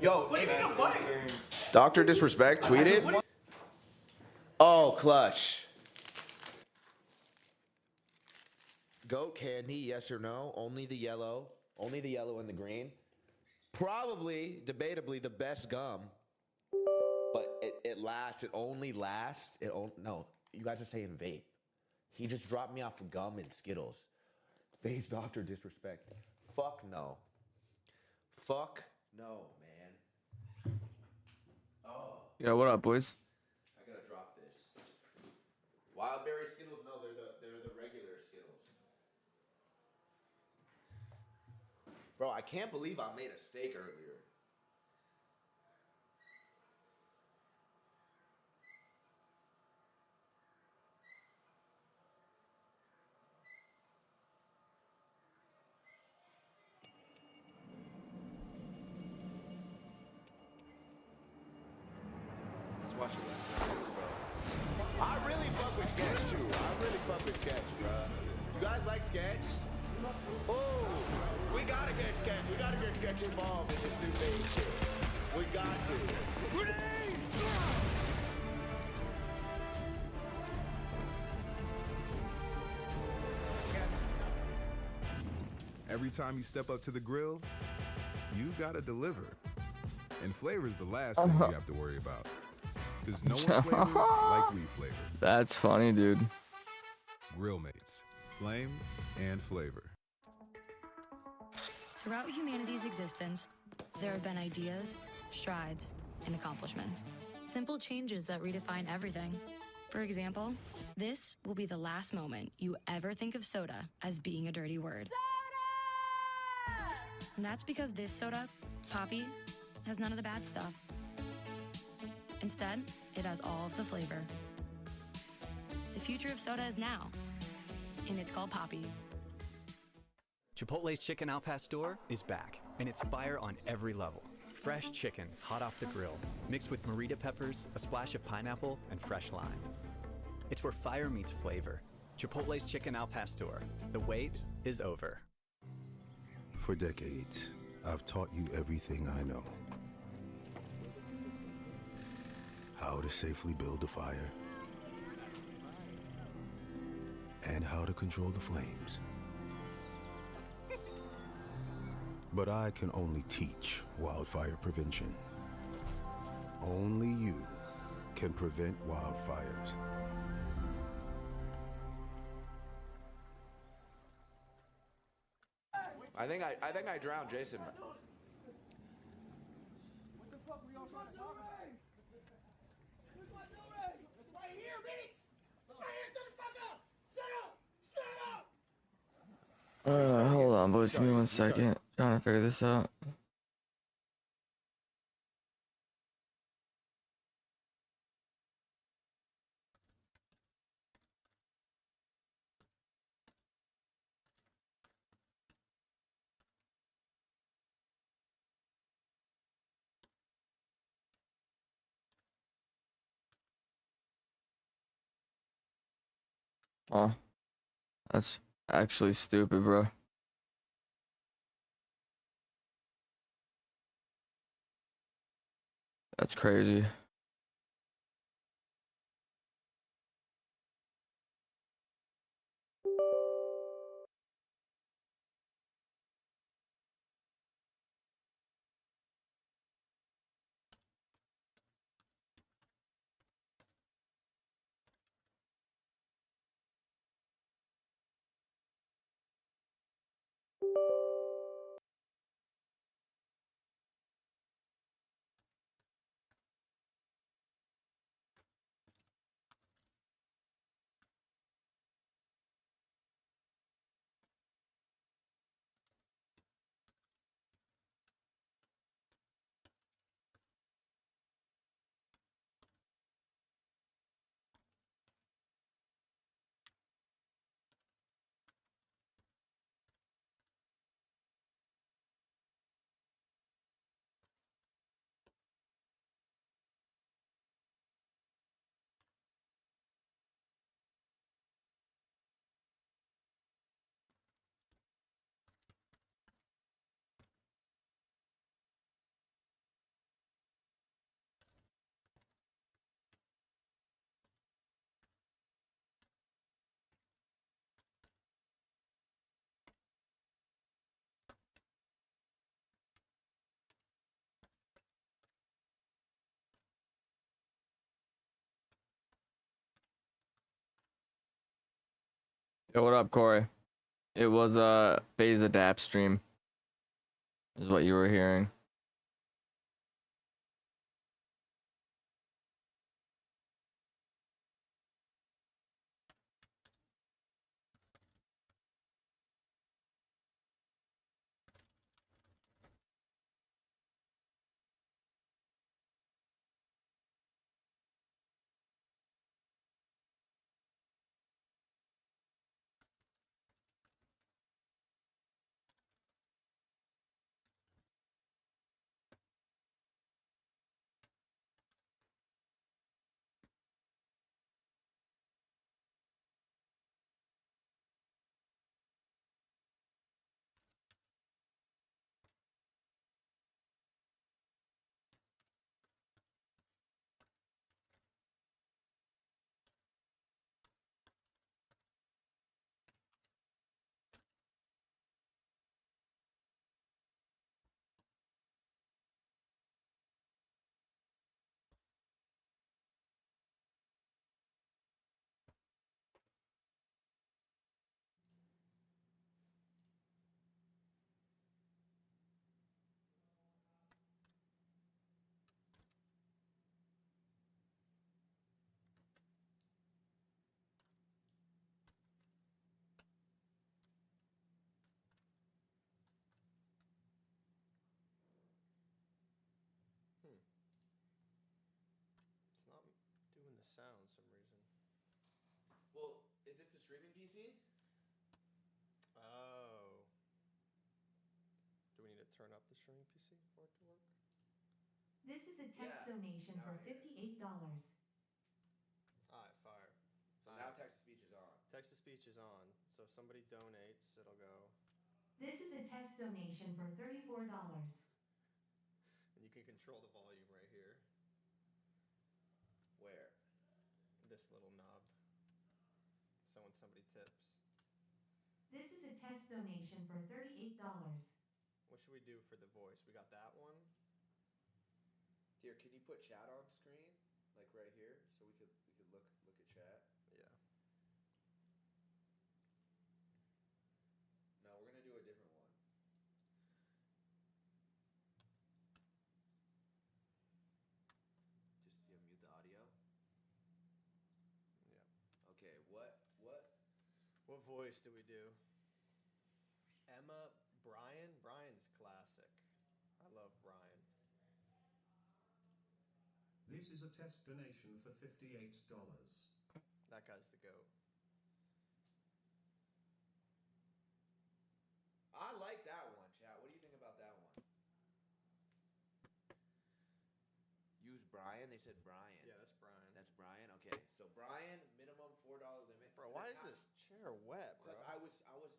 Yo, Dr. Disrespect tweeted. Oh, clutch. Goat candy, yes or no? Only the yellow. Only the yellow and the green. Probably, debatably, the best gum. But it lasts. It only lasts. No, you guys are saying vape. He just dropped me off of gum and Skittles. Face Dr. Disrespect. Fuck no. Fuck no, man. Oh. Yeah, what up, boys? I gotta drop this. Wild berry Skittles? No, they're the regular Skittles. Bro, I can't believe I made a steak earlier. Let's watch it. I really fuck with Sketch too. I really fuck with Sketch, bro. You guys like Sketch? Oh, we gotta get Sketch. We gotta get Sketch involved in this new phase shit. We got to. Every time you step up to the grill, you gotta deliver. And flavor's the last thing you have to worry about. Because no one flavors like we flavor. That's funny, dude. Grill Mates, flame and flavor. Throughout humanity's existence, there have been ideas, strides, and accomplishments. Simple changes that redefine everything. For example, this will be the last moment you ever think of soda as being a dirty word. Soda! And that's because this soda, Poppy, has none of the bad stuff. Instead, it has all of the flavor. The future of soda is now, and it's called Poppy. Chipotle's Chicken Al Pastor is back, and it's fire on every level. Fresh chicken, hot off the grill, mixed with morita peppers, a splash of pineapple, and fresh lime. It's where fire meets flavor. Chipotle's Chicken Al Pastor. The wait is over. For decades, I've taught you everything I know. How to safely build a fire, and how to control the flames. But I can only teach wildfire prevention. Only you can prevent wildfires. I think I drowned Jason. What the fuck were y'all trying to talk about? Right here, bitch! Right here, shut the fuck up! Shut up! Shut up! Hold on, boys. Give me 1 second. Trying to figure this out. Oh, that's actually stupid, bro. That's crazy. Yo, what up, Corey? It was a phase adapt stream, is what you were hearing. It's not doing the sound some reason. Well, is this the streaming PC? Oh. Do we need to turn up the streaming PC for it to work? This is a text Yeah, donation now for I hear it. $58. Alright, fire. So now text-to-speech is on. Text-to-speech is on. So if somebody donates, it'll go. This is a test donation for $34. And you can control the volume right here. Where? This little knob. So when somebody tips. This is a test donation for $38. What should we do for the voice? We got that one. Here, can you put chat on screen? Like right here? So we could look at chat. Yeah. No, we're gonna do a different one. Just mute the audio. Yeah. Okay, What voice do we do? Emma, Brian? Brian's classic. I love Brian. This is a test donation for $58. That guy's the GOAT. I like that one, chat. What do you think about that one? Use Brian. They said Brian. Yeah, that's Brian. That's Brian. Okay, so Brian, minimum $4 limit. Bro, why is this chair wet, bro? Because I was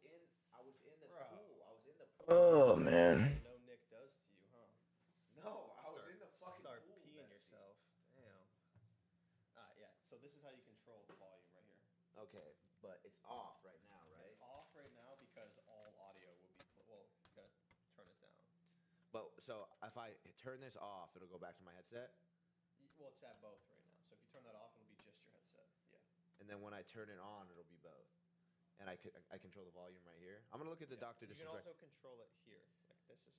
in the Bro. pool. I was in the pool. Oh, man. No Nick does to you, huh? No, I was in the fucking Start pool. peeing Betsy. yourself. Damn. Yeah. So this is how you control the volume right here. Okay, but it's off right now, right? It's off right now because all audio will be. Well, you gotta turn it down. But so if I turn this off, it'll go back to my headset. Well, it's at both right now. So if you turn that off, it'll be just your headset. Yeah. And then when I turn it on, it'll be both. And I control the volume right here. I'm gonna look at the Dr. You can Disrespect. also control it here. Like this is.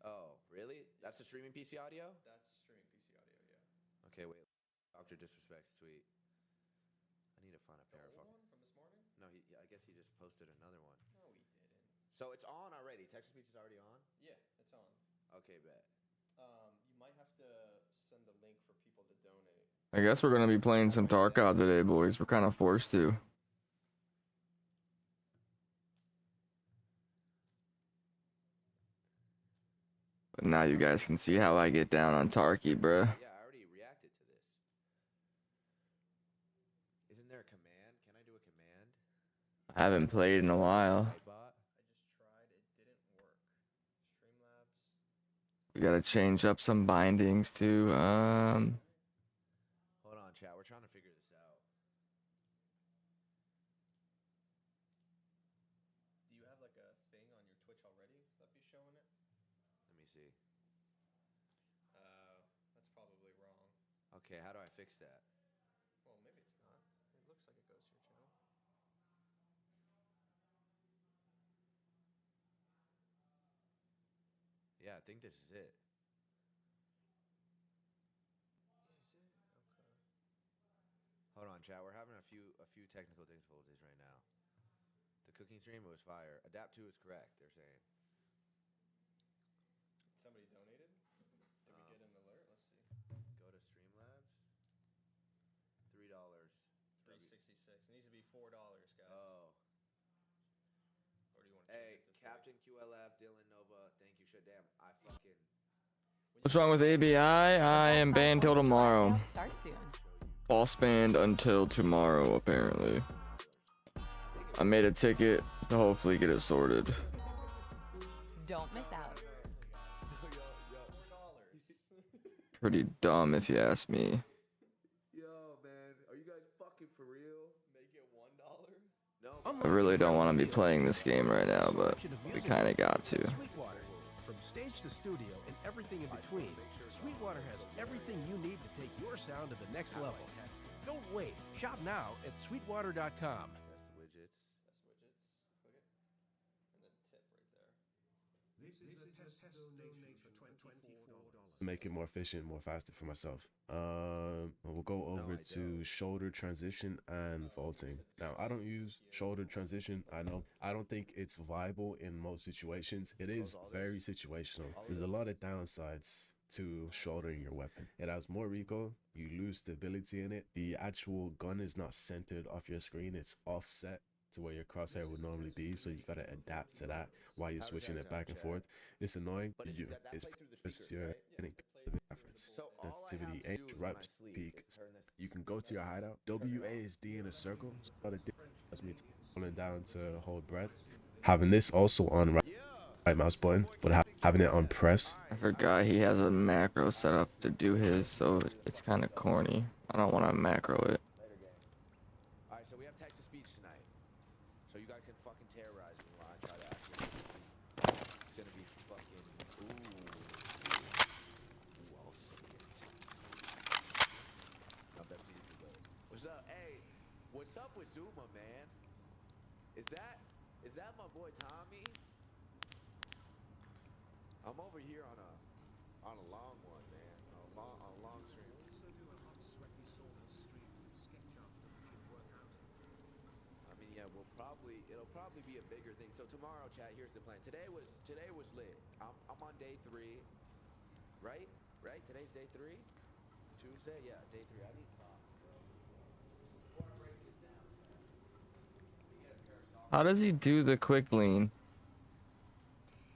Oh, really? That's the streaming PC audio? That's streaming PC audio. Yeah. Okay, wait. Dr. Disrespect's tweet. I need to find a The pair of. old one from this morning? No, I guess he just posted another one. No, he didn't. So it's on already. Text to speech is already on. Yeah, it's on. Okay, bet. You might have to send a link for people to donate. I guess we're gonna be playing some Tarkov today, boys. We're kind of forced to. But now you guys can see how I get down on Tarky, bruh. Yeah, I already reacted to this. Isn't there a command? Can I do a command? I haven't played in a while. Nightbot? I just tried. It didn't work. Streamlabs. We gotta change up some bindings too. Hold on, chat. We're trying to figure this out. Do you have like a thing on your Twitch already that be showing it? Let me see. That's probably wrong. Okay, how do I fix that? Well, maybe it's not. It looks like it goes to your channel. Yeah, I think this is it. Is it? Okay. Hold on, chat. We're having a few technical difficulties right now. The cooking stream was fire. Adapt 2 is correct, they're saying. Somebody donated? Did we get an alert? Let's see. Go to Streamlabs. $3. 366. It needs to be $4, guys. Oh. Or do you want to Hey, change it to Captain QLF, Dylan Nova, thank you. Shit, damn, I fucking. What's wrong with ABI? I am banned till tomorrow. Start soon. False banned until tomorrow, apparently. I made a ticket to hopefully get it sorted. Don't miss out. Pretty dumb if you ask me. Yo, man, are you guys fucking for real? Make it $1? No. I really don't want to be playing this game right now, but we kind of got to. Sweetwater. From stage to studio and everything in between, Sweetwater has everything you need to take your sound to the next level. Don't wait. Shop now at sweetwater.com. That's widgets. That's widgets. Click it. And then tip right there. This is a test donation for $24. Make it more efficient, more faster for myself. We'll go over to shoulder transition and vaulting. Now, I don't use shoulder transition. I don't think it's viable in most situations. It is very situational. There's a lot of downsides to shouldering your weapon. It has more recoil, you lose stability in it. The actual gun is not centered off your screen, it's offset to where your crosshair would normally be, so you gotta adapt to that while you're switching it back and forth. It's annoying. It's just your preference. Sensitivity ain't right peak. You can go to your hideout. WASD in a circle. That's me pulling down to hold breath. Having this also on right mouse button, but having it on press. I forgot he has a macro set up to do his, so it's kind of corny. I don't want to macro it. Alright, so we have text to speech tonight. So you guys can fucking terrorize me while I try to actually. It's gonna be fucking. I'll say it. I bet you can go. What's up? Hey, what's up with Zuma, man? Is that my boy Tommy? I'm over here on a long one, man. On a long stream. I mean, yeah, it'll probably be a bigger thing. So tomorrow, chat, here's the plan. Today was lit. I'm on day 3. Right? Today's day 3? Tuesday? Yeah, day 3. I need to talk. Before I break this down, How does he do the quick lean?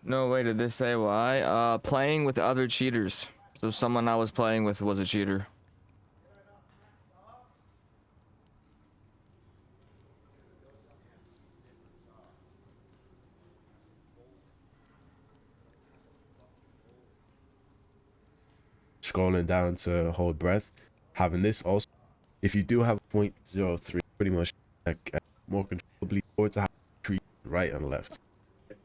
No way, did they say why? Playing with other cheaters. So someone I was playing with was a cheater. Scrolling down to hold breath. Having this also, if you do have 0.03, pretty much more controllably forward to have right and left.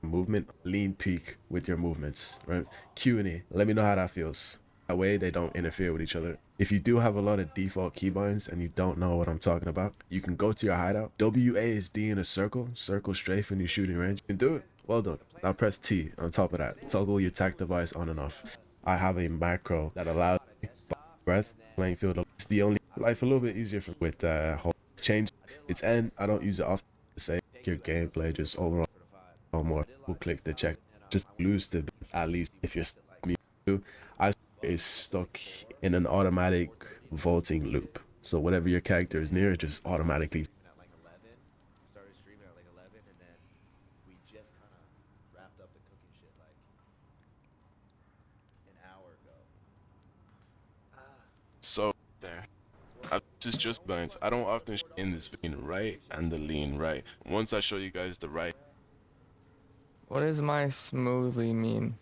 Movement, lean peak with your movements, right? Q&A, let me know how that feels. That way they don't interfere with each other. If you do have a lot of default keybinds and you don't know what I'm talking about, you can go to your hideout. WASD in a circle strafe in your shooting range. You can do it. Well done. Now press T on top of that. Toggle your tac device on and off. I have a macro that allows breath, playing field. It's the only life a little bit easier for with whole change. It's N. I don't use it often to say your gameplay just overall more. We'll click the check. Just lose the at least if you're me too. I is stuck in an automatic vaulting loop. So whatever your character is near, just automatically. at like 11. Started streaming at like 11, and then we just kind of wrapped up the cooking shit like an hour ago. So there. This is just balance. I don't often show in this between right and the lean right. Once I show you guys the right. What does my smoothly mean?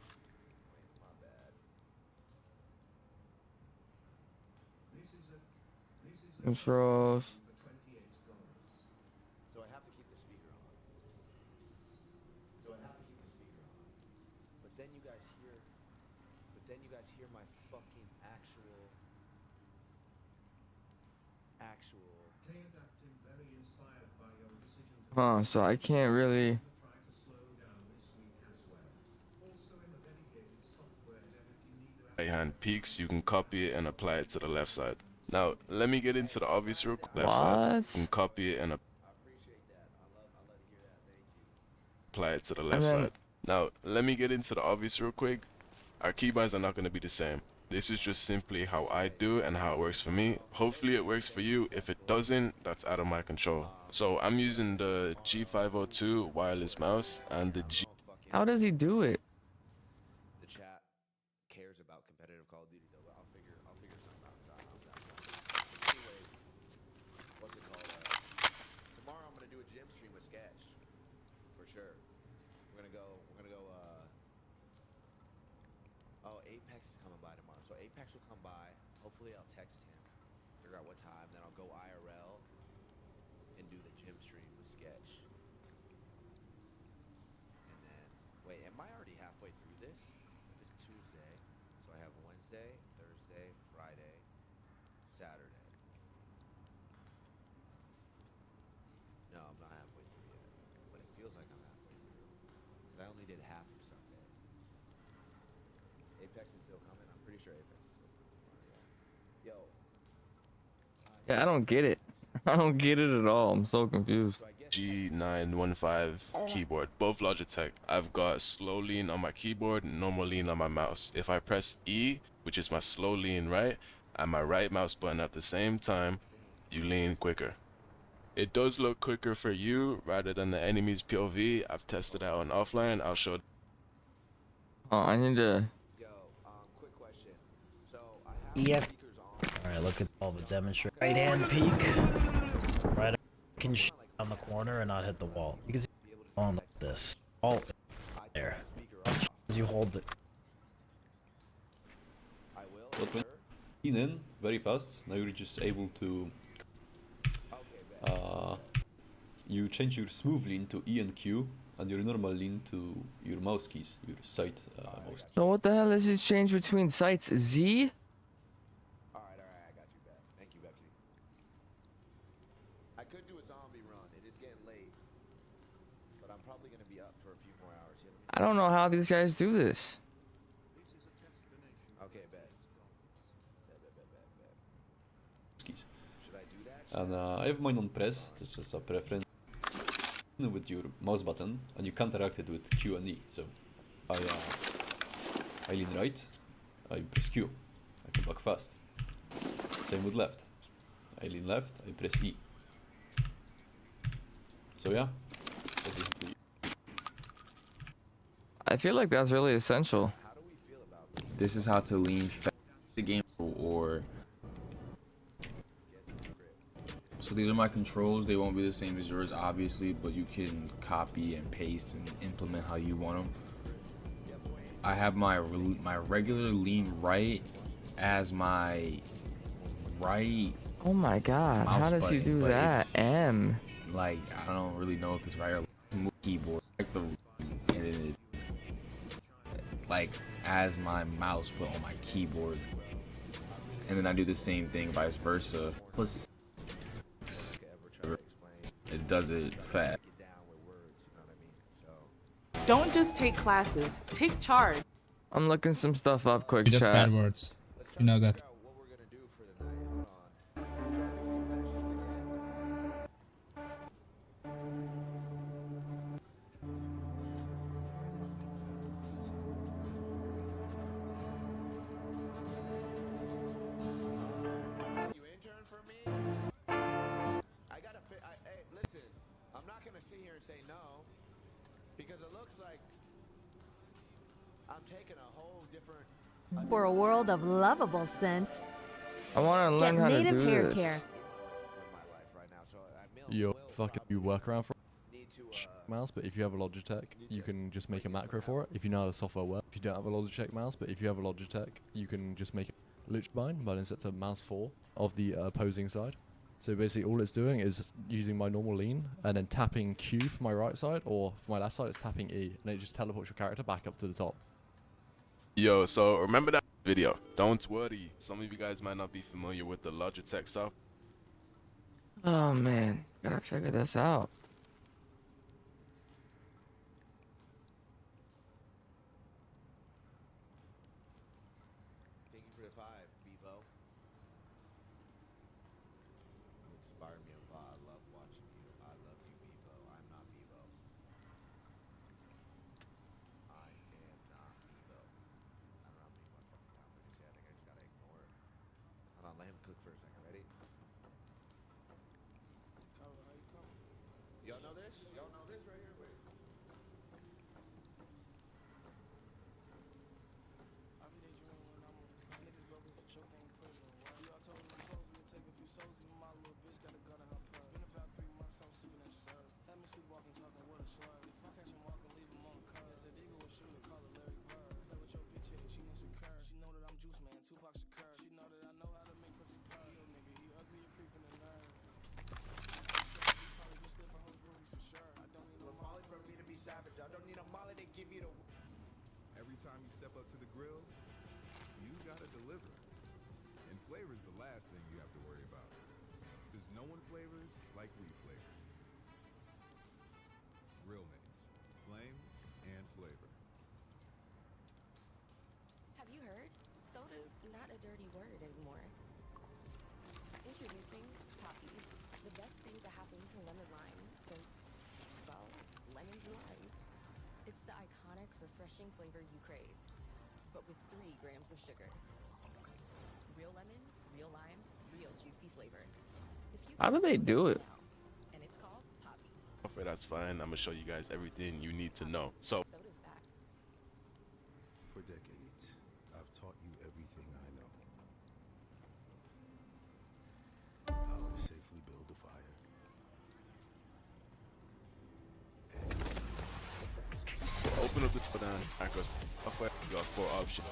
Controls. So I have to keep the speaker on. But then you guys hear my fucking actual. Huh, so I can't really. hand peaks, you can copy it and apply it to the left side. Now, let me get into the obvious real quick. Left side. You can copy it and apply it to the left side. Now, let me get into the obvious real quick. Our keybinds are not going to be the same. This is just simply how I do it and how it works for me. Hopefully it works for you. If it doesn't, that's out of my control. So I'm using the G502 wireless mouse and the G. How does he do it? The chat cares about competitive Call of Duty though, but I'll figure something out. Anyways, what's it called? Tomorrow I'm gonna do a gym stream with Sketch, for sure. We're gonna go. Oh, Apex is coming by tomorrow, so Apex will come by. Hopefully I'll text him, figure out what time, then I'll go IRL and do the gym stream with Sketch. And then, wait, am I already halfway through this? It's Tuesday, so I have Wednesday, Thursday, Friday, Saturday. No, I'm not halfway through yet, but it feels like I'm halfway through, because I only did half of Sunday. Apex is still coming? I'm pretty sure Apex is still coming tomorrow, yeah. Yo. Yeah, I don't get it. I don't get it at all. I'm so confused. G915 keyboard, both Logitech. I've got slow lean on my keyboard, normal lean on my mouse. If I press E, which is my slow lean right, and my right mouse button at the same time, you lean quicker. It does look quicker for you rather than the enemy's POV. I've tested out on offline. I'll show. Oh, I need to. Yo, quick question. So I have speakers on. Alright, look at all the demonstrate. Right hand peek. Right can on the corner and not hit the wall. You can see on like this. All there. As you hold it. But when you lean in very fast, now you're just able to you change your smooth lean to E and Q and your normal lean to your mouse keys, your side mouse keys. So what the hell is this change between sites? Z? Alright, I got you back. Thank you, Bexy. I could do a zombie run. It is getting late. But I'm probably going to be up for a few more hours. I don't know how these guys do this. Okay, bet. Keys. Should I do that? And I have mine on press, this is a preference. With your mouse button, and you counteract it with Q and E. So I lean right, I press Q, I come back fast. Same with left. I lean left, I press E. So yeah. I feel like that's really essential. This is how to lean the game or. So these are my controls. They won't be the same as yours, obviously, but you can copy and paste and implement how you want them. I have my regular lean right as my right. Oh my god, how does he do that? M. Like, I don't really know if it's right or left. Keyboard. Like the and it, like as my mouse but on my keyboard. And then I do the same thing vice versa. Plus it does it fast. Don't just take classes, take charge. I'm looking some stuff up quick, Just chat. bad words. You know that. Listen, I'm not gonna sit here and say no, because it looks like I'm taking a whole different. For a world of lovable scents, I want to learn get how to native do hair this. care. Yo, fuck it, you workaround for mouse, but if you have a Logitech, you can just make a macro for it. If you know how the software works. If you don't have a Logitech mouse, but if you have a Logitech, you can just make a lich bind, but instead to mouse 4 of the opposing side. So basically all it's doing is using my normal lean and then tapping Q for my right side, or for my left side it's tapping E, and it just teleports your character back up to the top. Yo, so remember that video. Don't worry. Some of you guys might not be familiar with the Logitech software. Oh man, gotta figure this out. to 5, Bevo. You inspire me a lot. I love watching you. I love you, Bevo. I'm not Bevo. I am not Bevo. I don't know how many more fucking times I can say. I think I just gotta ignore it. Hold on, let him cook for a second. Ready? Y'all know this? Y'all know this right here? Wait. I don't need a molly to give you the. Every time you step up to the grill, you gotta deliver. And flavor's the last thing you have to worry about. Because no one flavors like we flavor. Grill mates, flame and flavor. Have you heard? Soda's not a dirty word anymore. Introducing Poppy, the best thing to happen to lemon lime since, well, lemons and limes. It's the iconic, refreshing flavor you crave, but with 3 grams of sugar. Real lemon, real lime, real juicy flavor. How do they do it? And it's called Poppy. Okay, that's fine. I'm gonna show you guys everything you need to know. So, Soda's back. For decades, I've taught you everything I know. How to safely build a fire. open up the down macros. You got 4 options.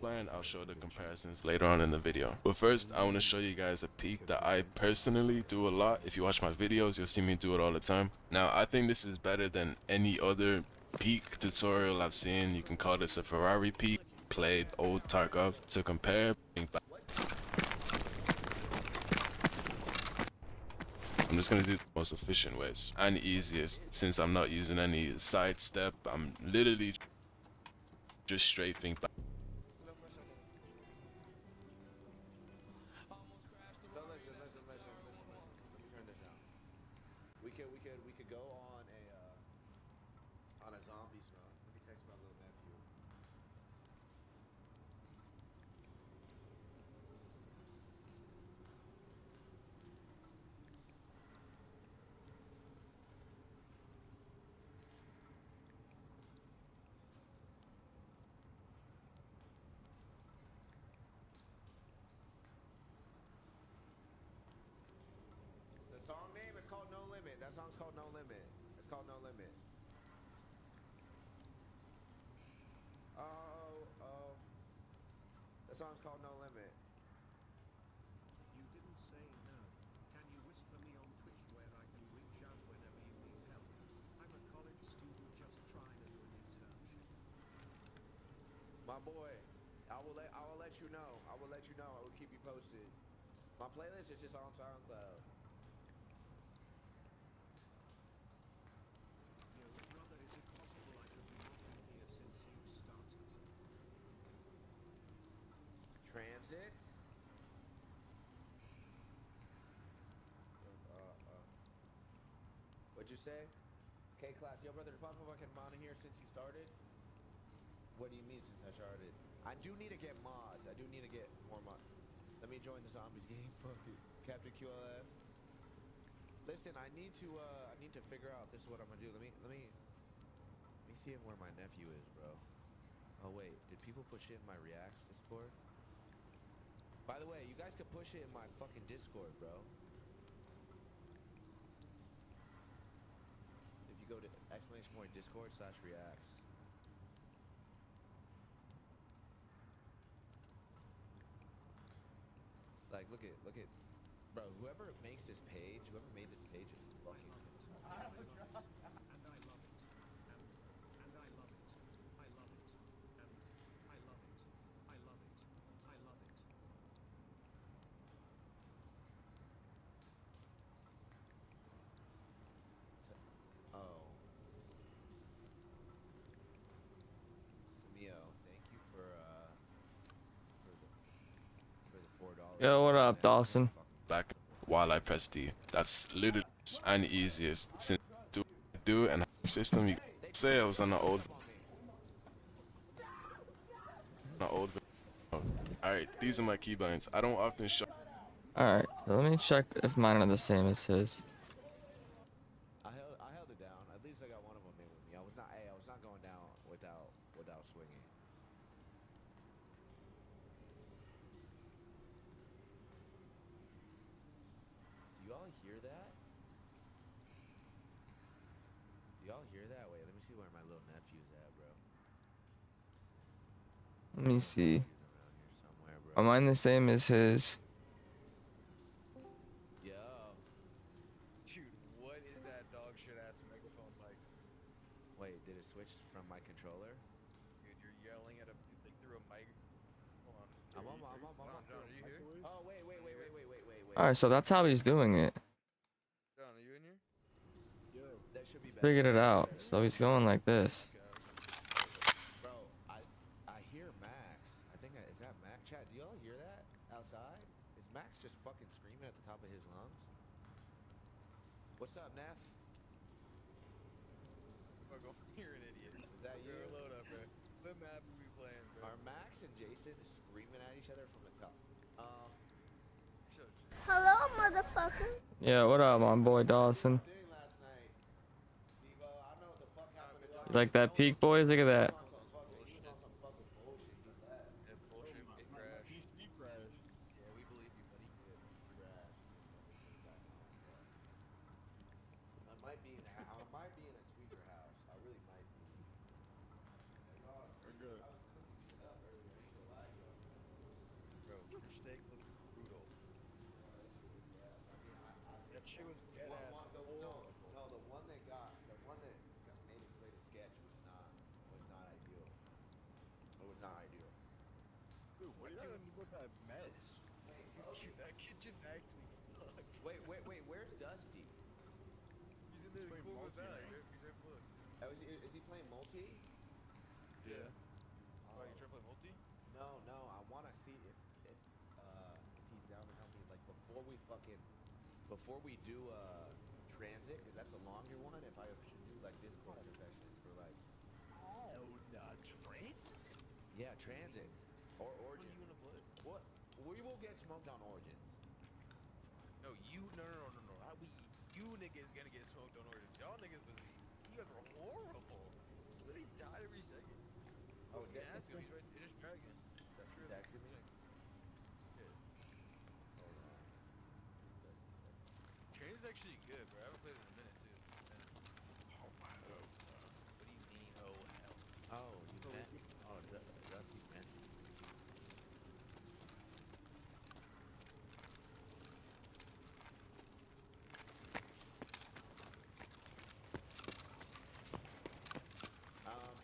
Plan, I'll show the comparisons later on in the video. But first, I want to show you guys a peek that I personally do a lot. If you watch my videos, you'll see me do it all the time. Now, I think this is better than any other peak tutorial I've seen. You can call this a Ferrari peak. Played old Tarkov to compare. I'm just gonna do the most efficient ways and easiest, since I'm not using any sidestep. I'm literally just strafing back. So listen. Let me turn this down. We could go on a zombies run. Let me text my little nephew. The song name is called No Limit. That song's called No Limit. It's called No Limit. Oh. The song's called No Limit. You didn't say no. Can you whisper me on Twitch where I can reach out whenever you need help? I'm a college student just trying to do an internship. My boy, I will let you know. I will let you know. I will keep you posted. My playlist is just on SoundCloud. Yo, brother, is it possible I could be on here since you started? Transit. What'd you say? K-Class. Yo, brother, if I can mod in here since you started? What do you mean since I started? I do need to get mods. I do need to get more mods. Let me join the zombies game. Fuck it. Captain QLF. Listen, I need to figure out. This is what I'm gonna do. Let me see where my nephew is, bro. Oh wait, did people push it in my Reacts Discord? By the way, you guys could push it in my fucking Discord, bro. If you go to !Discord/Reacts. Like, look at, bro. Whoever makes this page, whoever made this page is fucking. And I love it. And I love it. And I love it. I love it. And I love it. I love it. I love it. Oh. Samio, thank you for $4. Yo, what up, Dawson? Back while I press D. That's literally and easiest since do and system. You say I was on the old. Alright, these are my keybinds. I don't often show. Alright, so let me check if mine are the same as his. I held it down. At least I got one of them in with me. I was not going down without swinging. Do y'all hear that? Do y'all hear that? Wait, let me see where my little nephew's at, bro. Let me see. Somewhere, bro. Are mine the same as his? Yo. Dude, what is that dog shit ass megaphone like? Wait, did it switch from my controller? Dude, you're yelling at a like through a mic. Hold on. I'm on. John, are you here? Oh, wait. Alright, so that's how he's doing it. John, are you in here? Yo. That should be better. Figured it out. So he's going like this. Bro, I hear Max. I think is that Max? Chat, do y'all hear that outside? Is Max just fucking screaming at the top of his lungs? What's up, Neff? Fuck, you're an idiot. Is that you? Load up, bro. What map are we playing, bro? Are Max and Jason screaming at each other from the top? Hello, motherfucker. Yeah, what up, my boy Dawson? You like that peak, boys? Look at that. PC crashed. Yeah, we believe you, buddy. I might be in a tweaker house. I really might be. We're good. Bro, your steak looks brutal. That shit was dead ass. The one that made its way to sketch was not ideal. It was not ideal. Dude, what are you doing with that mess? That kitchen's actually fucked. Wait, where's Dusty? He's in there cool with that. He's right below. Oh, is he playing multi? Yeah. Oh, you trying to play multi? No, I want to see if he's down to help me. Like before we do transit, because that's a longer one. If I should do like Discord confessions for like. Oh, transit? Yeah, transit or origin. What do you want to play? What? We will get smoked on origins. No, no. You niggas gonna get smoked on origins. Y'all niggas you guys are horrible. Literally die every second. Oh, you can ask him. He's right. It is dragon. That's true. That could be. Train is actually good, bro. I haven't played it in a minute too. Oh wow. What do you mean? Oh hell. Oh, you meant? Oh, Dusty meant.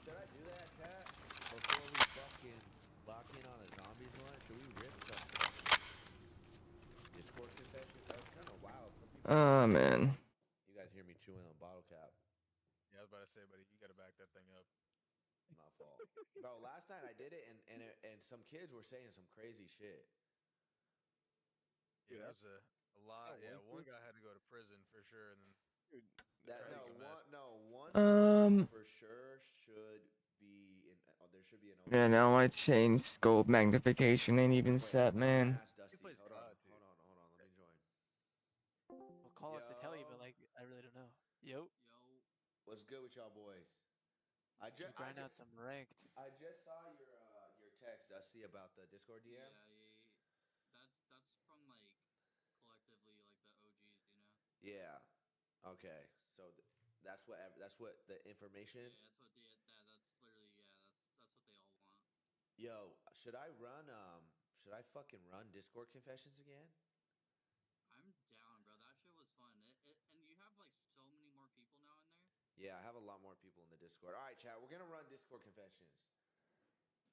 Should I do that, Cat? Before we fucking lock in on a zombies one, should we rip some Discord confessions? That was kind of wild. Oh, man. You guys hear me chewing on bottle cap? Yeah, I was about to say, buddy, you gotta back that thing up. My fault, bro. Last night I did it, and some kids were saying some crazy shit. Yeah, that was a lot. Yeah, one guy had to go to prison for sure, and then Um. for sure should be in. There should be an. Yeah, now my change scope magnification ain't even set, man. Hold on. Let me join. I'll call it to tell you, but like, I really don't know. Yo. What's good with y'all boys? I just grind out some ranked. I just saw your text, Dusty, about the Discord DMs. That's from like collectively like the OGs, you know. Yeah. Okay. So that's what the information. Yeah, that's what that's literally that's what they all want. Yo, should I fucking run Discord confessions again? I'm down, bro. That shit was fun. And you have like so many more people now in there. Yeah, I have a lot more people in the Discord. All right, chat, we're gonna run Discord confessions.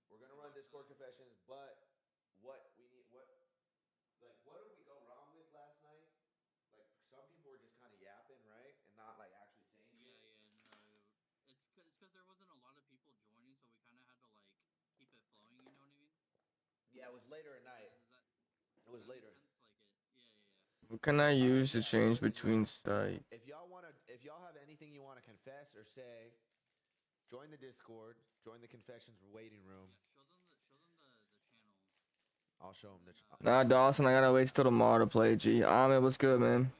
But what did we go wrong with last night? Like some people were just kind of yapping, right, and not like actually saying shit. Yeah, no. It's because there wasn't a lot of people joining, so we kind of had to like keep it flowing. You know what I mean? Yeah, it was later at night. It was later. What can I use to change between sites? If y'all have anything you want to confess or say, join the Discord, join the confessions waiting room. I'll show them the channel. Nah, Dawson, I gotta wait till tomorrow to play. G. Ahmed, what's good, man?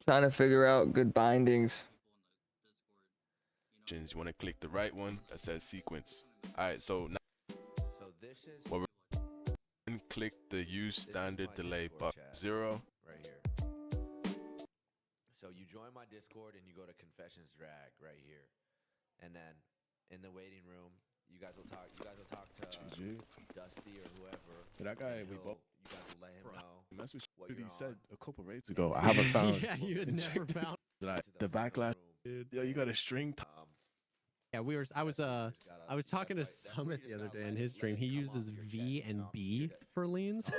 Trying to figure out good bindings. You want to click the right one that says sequence. All right, so now this is what we're going to click the use standard delay button 0 right here. So you join my Discord and you go to confessions drag right here, and then in the waiting room, you guys will talk. You guys will talk to Dusty or whoever. That guy we both. You guys will let him know. That's what what he you're said on. a couple raids ago. I haven't found. Yeah, you had never found. The backlash. Yo, you got a string. Yeah, I was talking to Summit the other day in his stream. He uses V and B for leans.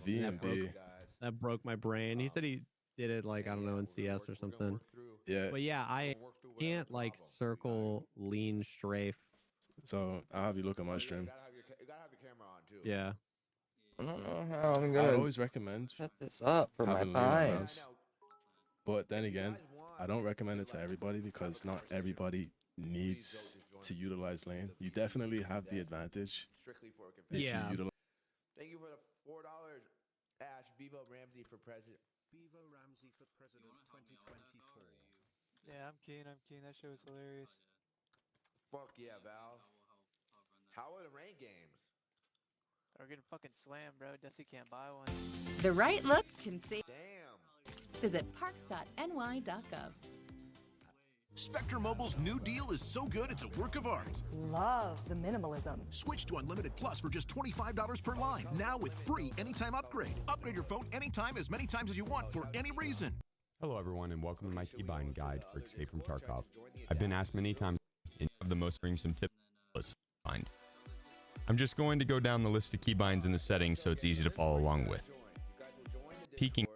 V and B. That broke my brain. He said he did it like, I don't know, in CS or something. Yeah. But yeah, I can't like circle lean strafe. So I'll have you look at my stream. You gotta have your camera on too. Yeah. I don't know how I'm I gonna always recommend set this up for my having lean on binds. mouse. But then again, I don't recommend it to everybody because not everybody needs to utilize lane. You definitely have the advantage. Strictly for a if you Yeah. utilize. Thank you for the $4, Ash. Bevo Ramsey for president. Bevo Ramsey for president 2024. Yeah, I'm keen. That show was hilarious. Fuck yeah, Val. How are the rain games? We're getting fucking slammed, bro. Dusty can't buy one. The right look can save. Damn. Visit parks.ny.gov. Spectrum Mobile's new deal is so good it's a work of art. Love the minimalism. Switch to Unlimited Plus for just $25 per line, now with free anytime upgrade. Upgrade your phone anytime, as many times as you want, for any reason. Hello everyone and welcome to my keybind guide for Escape from Tarkov. I've been asked many times and you have the most bring some tips to find. I'm just going to go down the list of keybinds in the settings so it's easy to follow along with. Peeking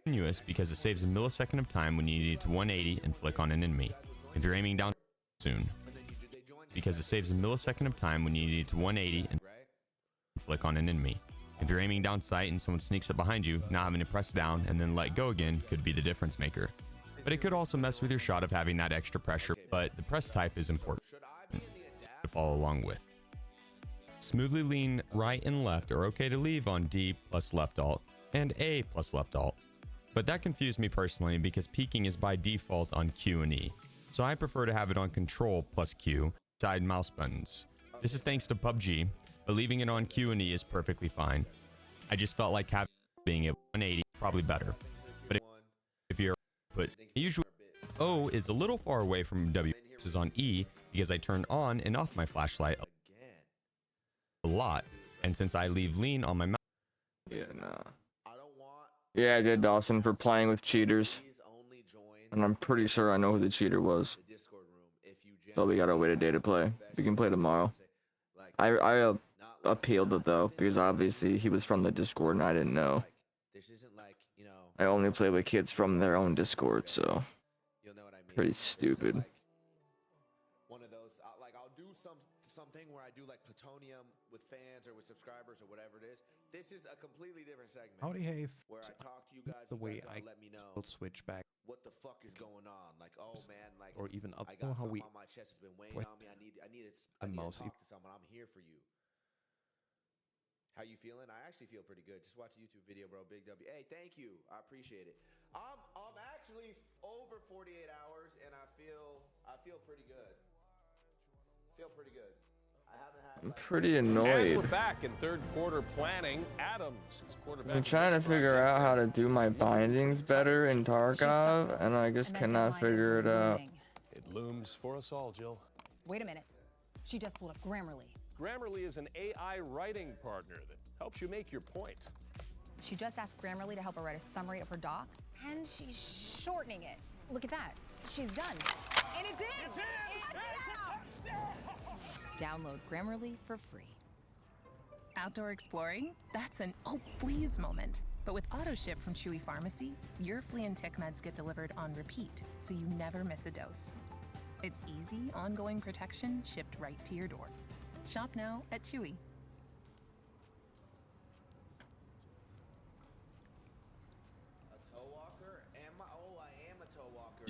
continuous because it saves a millisecond of time when you need it to 180 and flick on an enemy. If you're aiming down soon, because it saves a millisecond of time when you need it to 180 and flick on an enemy. If you're aiming down sight and someone sneaks up behind you, not having to press down and then let go again could be the difference maker. But it could also mess with your shot of having that extra pressure, but the press type is important to follow along with. Smoothly lean right and left are okay to leave on D plus left alt and A plus left alt. But that confused me personally because peeking is by default on Q and E. So I prefer to have it on Control plus Q, side mouse buttons. This is thanks to PUBG, but leaving it on Q and E is perfectly fine. I just felt like having being at 180 probably better. But if you're put usually O is a little far away from W is on E because I turned on and off my flashlight a lot, and since I leave lean on my mouse. Yeah, nah. Yeah, I did, Dawson, for playing with cheaters. And I'm pretty sure I know who the cheater was. So we gotta wait a day to play. We can play tomorrow. I appealed it though, because obviously he was from the Discord and I didn't know. I only play with kids from their own Discord, so pretty stupid. One of those, like I'll do something where I do like plutonium with fans or with subscribers or whatever it is. This is a completely different segment. How do you have where I talk to you guys? the way I I let me know will switch back, what the fuck is going on. Like, oh man, like or even up I got how something we on my chest has been weighing on me. I need to mouse talk to someone. I'm here for you. How you feeling? I actually feel pretty good. Just watch a YouTube video, bro. Big W. Hey, thank you. I appreciate it. I'm actually over 48 hours, and I feel pretty good. Feel pretty good. I haven't had. I'm pretty annoyed. We're back in third quarter planning. Adams is quarterback. I'm trying to figure out how to do my bindings better in Tarkov, and I just cannot figure it out. It looms for us all, Jill. Wait a minute. She just pulled up Grammarly. Grammarly is an AI writing partner that helps you make your point. She just asked Grammarly to help her write a summary of her doc, and she's shortening it. Look at that. She's done. And it's in! It's in! It's a touchdown! Download Grammarly for free. Outdoor exploring? That's an oh please moment. But with AutoShip from Chewy Pharmacy, your flea and tick meds get delivered on repeat, so you never miss a dose. It's easy, ongoing protection shipped right to your door. Shop now at Chewy.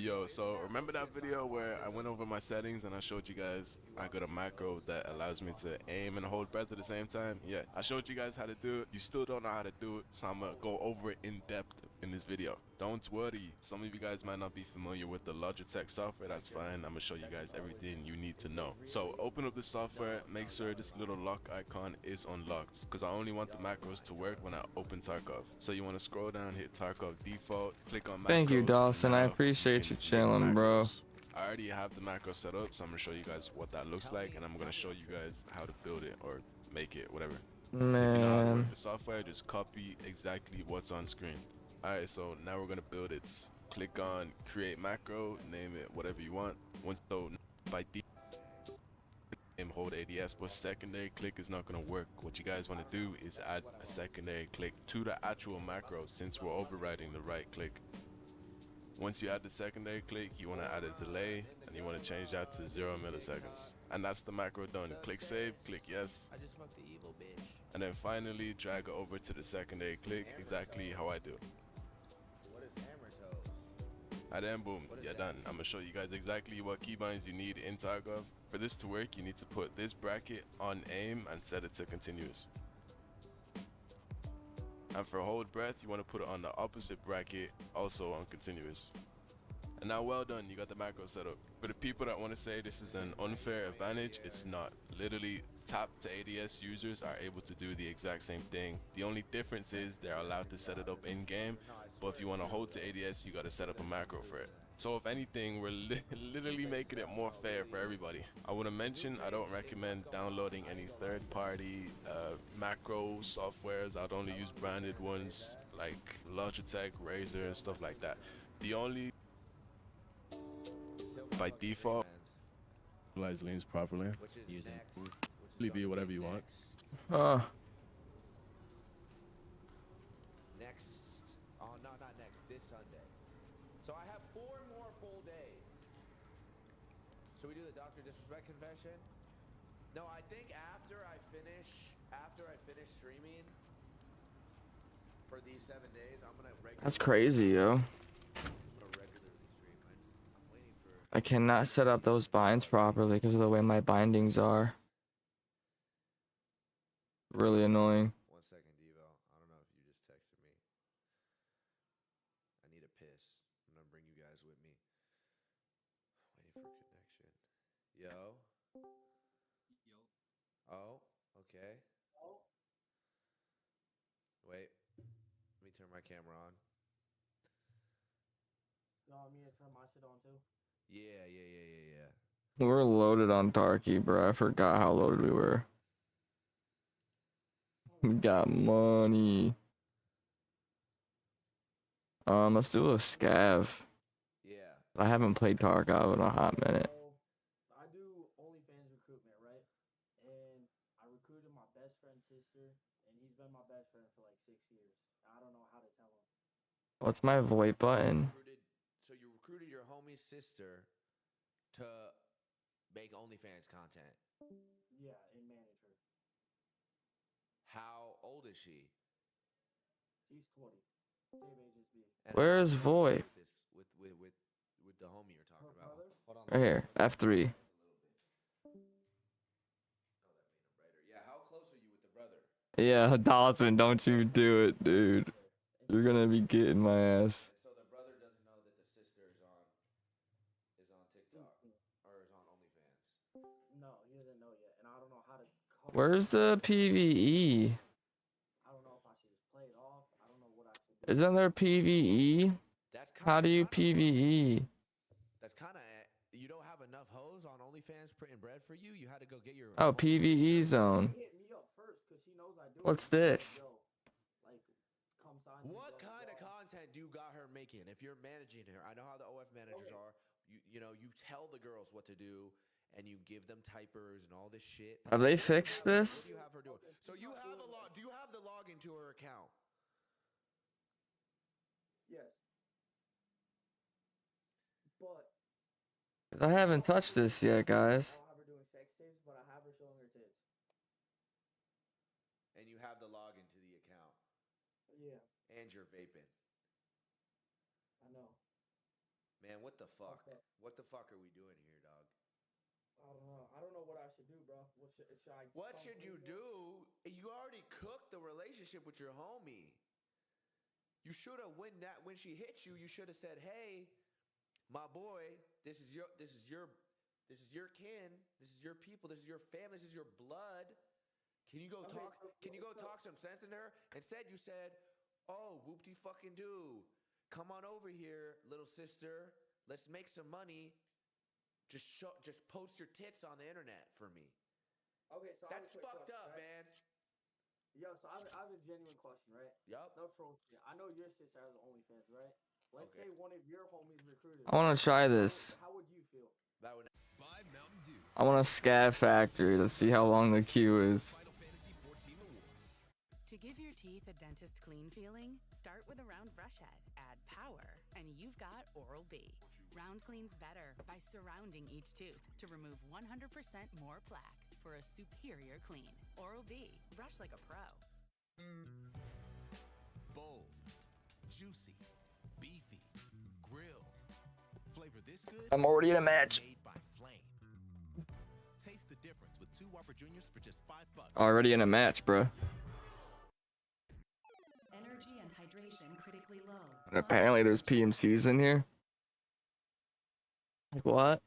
Yo, so remember that video where I went over my settings and I showed you guys I got a macro that allows me to aim and hold breath at the same time? Yeah, I showed you guys how to do it. You still don't know how to do it, so I'm gonna go over it in depth in this video. Don't worry, some of you guys might not be familiar with the Logitech software. That's fine. I'm gonna show you guys everything you need to know. So open up the software, make sure this little lock icon is unlocked, because I only want the macros to work when I open Tarkov. So you want to scroll down, hit Tarkov default, click on macros. Thank you, Dawson. I Now appreciate you can make chilling, bro. macros. I already have the macro set up, so I'm gonna show you guys what that looks like, and I'm gonna show you guys how to build it or make it, whatever. If you know how to Man. work the software, just copy exactly what's on screen. Alright, so now we're gonna build it. Click on create macro, name it whatever you want. Once so by default, hold ADS, but secondary click is not gonna work. What you guys want to do is add a secondary click to the actual macro, since we're overriding the right click. Once you add the secondary click, you want to add a delay, and you want to change that to 0 milliseconds. And that's the macro done. Click save, click yes. I just fucked the evil bitch. And then finally drag it over to the secondary click, exactly how I do. What is hammer toes? And then boom, you're done. I'm gonna show you guys exactly what keybinds you need in Tarkov. For this to work, you need to put this bracket on aim and set it to continuous. And for hold breath, you want to put it on the opposite bracket, also on continuous. And now well done, you got the macro set up. For the people that want to say this is an unfair advantage, it's not. Literally, tap to ADS users are able to do the exact same thing. The only difference is they're allowed to set it up in game, but if you want to hold to ADS, you got to set up a macro for it. So if anything, we're literally making it more fair for everybody. I want to mention, I don't recommend downloading any third-party macro softwares. I'd only use branded ones like Logitech, Razer, and stuff like that. The only, by default, utilize lanes properly. Using Be whatever you want. Next, oh no, not next, this Sunday. So I have 4 more full days. Should we do the Dr. Disrespect confession? No, I think after I finish streaming for these 7 days, I'm gonna regularly. That's crazy, yo. I cannot set up those binds properly because of the way my bindings are. Really annoying. 1 second, Devo. I don't know if you just texted me. I need a piss. I'm gonna bring you guys with me. Waiting for connection. Yo. Oh, okay. Wait. Let me turn my camera on. You want me to turn my shit on too? Yeah. We're loaded on Darky, bro. I forgot how loaded we were. We got money. Let's do a scav. Yeah. I haven't played Tarkov in a hot minute. I do OnlyFans recruitment, right? And I recruited my best friend's sister, and he's been my best friend for like 6 years. I don't know how to tell him. What's my VoIP button? So you recruited your homie's sister to make OnlyFans content. Yeah, and manage her. How old is she? She's 20. Same age as me. And Where how is close are you VoIP? with the homie you're talking about? Hold on. Right here, F3. Yeah, how close are you with the brother? Yeah, Dawson, don't you do it, dude. You're gonna be getting my ass. So the brother doesn't know that the sister is on TikTok or is on OnlyFans. No, he doesn't know yet, and I don't know how to. Where's the PvE? I don't know if I should just play it off. I don't know what I should do. Isn't there PvE? How do you PvE? That's kind of you don't have enough hoes on OnlyFans printing bread for you. You had to go get your. Oh, PvE zone. Hit me up first, 'cause she knows I do it. What's this? Yo, like, come sign me, What blah, kind of blah. content do you got her making? If you're managing her, I know how the OF managers are. You know, you tell the girls what to do, and you give them typers and all this shit. Have they fixed What this? do you have her doing? So you have a log. Do you have the login to her account? Yes. But I haven't touched this yet, guys. I don't have her doing sex tapes, but I have her showing her tits. And you have the login to the account. Yeah, And you're vaping. I know. Man, what the fuck? Okay. What the fuck are we doing here, dog? I don't know. I don't know what I should do, bro. Should I? What should you do? You already cooked the relationship with your homie. You should have when she hit you. You should have said, "Hey, my boy, this is your kin. This is your people. This is your family. This is your blood. Can you go talk? Can you go talk some sense into her?" Instead, you said, "Oh, whoopty fucking do. Come on over here, little sister. Let's make some money. Just post your tits on the internet for me." Okay, so that's I have a quick fucked question, up, right? man. Yo, so I have a genuine question, right? Yup. No troll shit. I know your sister has OnlyFans, right? Let's say one of your homies recruited. I want to try this. How would you feel? That would. I want a scat factory to see how long the queue is. To give your teeth a dentist clean feeling, start with a round brush head, add power, and you've got Oral-B. Round cleans better by surrounding each tooth to remove 100% more plaque for a superior clean. Oral-B, brush like a pro. Bold, juicy, beefy, grilled. Flavor this good. I'm already in a match. Made by Flame. Taste the difference with 2 Whopper Juniors for just $5. Already in a match, bro. Energy and hydration critically low. And apparently there's PMCs in here. Like what?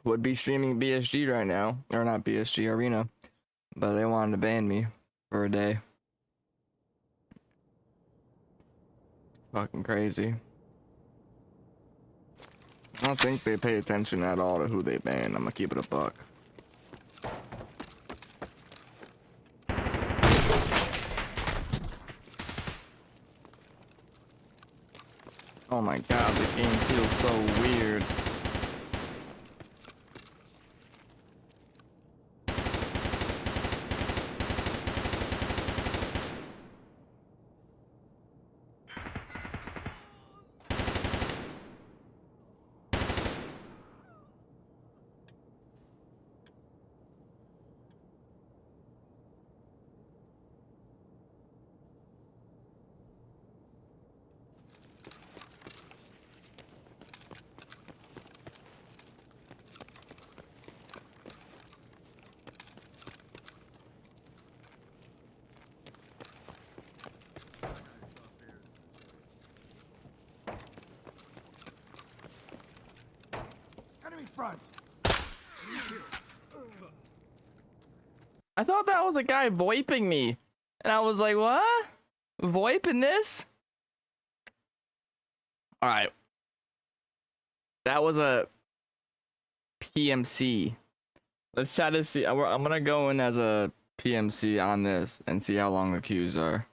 Would be streaming BSG right now, or not BSG Arena, but they wanted to ban me for a day. Fucking crazy. I don't think they pay attention at all to who they ban. I'm gonna keep it a buck. Oh my god, the game feels so weird. Enemy front. I thought that was a guy voiping me. And I was like, what? Voiping this? Alright. That was a PMC. Let's try to see. I'm gonna go in as a PMC on this and see how long the queues are.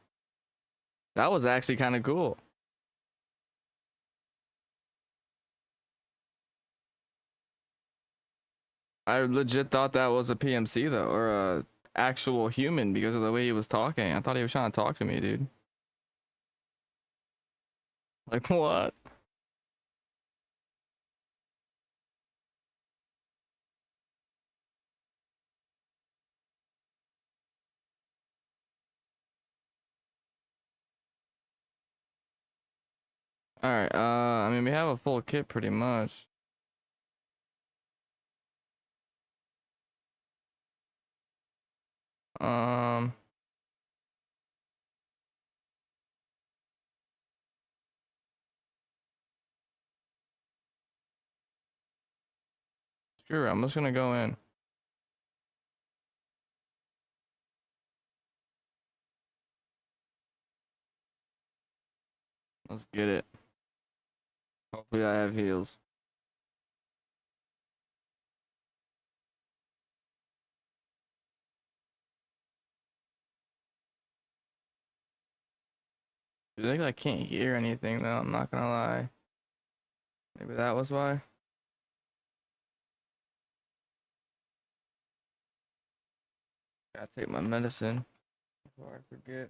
That was actually kind of cool. I legit thought that was a PMC though, or a actual human because of the way he was talking. I thought he was trying to talk to me, dude. Like what? Alright, I mean we have a full kit pretty much. Screw it, I'm just gonna go in. Let's get it. Hopefully I have heals. I think I can't hear anything though, I'm not gonna lie. Maybe that was why. Gotta take my medicine before I forget.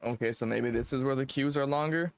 Okay, so maybe this is where the queues are longer.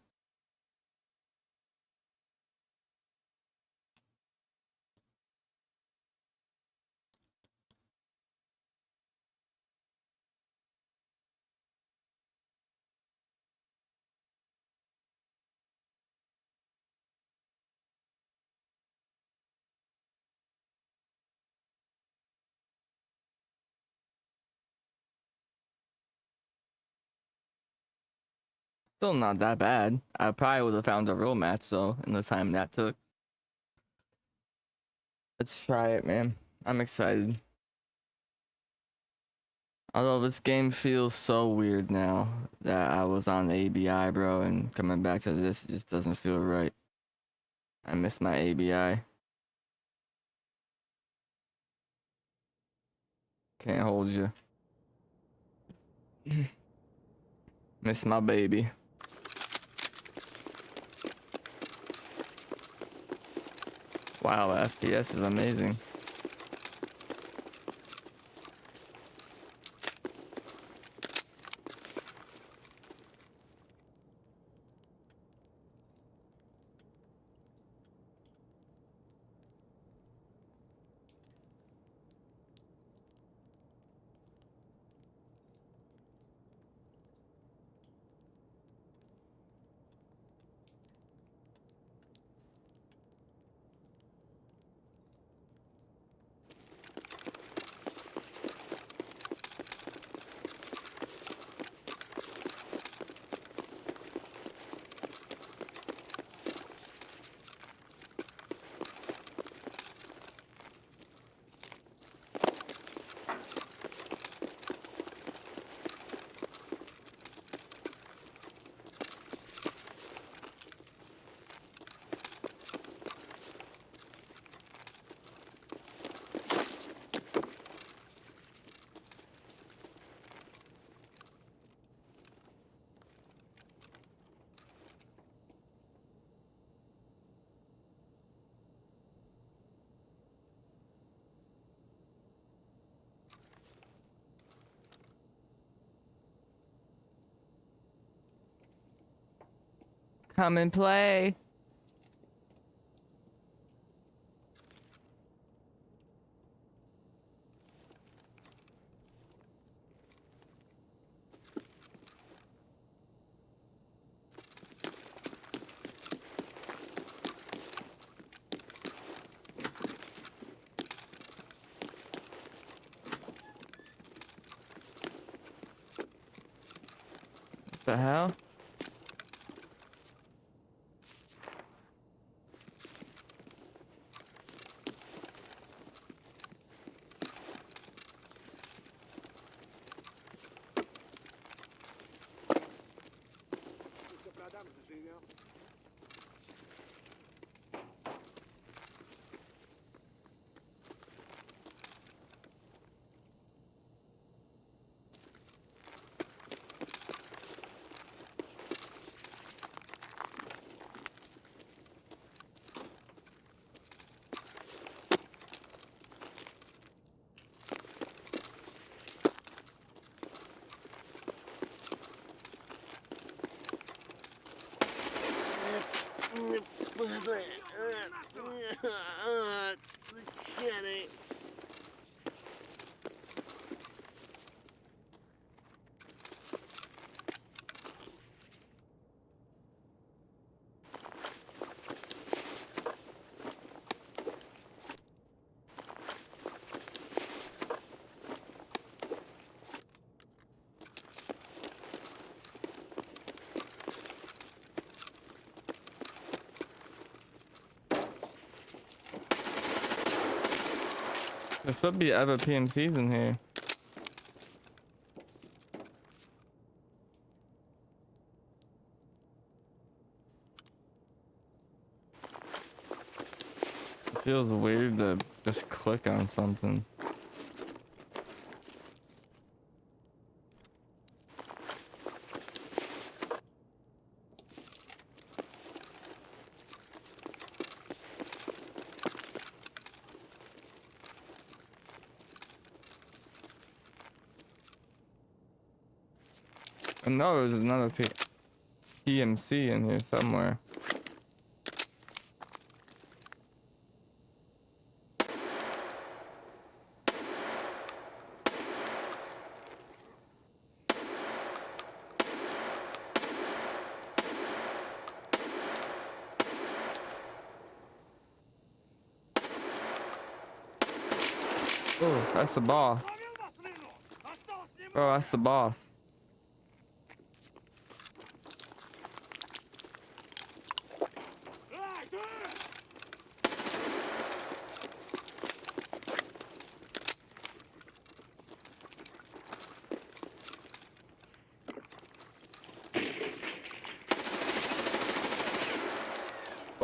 Still not that bad. I probably would have found a real match though in the time that took. Let's try it, man. I'm excited. Although this game feels so weird now that I was on ABI, bro, and coming back to this it just doesn't feel right. I miss my ABI. Can't hold you. Miss my baby. Wow, FPS is amazing. Come and play. What the hell? There should be other PMCs in here. It feels weird to just click on something. I know there's another PMC in here somewhere. Oh, that's the boss. Oh, that's the boss.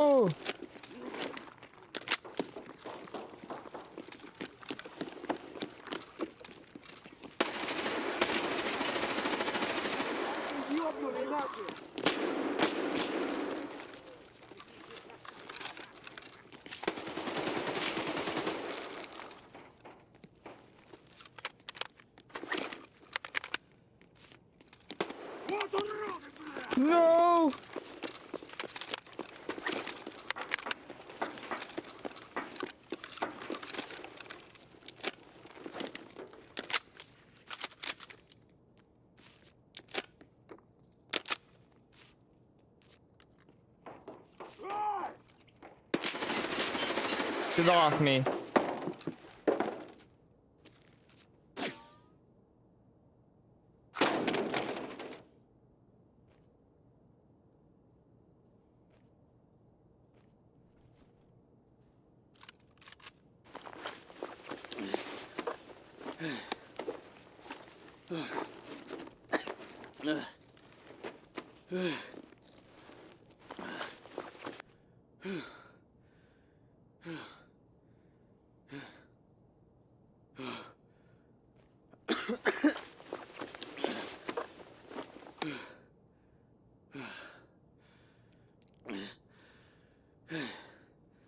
Oh. No! Get off me.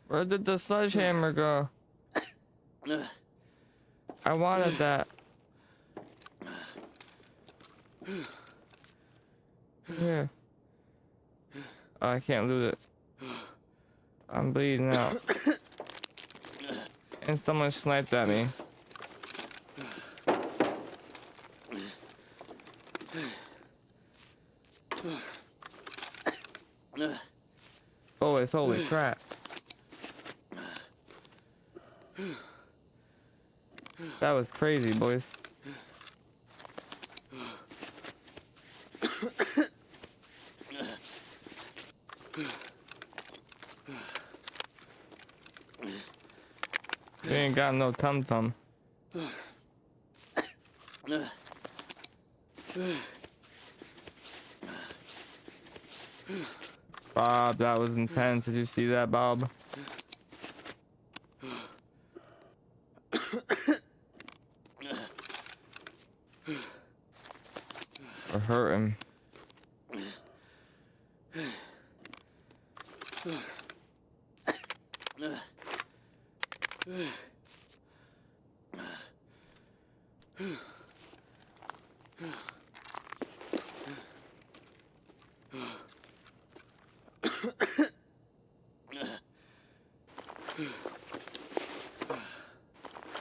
Where did the sledgehammer go? I wanted that. Here. Oh, I can't lose it. I'm bleeding out. And someone sniped at me. Boys, holy crap. That was crazy, boys. You ain't got no tum-tum. Bob, that was intense. Did you see that, Bob? Or hurt him.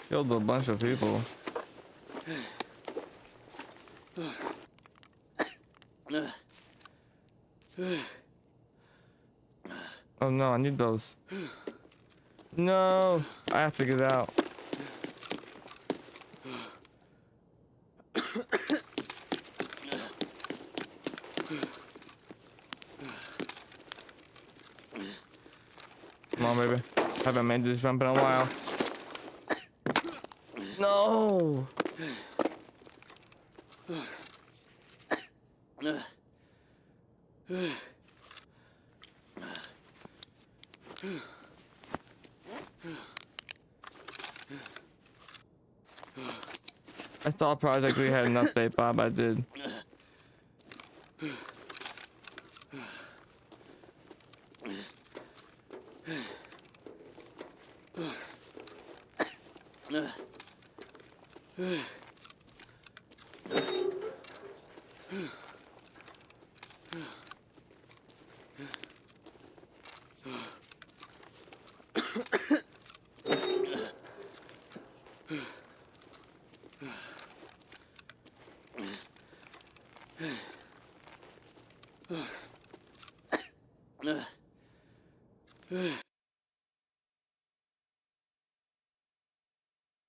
Killed a bunch of people. Oh no, I need those. No, I have to get out. Come on, baby. Haven't made this jump in a while. No. I thought Project Lee had an update, Bob. I did.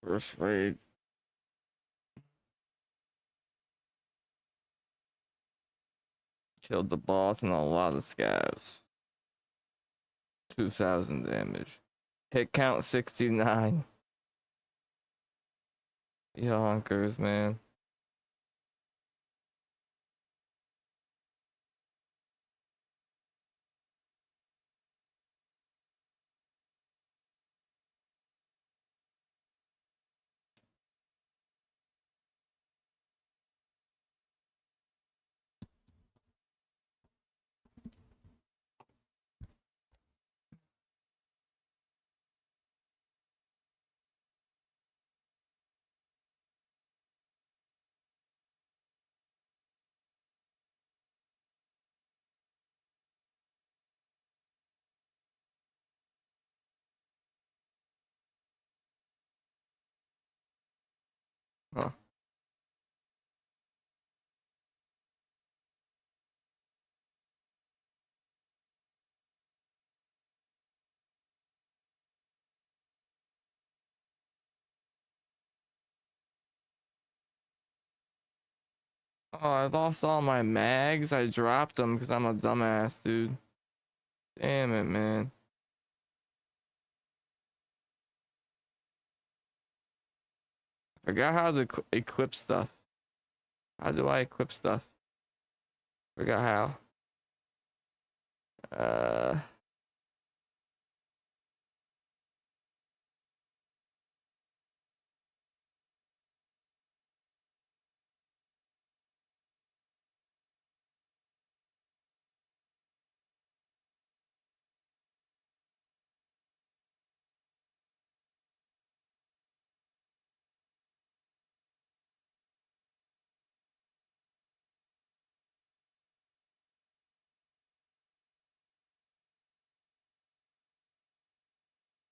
First raid. Killed the boss and a lot of scavs. 2,000 damage. Hit count 69. Yonkers, man. Huh. Oh, I lost all my mags. I dropped them because I'm a dumbass, dude. Damn it, man. Forgot how to equip stuff. How do I equip stuff? Forgot how.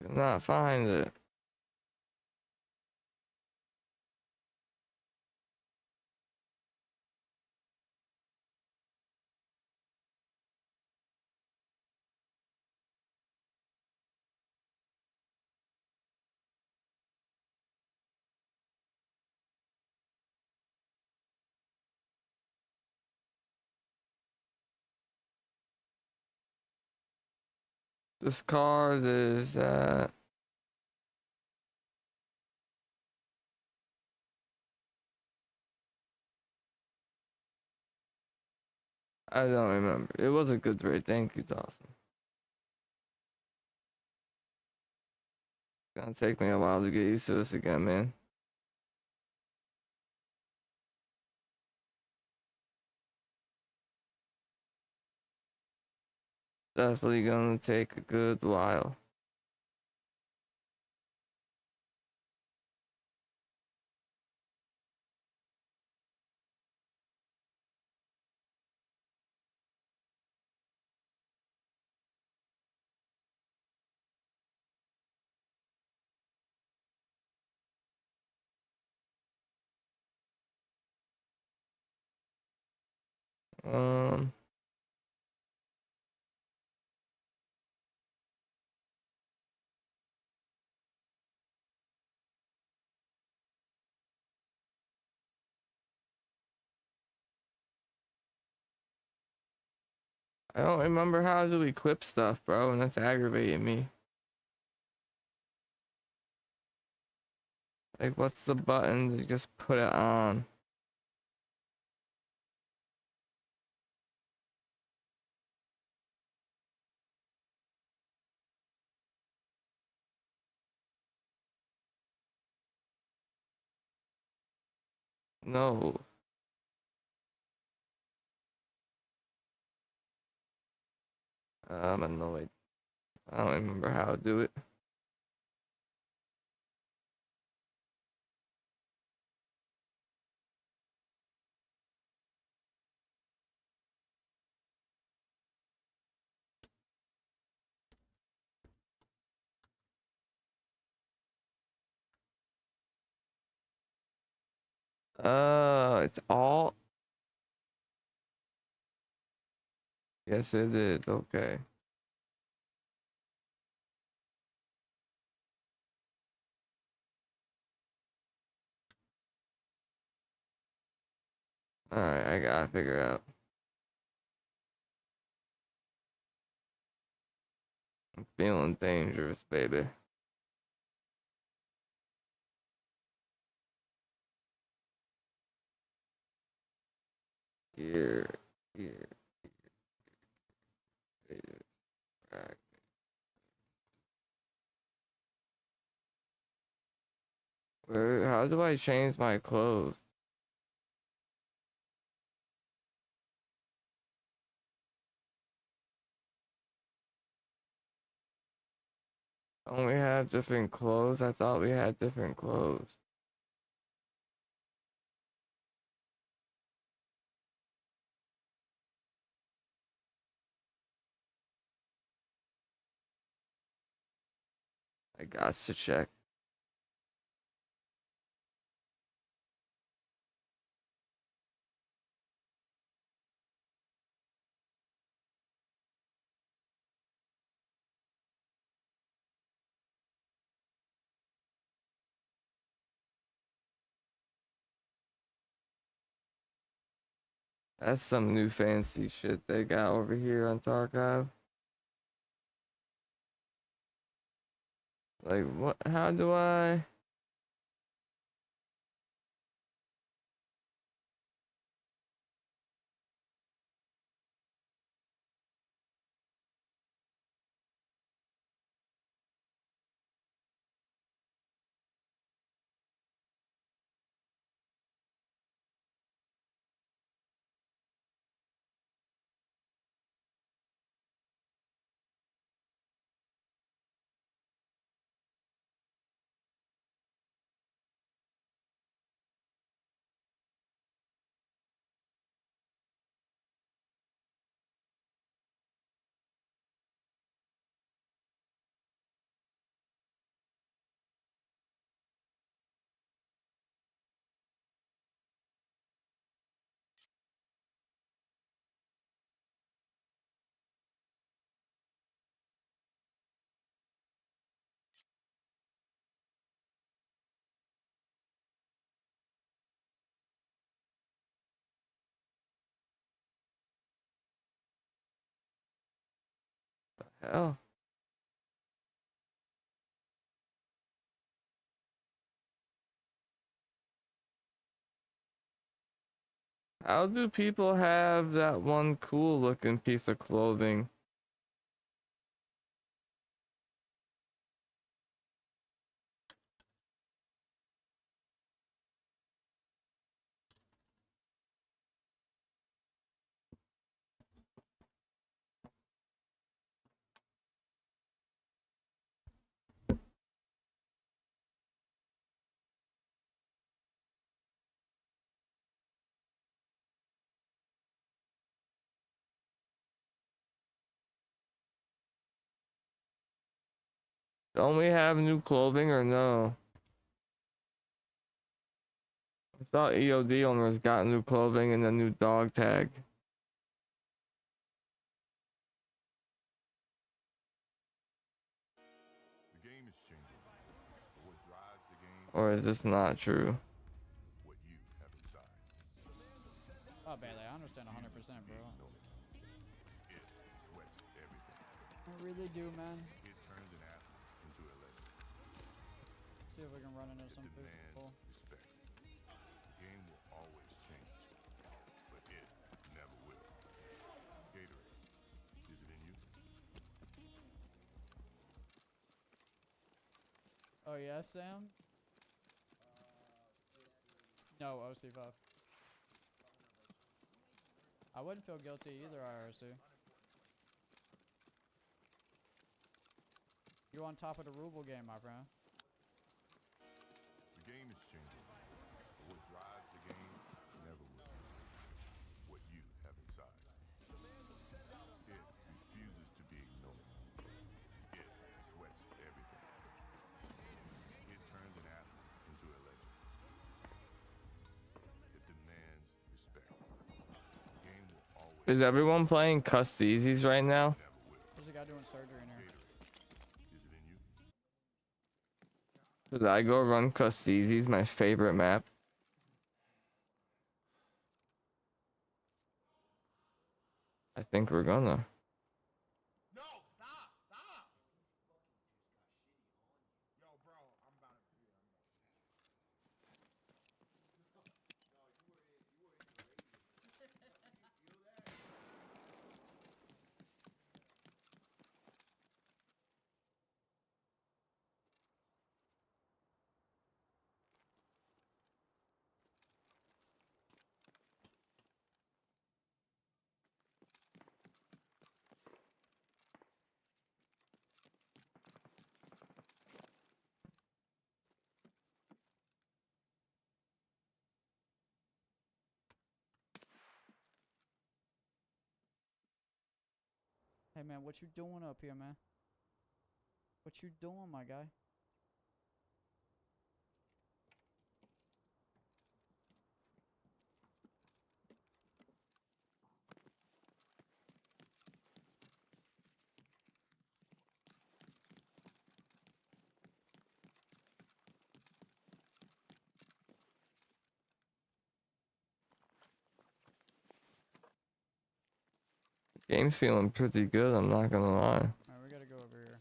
Could not find it. This card is I don't remember. It was a good rate. Thank you, Dawson. It's gonna take me a while to get used to this again, man. Definitely gonna take a good while. Um, I don't remember how to equip stuff, bro, and that's aggravating me. Like, what's the button to just put it on? No. I'm annoyed. I don't remember how to do it. It's all. Yes, it is. Okay. Alright, I gotta figure out. I'm feeling dangerous, baby. Here, here, here, back. Where, how do I change my clothes? Don't we have different clothes? I thought we had different clothes. I got to check. That's some new fancy shit they got over here on Tarkov. Like, what? How do I? Hell. How do people have that one cool looking piece of clothing? Don't we have new clothing or no? I thought EOD owners got new clothing and a new dog tag. The game is changing. But what drives the game Or is this not true? what you have inside. Oh, Bailey, I understand 100%, bro. It sweats everything. I really do, man. It turns an athlete into a legend. See if we can run into some It demands people. respect. The game will always change, but it never will. Gatorade, is it in you? Oh, yes, Sam? No, OC5. I wouldn't feel guilty either, IRC. You on top of the Ruble game, my friend. The game is changing, but what drives the game never will. What you have inside. It refuses to be ignored. It sweats everything. It turns an athlete into a legend. It demands respect. The game will always. Is everyone playing Custeezies right now? There's a guy doing surgery in here. Is it in you? Should I go run Custeezies, my favorite map? I think we're gonna. No, stop, stop. Yo, bro, I'm about to do it. Hey, man, what you doing up here, man? What you doing, my guy? Game's feeling pretty good, I'm not gonna lie. Alright, we gotta go over here.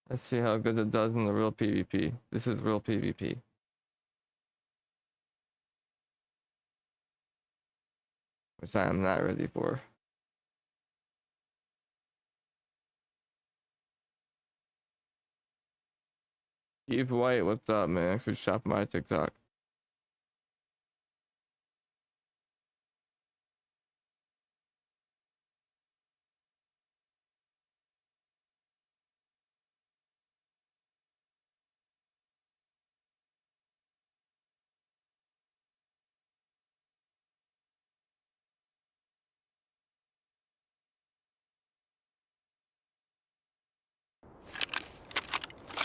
Let's see how good it does in the real PvP. This is real PvP. Which I am not ready for. Keith White, what's up, man? Should shop my TikTok.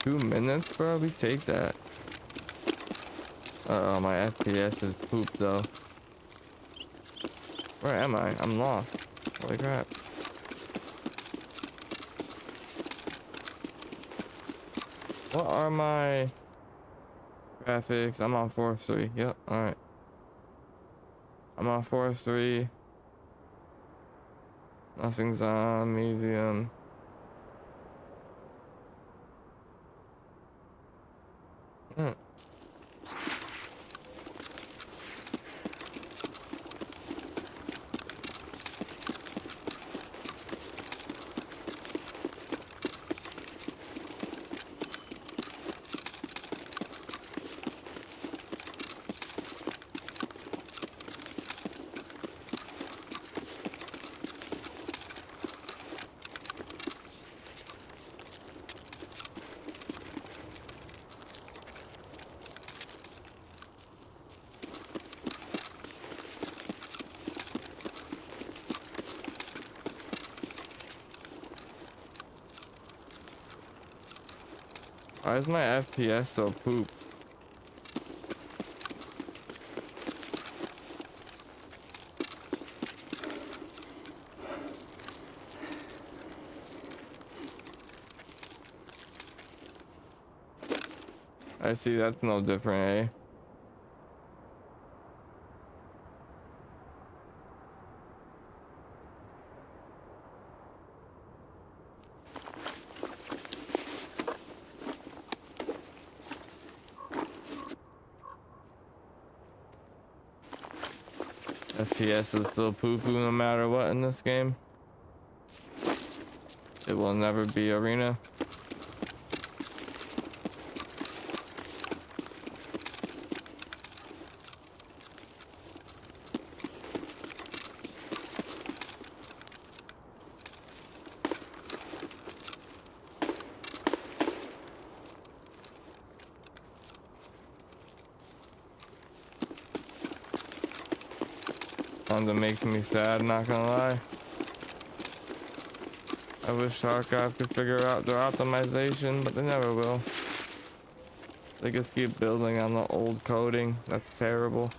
$2 minutes, bro? We take that. Uh-oh, my FPS is pooped, though. Where am I? I'm lost. Holy crap. What are my graphics? I'm on 4.3. Yep, alright. I'm on 4.3. Nothing's on medium. Hmm. Why is my FPS so poop? I see, that's no different, eh? FPS is still poo-poo no matter what in this game. It will never be arena. That makes me sad, not gonna lie. I wish Tarkov could figure out their optimization, but they never will. They just keep building on the old coding. That's terrible.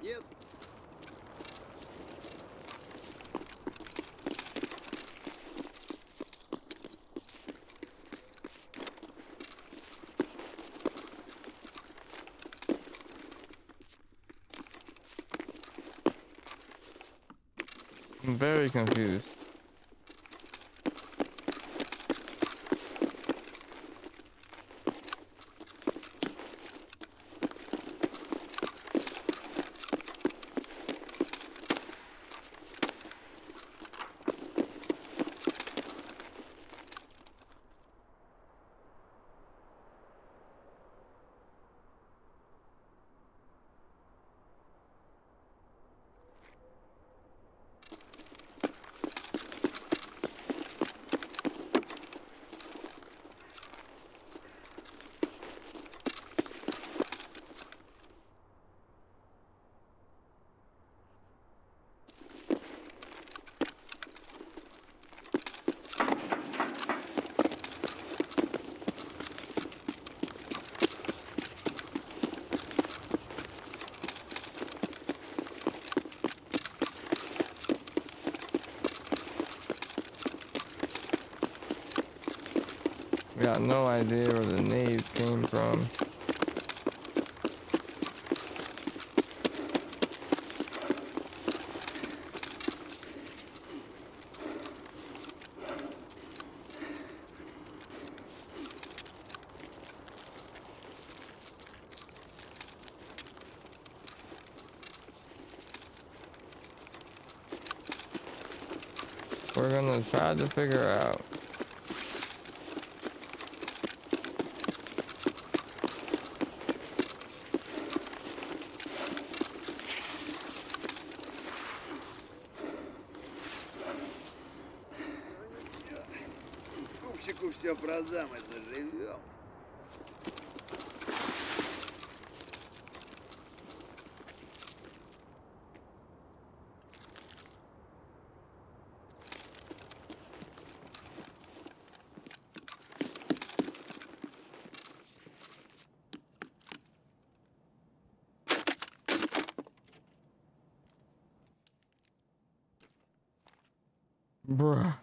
Нет. I'm very confused. Got no idea where the nade came from. We're gonna try to figure out. Купчику все продам, и заживем. Bruh.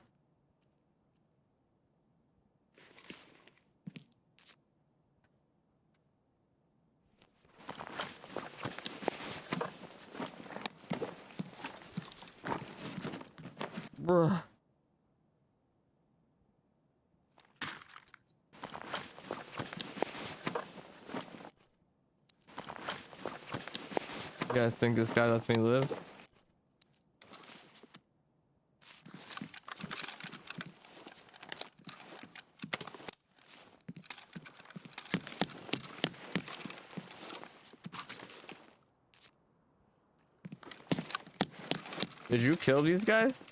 Bruh. You guys think this guy lets me live? Did you kill these guys?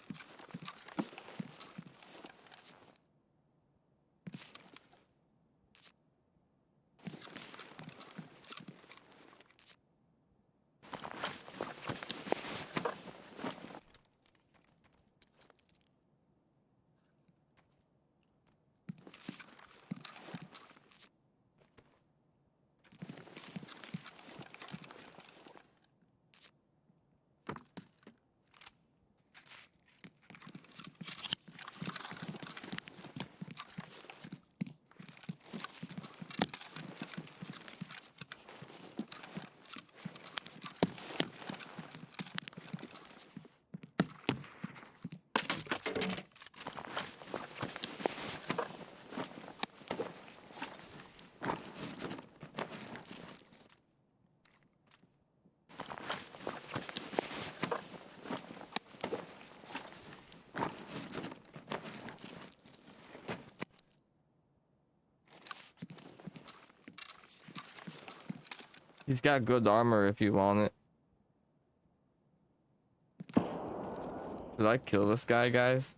He's got good armor if you want it. Did I kill this guy, guys?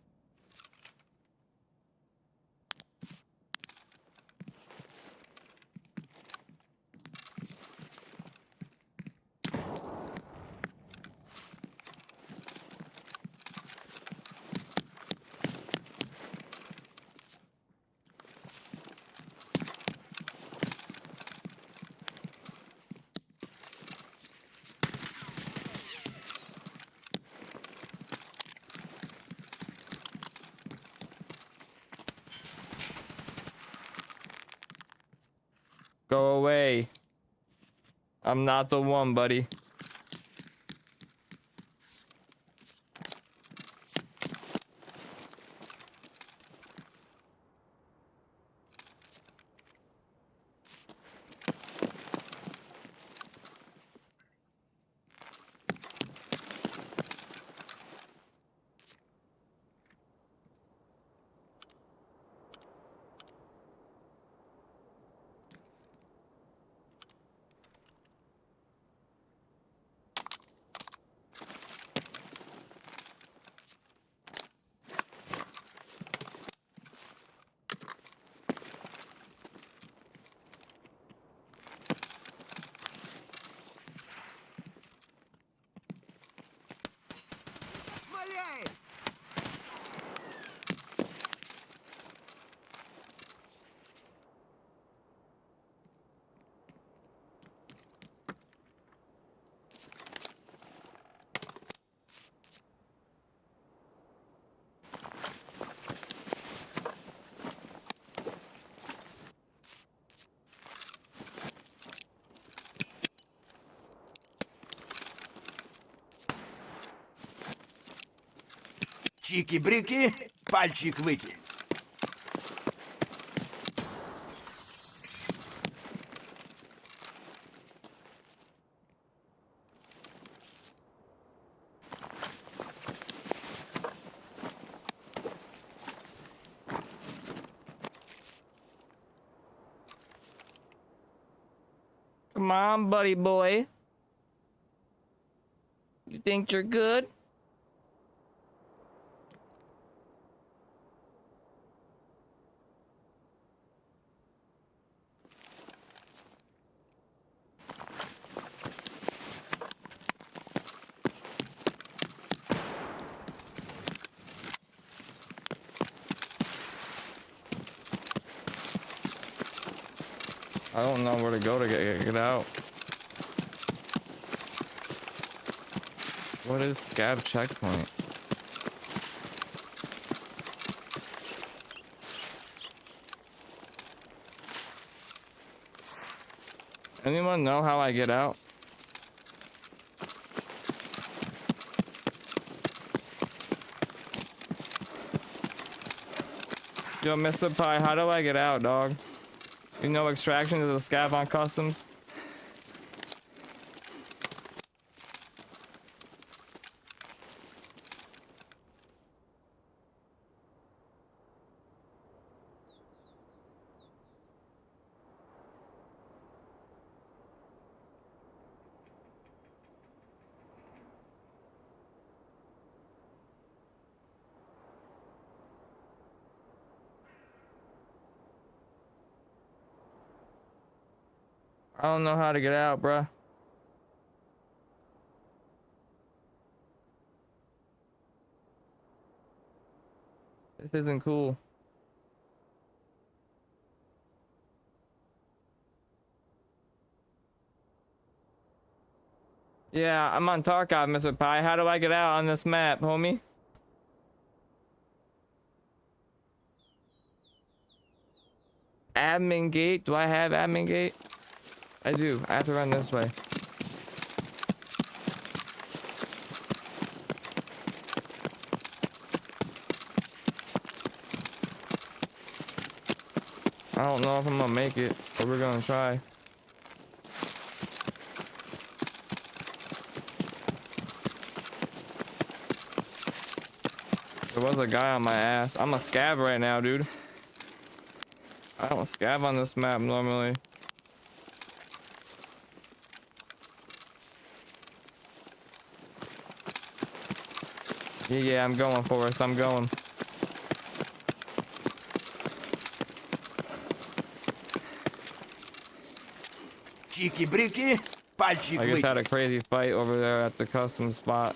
way. I'm not the one, buddy. Чики-брики, пальчик выкинь. Come on, buddy boy. You think you're good? I don't know where to go to get out. What is scav checkpoint? Anyone know how I get out? Yo, Mr. Pie, how do I get out, dog? You know extraction to the scav on customs? I don't know how to get out, bruh. This isn't cool. Yeah, I'm on Tarkov, Mr. Pie. How do I get out on this map, homie? Admin gate? Do I have admin gate? I do. I have to run this way. I don't know if I'm gonna make it, but we're gonna try. There was a guy on my ass. I'm a scav right now, dude. I don't scav on this map normally. Yeah, I'm going for us. I'm going. Чики-брики, пальчик I just выкинь. had a crazy fight over there at the custom spot.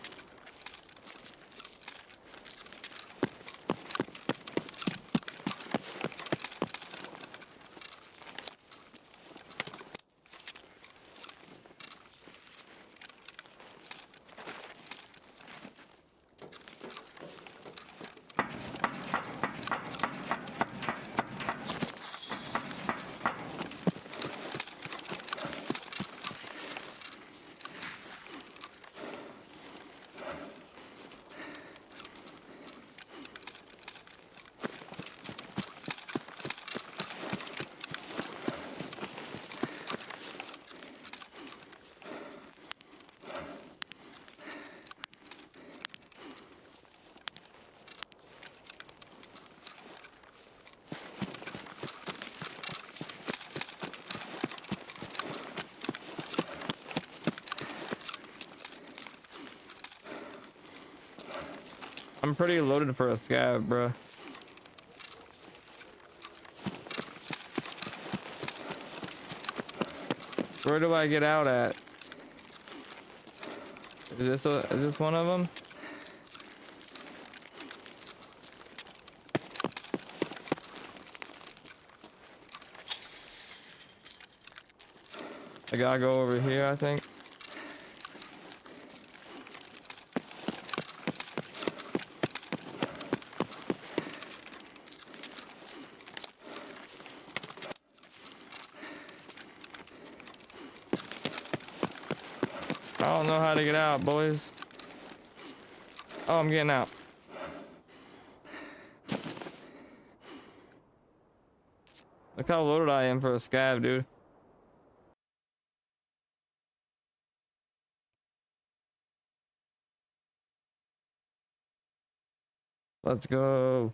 I'm pretty loaded for a scav, bro. Where do I get out at? Is this one of them? I gotta go over here, I think. I don't know how to get out, boys. Oh, I'm getting out. Look how loaded I am for a scav, dude. Let's go.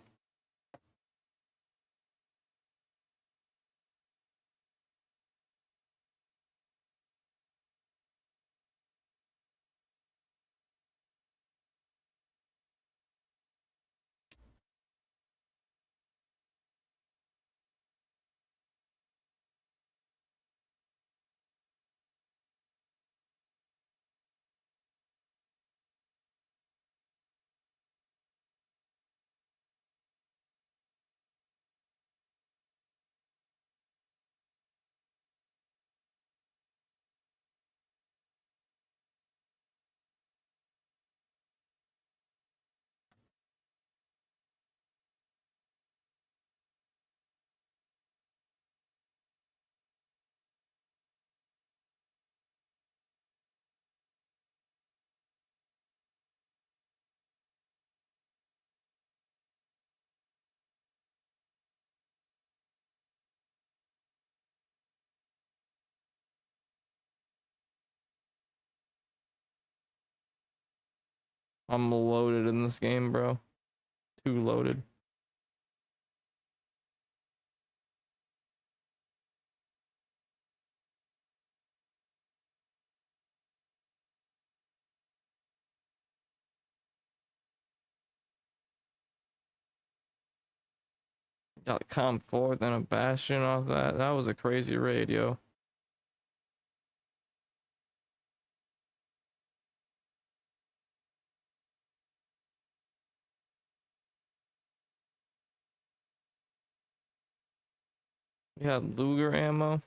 I'm loaded in this game, bro. Too loaded. Got comp fourth and a bastion off that. That was a crazy raid, yo. We had Luger ammo.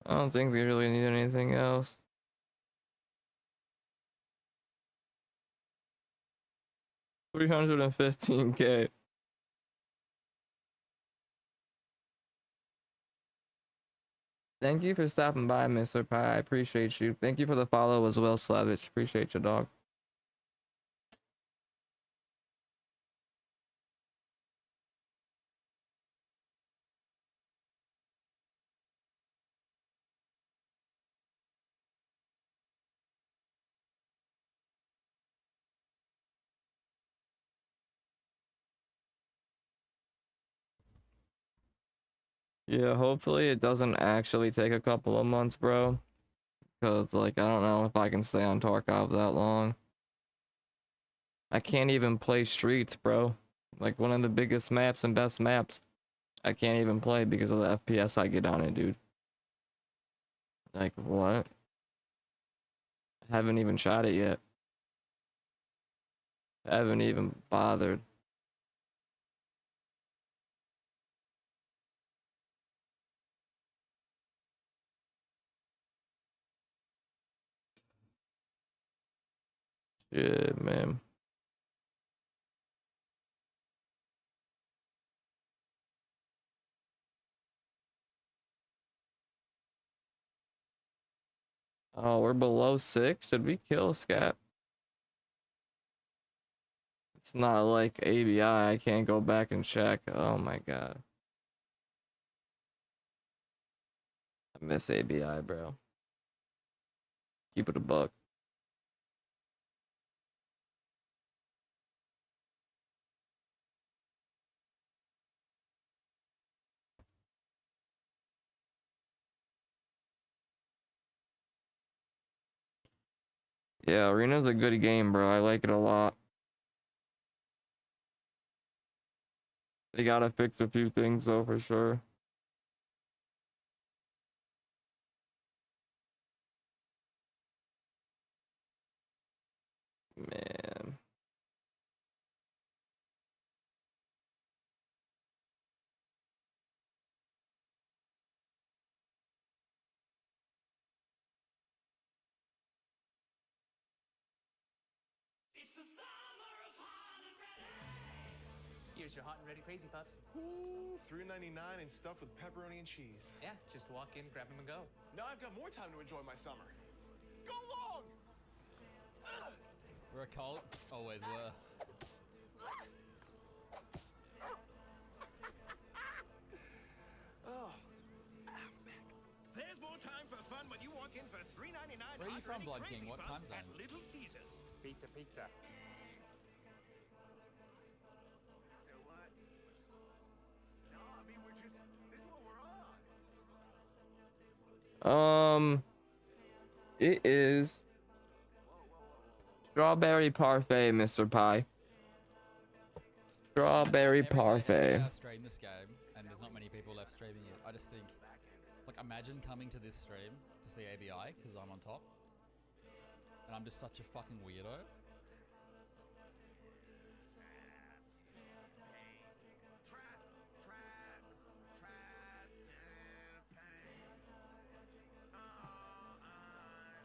I don't think we really need anything else. $315K. Thank you for stopping by, Mr. Pie. I appreciate you. Thank you for the follow as well, Slavich. Appreciate you, dog. Yeah, hopefully it doesn't actually take a couple of months, bro. Because, like, I don't know if I can stay on Tarkov that long. I can't even play Streets, bro. Like, one of the biggest maps and best maps. I can't even play because of the FPS I get on it, dude. Like, what? I haven't even shot it yet. I haven't even bothered. Shit, man. Oh, we're below 6? Should we kill Scat? It's not like ABI. I can't go back and check. Oh my god. I miss ABI, bro. Keep it a buck. Yeah, Arena's a good game, bro. I like it a lot. They gotta fix a few things though, for sure. Man. Here's your hot and ready Crazy Puffs. Ooh, $3.99 and stuffed with pepperoni and cheese. Yeah, just walk in, grab them, and go. Now I've got more time to enjoy my summer. Go long! We're a cult. Always were. Oh. There's more time for fun when you walk in for $3.99 Where are you from, hot-ready Blood Crazy King? What Puffs time zone? at Little Caesars. Pizza, pizza. So what? No, I mean, we're just, this is what we're on. It is strawberry parfait, Mr. Pie. Strawberry parfait. I stream this game, and there's not many people left streaming it. I just think, like, imagine coming to this stream to see ABI because I'm on top, and I'm just such a fucking weirdo.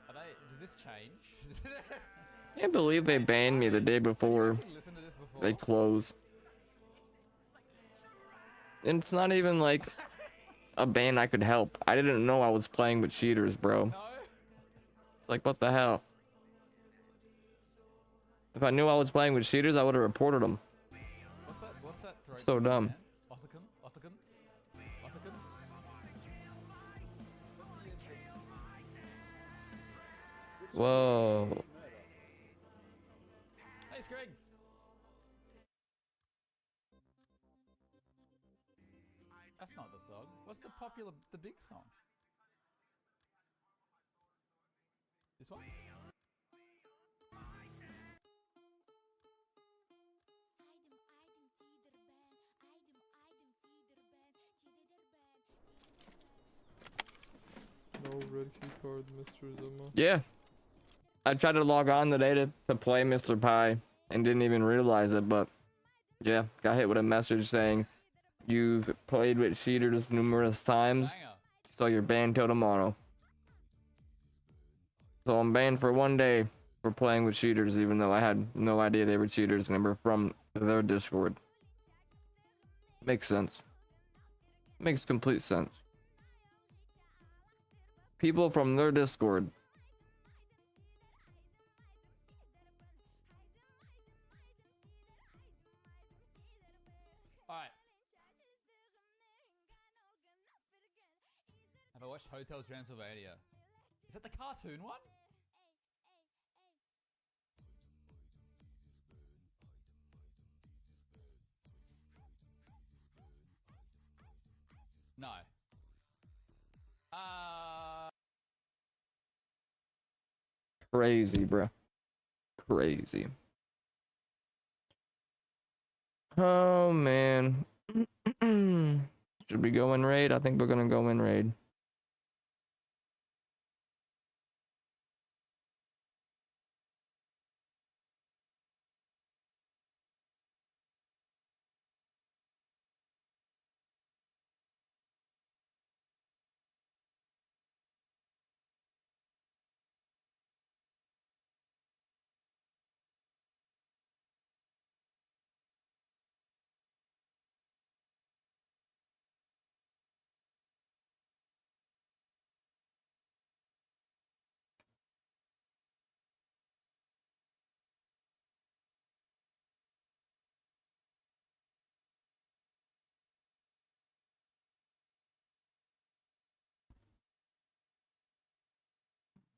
Are they? Does this change? I can't believe they banned me the day before they close. And it's not even like a ban I could help. I didn't know I was playing with cheaters, bro. It's like, what the hell? If I knew I was playing with cheaters, I would have reported them. What's that throat So song, dumb. man? Otacon? Otacon? Otacon? Whoa. Hey, Scriggs! That's not the song. What's the popular, the big song? This one? No red key card, Mr. Zuma. Yeah. I tried to log on today to play Mr. Pie and didn't even realize it, but yeah, got hit with a message saying you've played with cheaters numerous times, so you're banned till tomorrow. So I'm banned for 1 day for playing with cheaters, even though I had no idea they were cheaters and they were from their Discord. Makes sense. Makes complete sense. People from their Discord. Alright. Have I watched Hotel Transylvania? Is that the cartoon one? No. Crazy, bruh. Crazy. Oh, man. Should we go in raid? I think we're gonna go in raid.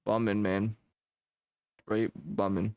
Bumming, man. Straight bumming.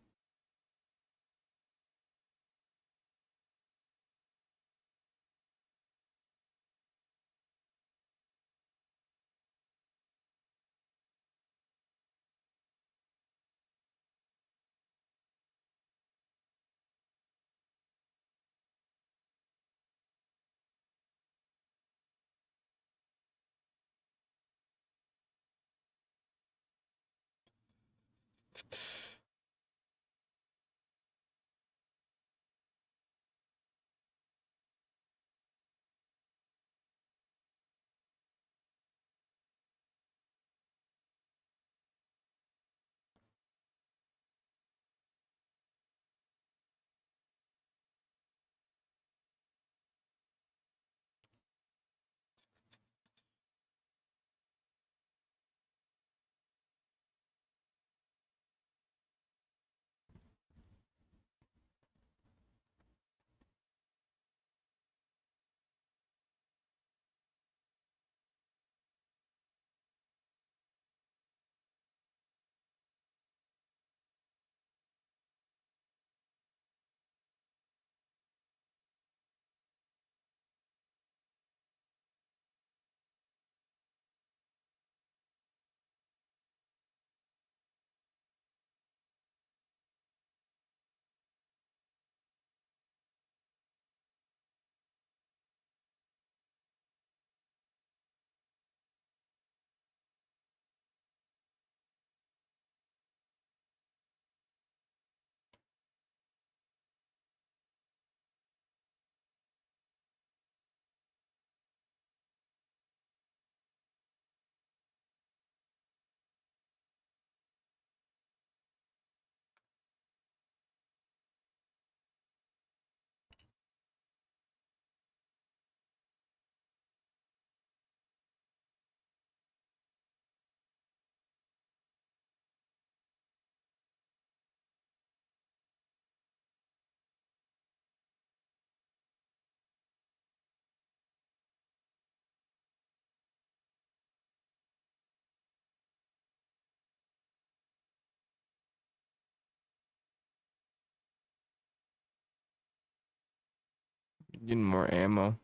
Getting more ammo.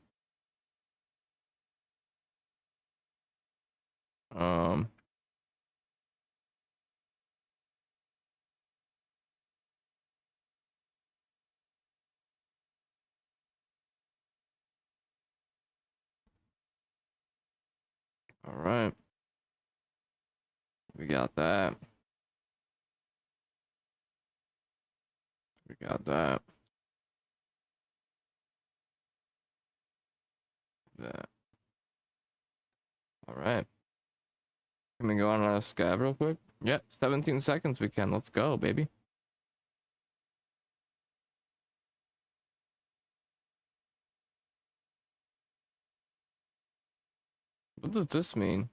Um. All right. We got that. We got that. That. All right. Can we go on a scav real quick? Yeah, 17 seconds we can. Let's go, baby. What does this mean?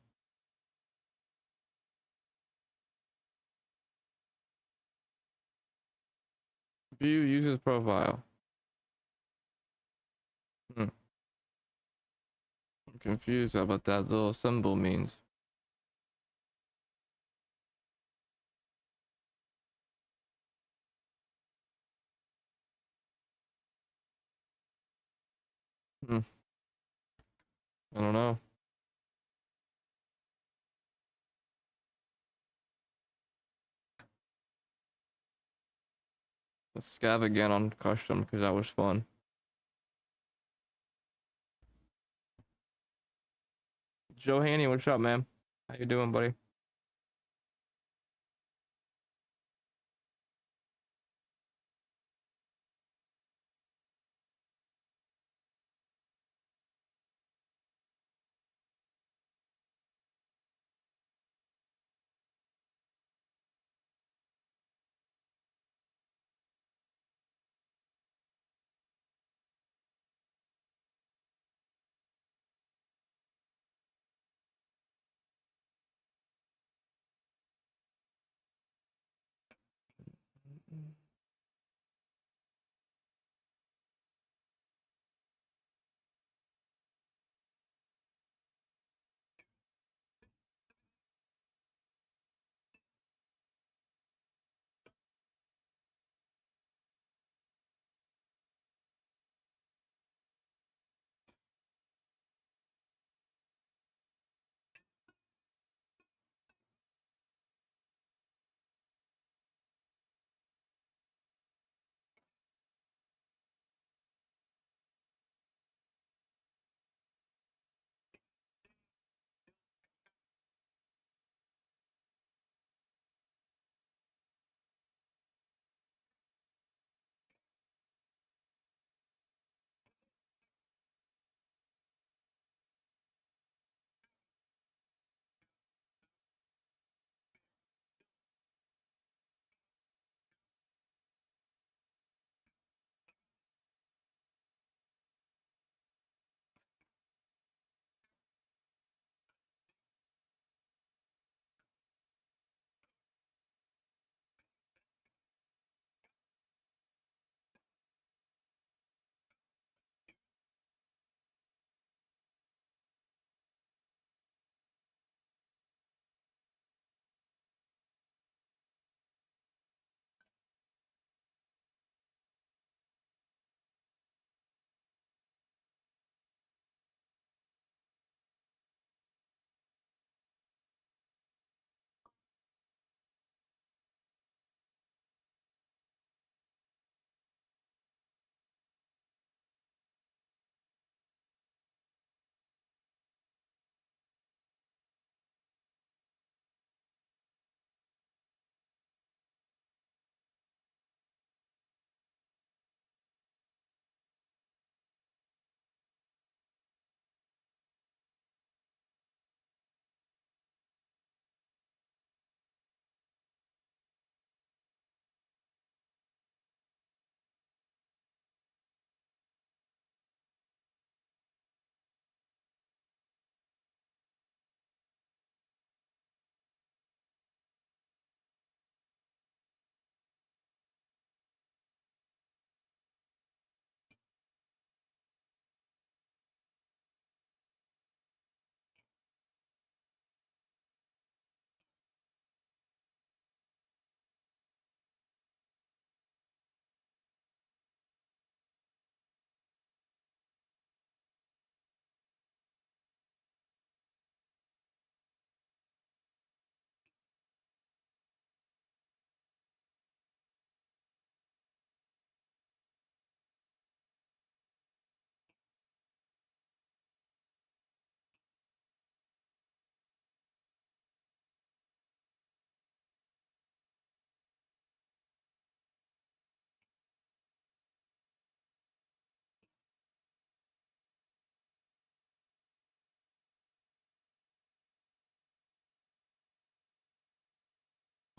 View user's profile. I'm confused about what that little symbol means. I don't know. Let's scav again on custom because that was fun. Joe Haney, what's up, man? How you doing, buddy?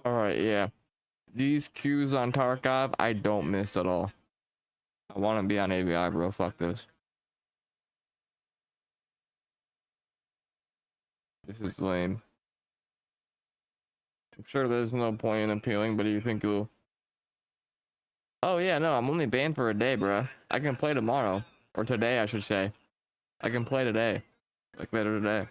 All right, yeah. These queues on Tarkov, I don't miss at all. I want to be on ABI, bro. Fuck this. This is lame. I'm sure there's no point in appealing, but do you think you'll... Oh, yeah, no, I'm only banned for a day, bro. I can play tomorrow. Or today, I should say. I can play today. Like, later today.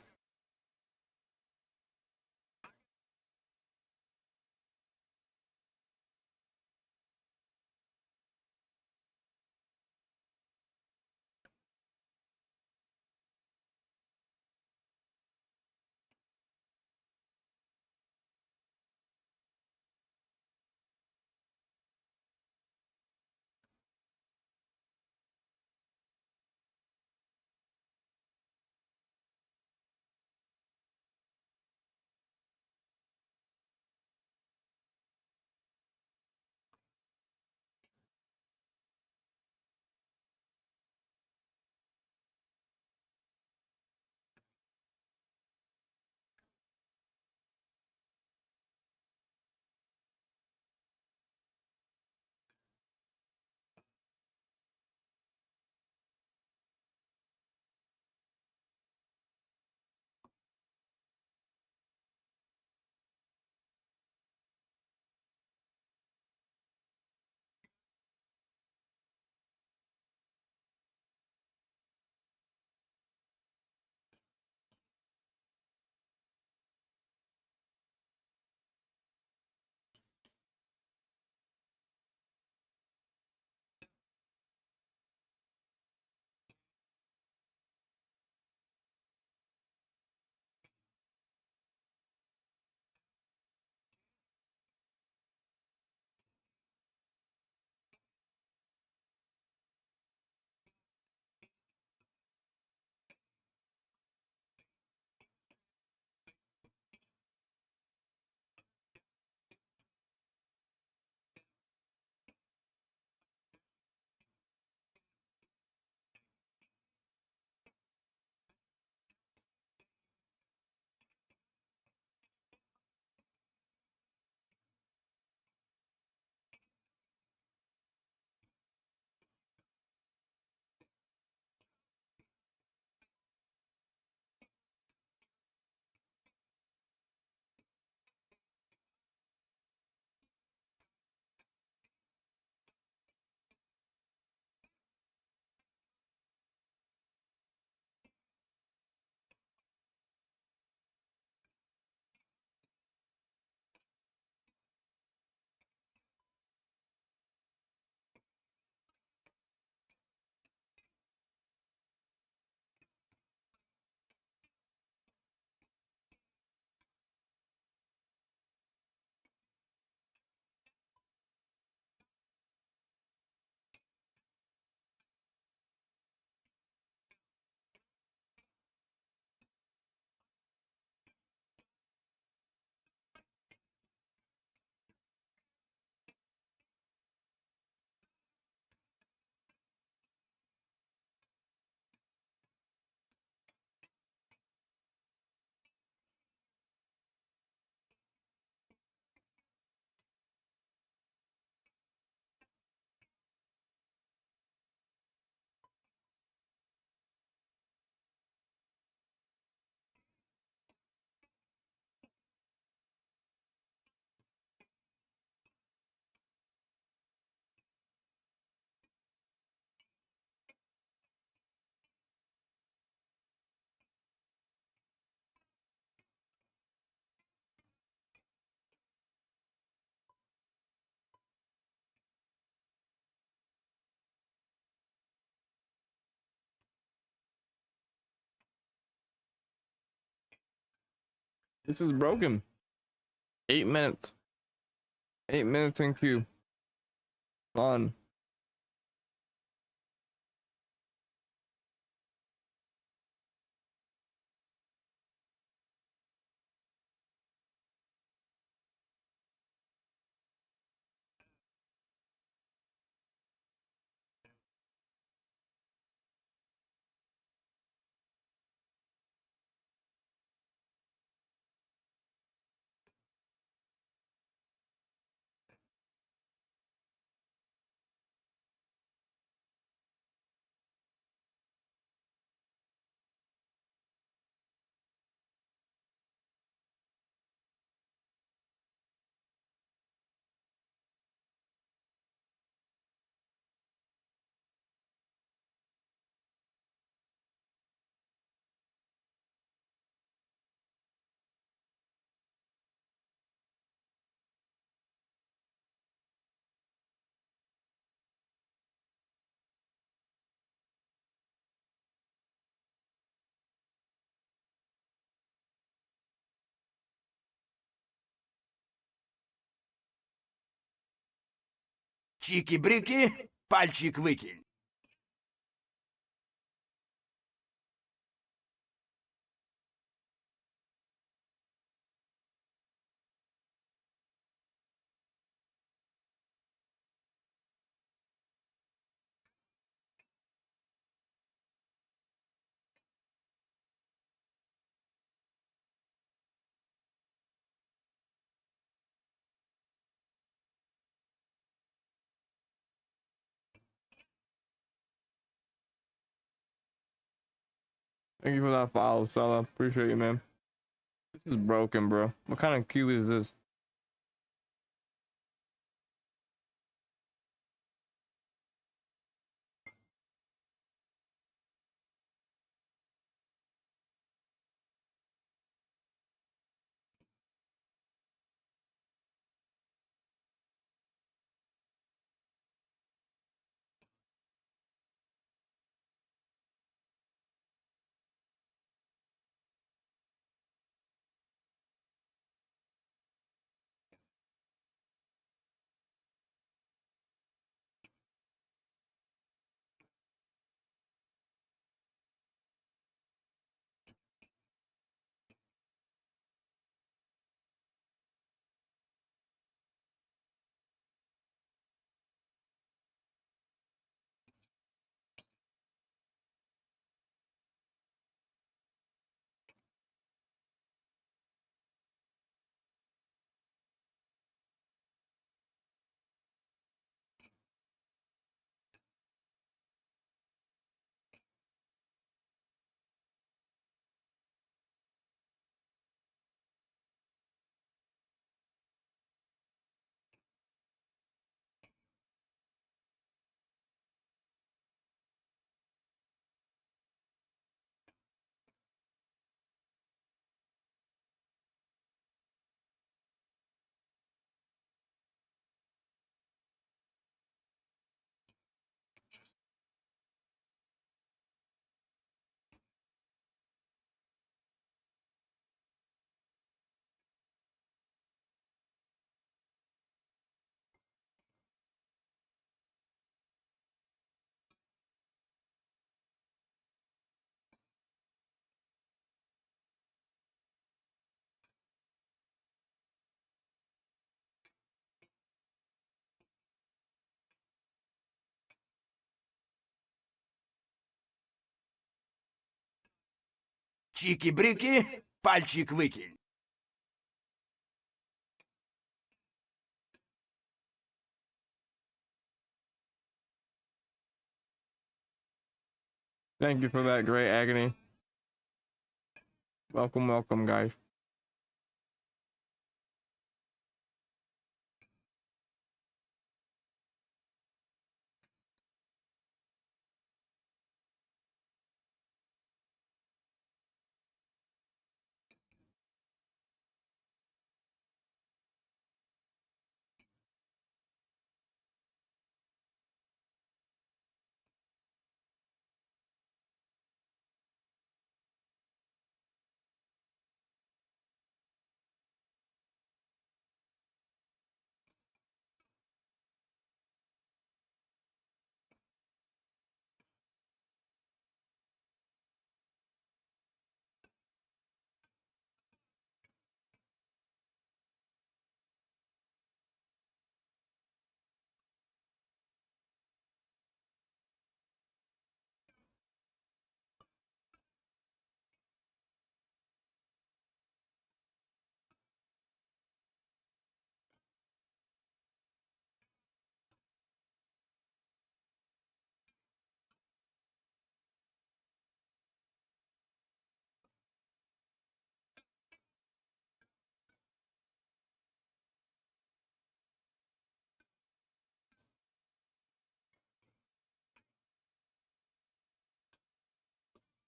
This is broken. 8 minutes. 8 minutes in queue. Fun. Чики-брики, пальчик выкинь. Thank you for that follow, Sella. Appreciate you, man. This is broken, bro. What kind of cube is this? Чики-брики, пальчик выкинь. Thank you for that great agony. Welcome, welcome, guys.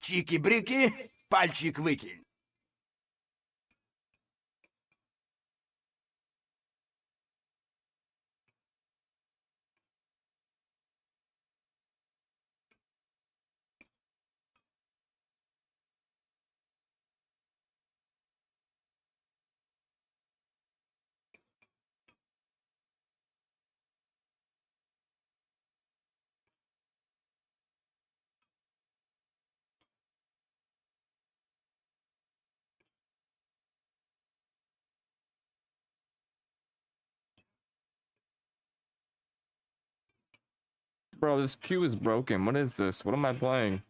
Чики-брики, пальчик выкинь. Bro, this queue is broken. What is this? What am I playing?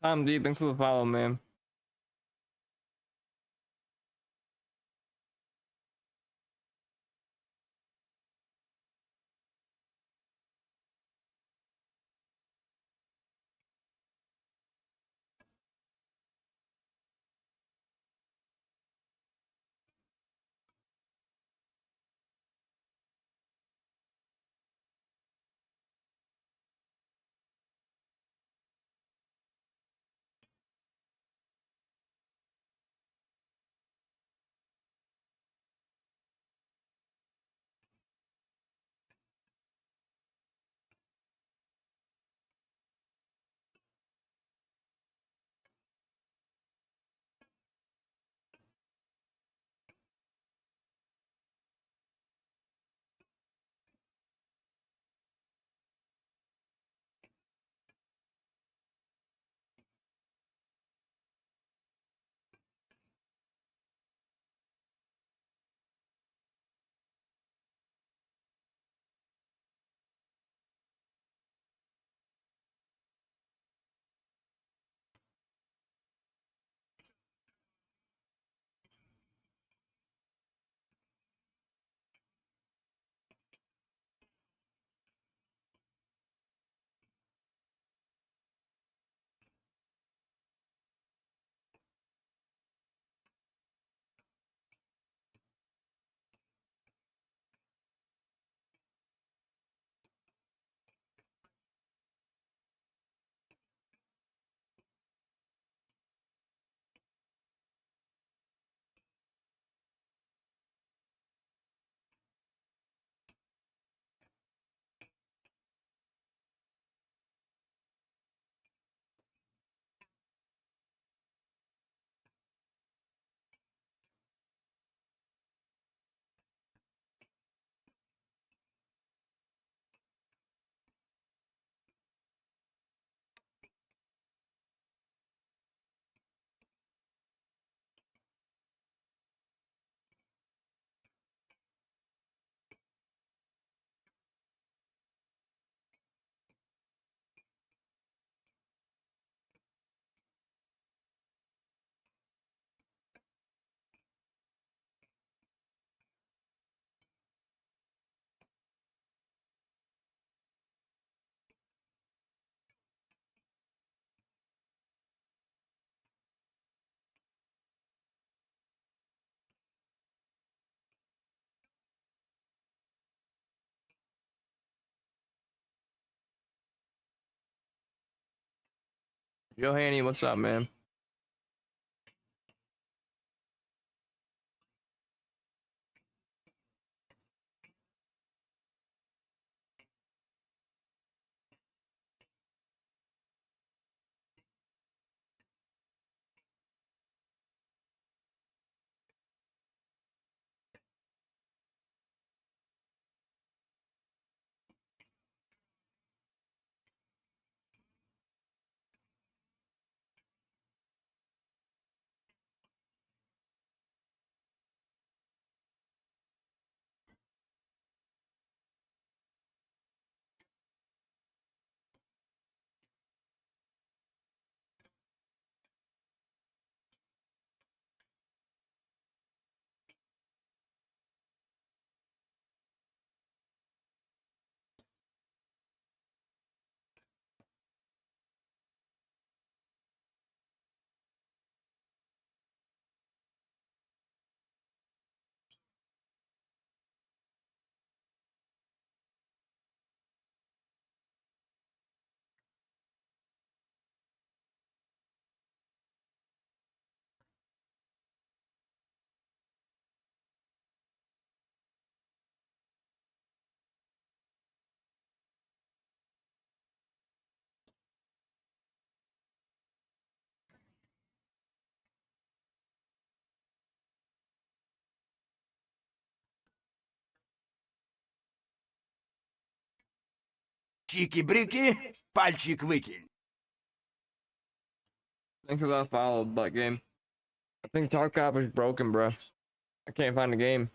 Tom D, thanks for the follow, man. Yo, Hanny, what's up, man? Чики-брики, пальчик выкинь. Thanks for that follow, butt game. I think Tarkov is broken, bro. I can't find the game.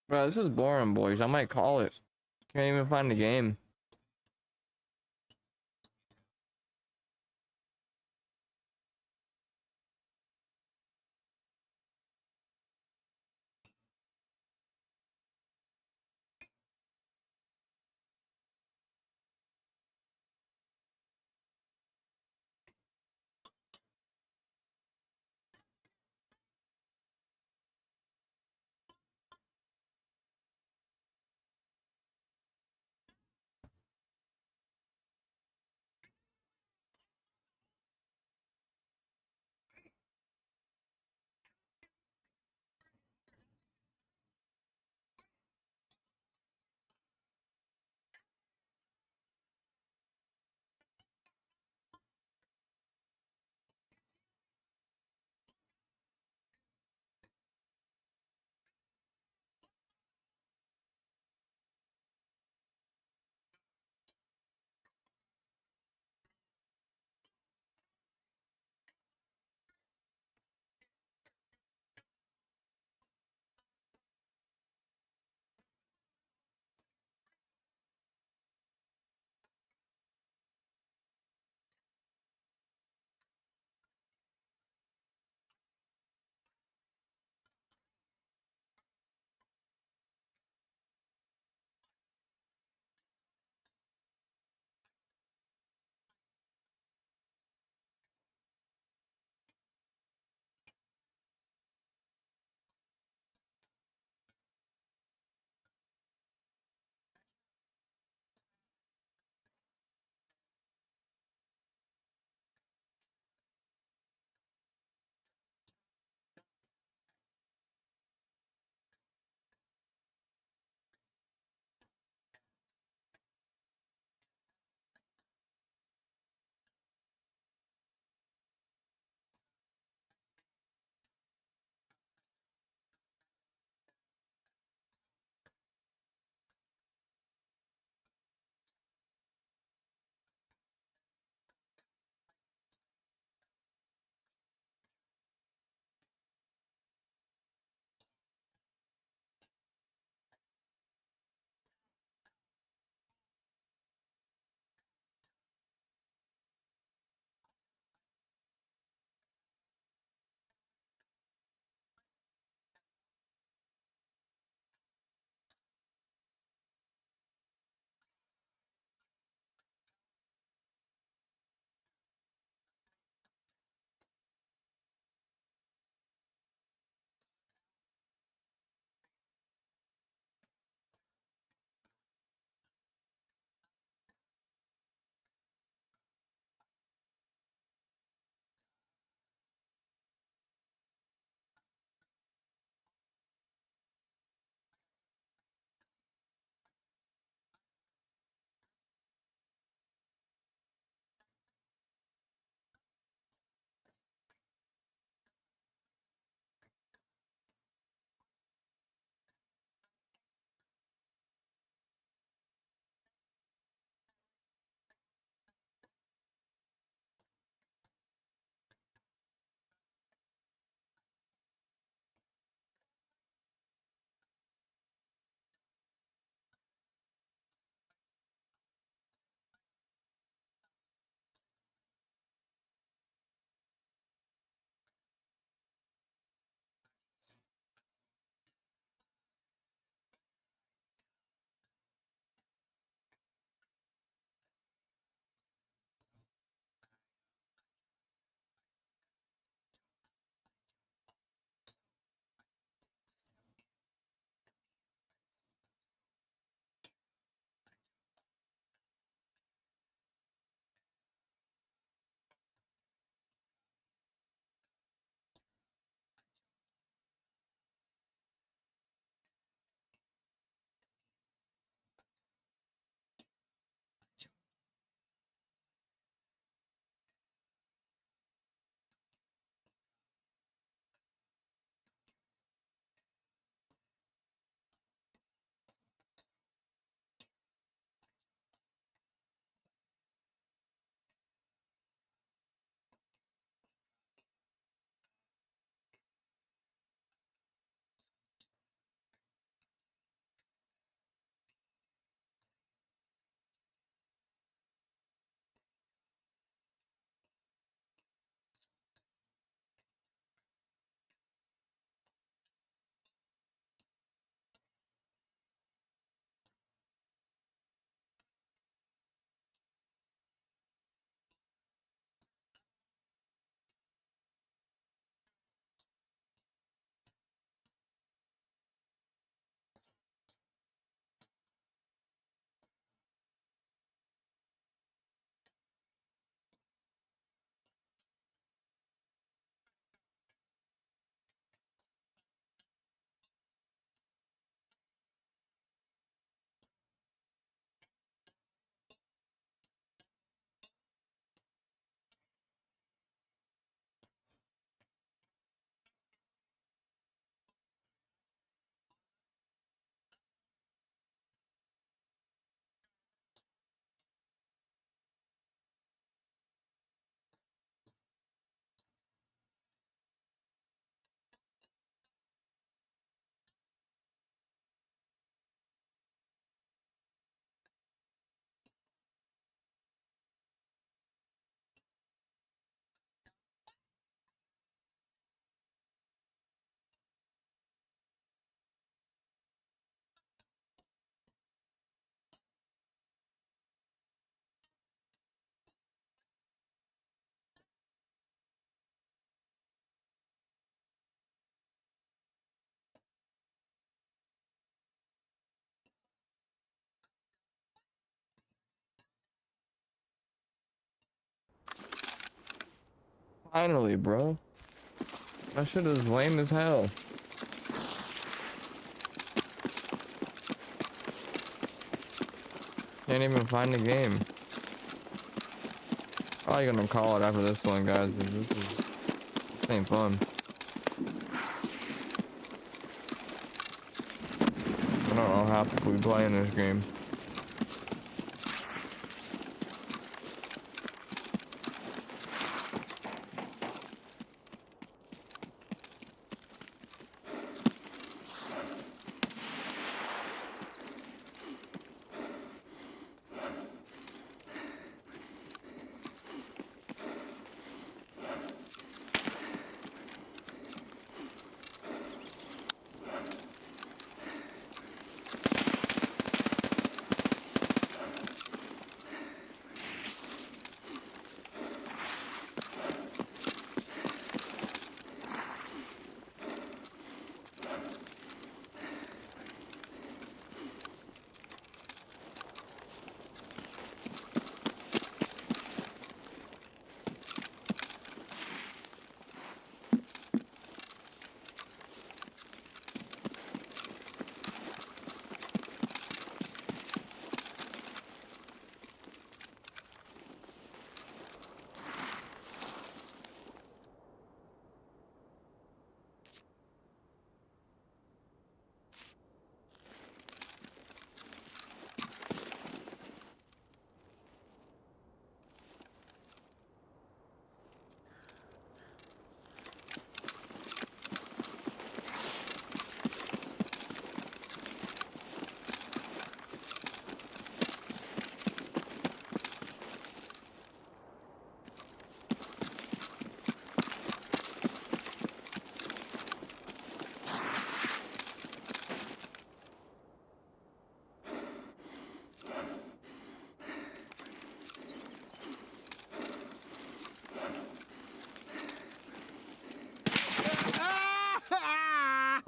Bro, this is boring, boys. I might call it. Can't even find the game. Finally, bro. That shit is lame as hell. Can't even find the game. Probably gonna call it after this one, guys. This ain't fun. I don't know how people be playing this game.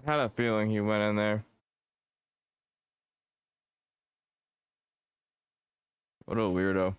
I had a feeling he went in there. What a weirdo.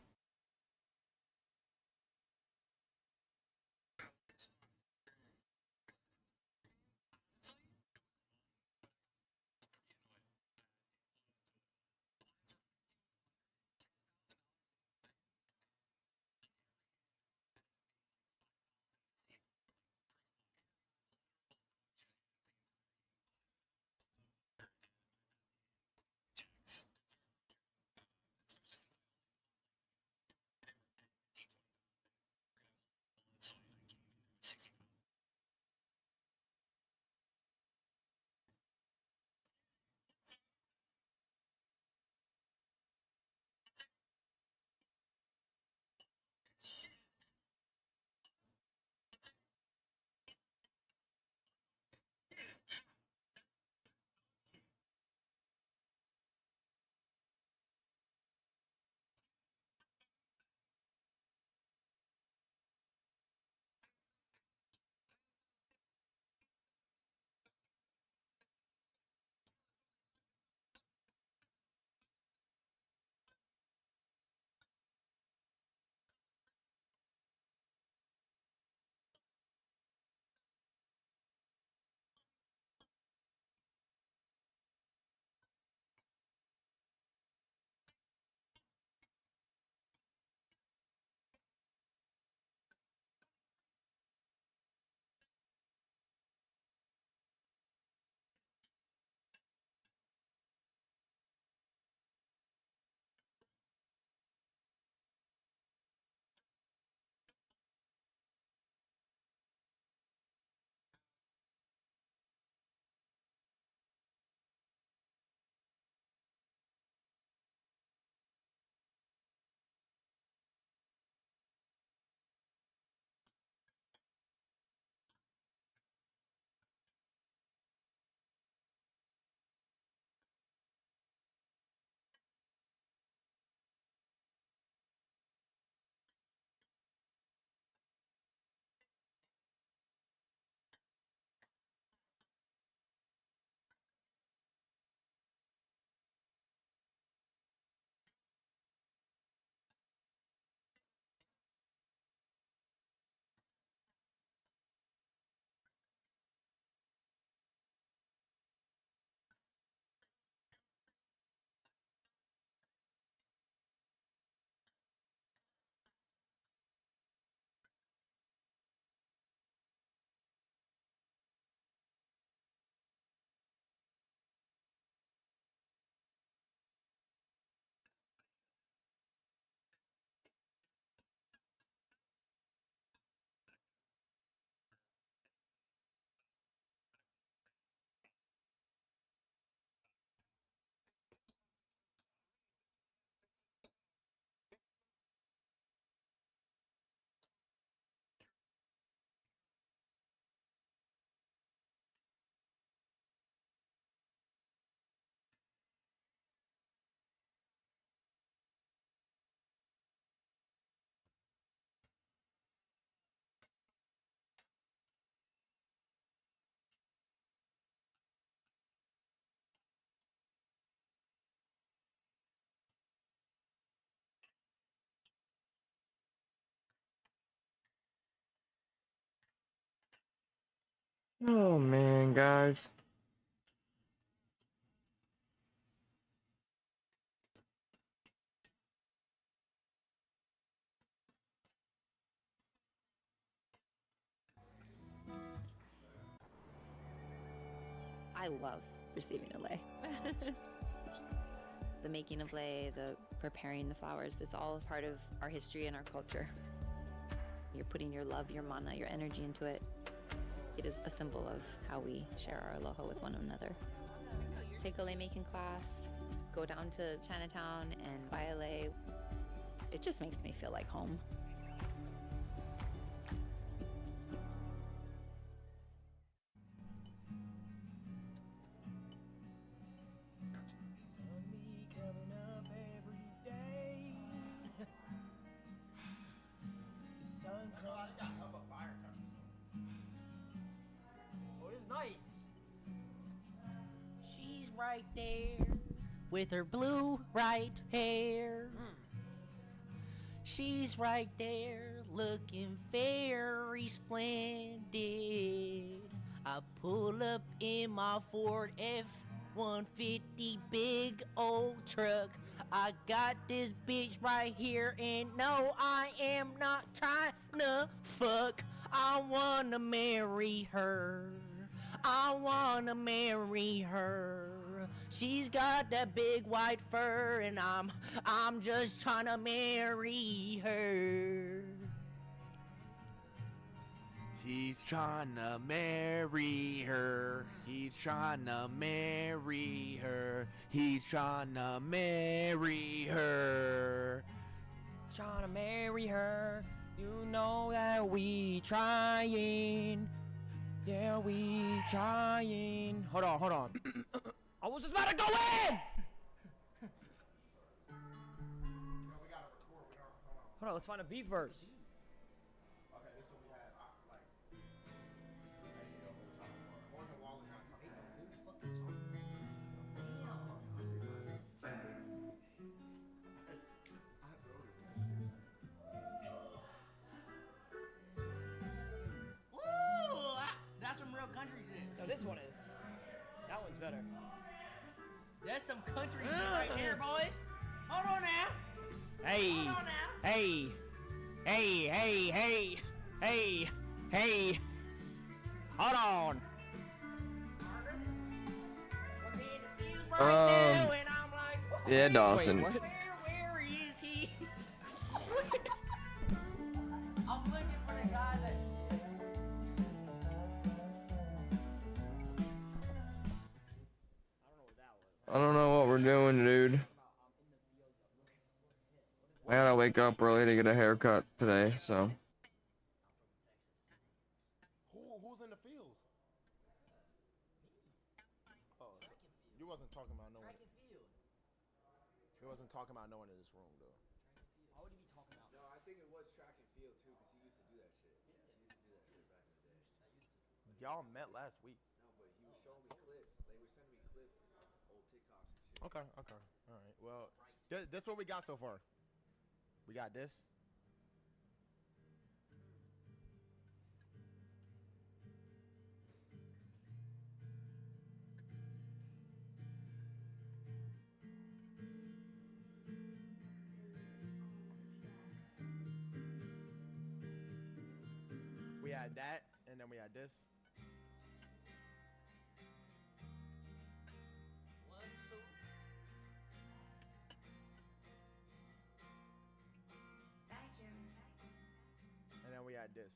Oh man, guys. I love receiving a lei. The making of lei, the preparing the flowers, it's all a part of our history and our culture. You're putting your love, your mana, your energy into it. It is a symbol of how we share our aloha with one another. Take a lei making class, go down to Chinatown and buy a lei. It just makes me feel like home. She's right there with her blue right hair. She's right there looking very splendid. I pull up in my Ford F-150 big old truck. I got this bitch right here, and no, I am not trying to fuck. I wanna marry her. I wanna marry her. She's got that big white fur, and I'm just trying to marry her. He's trying to marry her. He's trying to marry her. He's trying to marry her. Trying to marry her. You know that we trying. Yeah, we trying. Hold on. I was just about to go in! Hold on, let's find a beat verse. Ooh, that's some real country shit. No, this one is. That one's better. That's some country shit right there, boys. Hold on now. Hey. Hold on now. Hey. Hey. Hold on. Yeah, Dawson. Wait, what? Where is he? I'm looking for the guy that. I don't know what we're doing, dude. I gotta wake up early to get a haircut today, so. Who's in the field? Oh, you wasn't talking about no one. You wasn't talking about no one in this room, though. What would you be talking about? No, I think it was track and field too, because he used to do that shit. He used to do that shit back in the day. Y'all met last week. No, but he was showing me clips. They were sending me clips, old TikToks and shit. Okay. All right. Well, this what we got so far. We got this. We had that, and then we had this. And then we had this.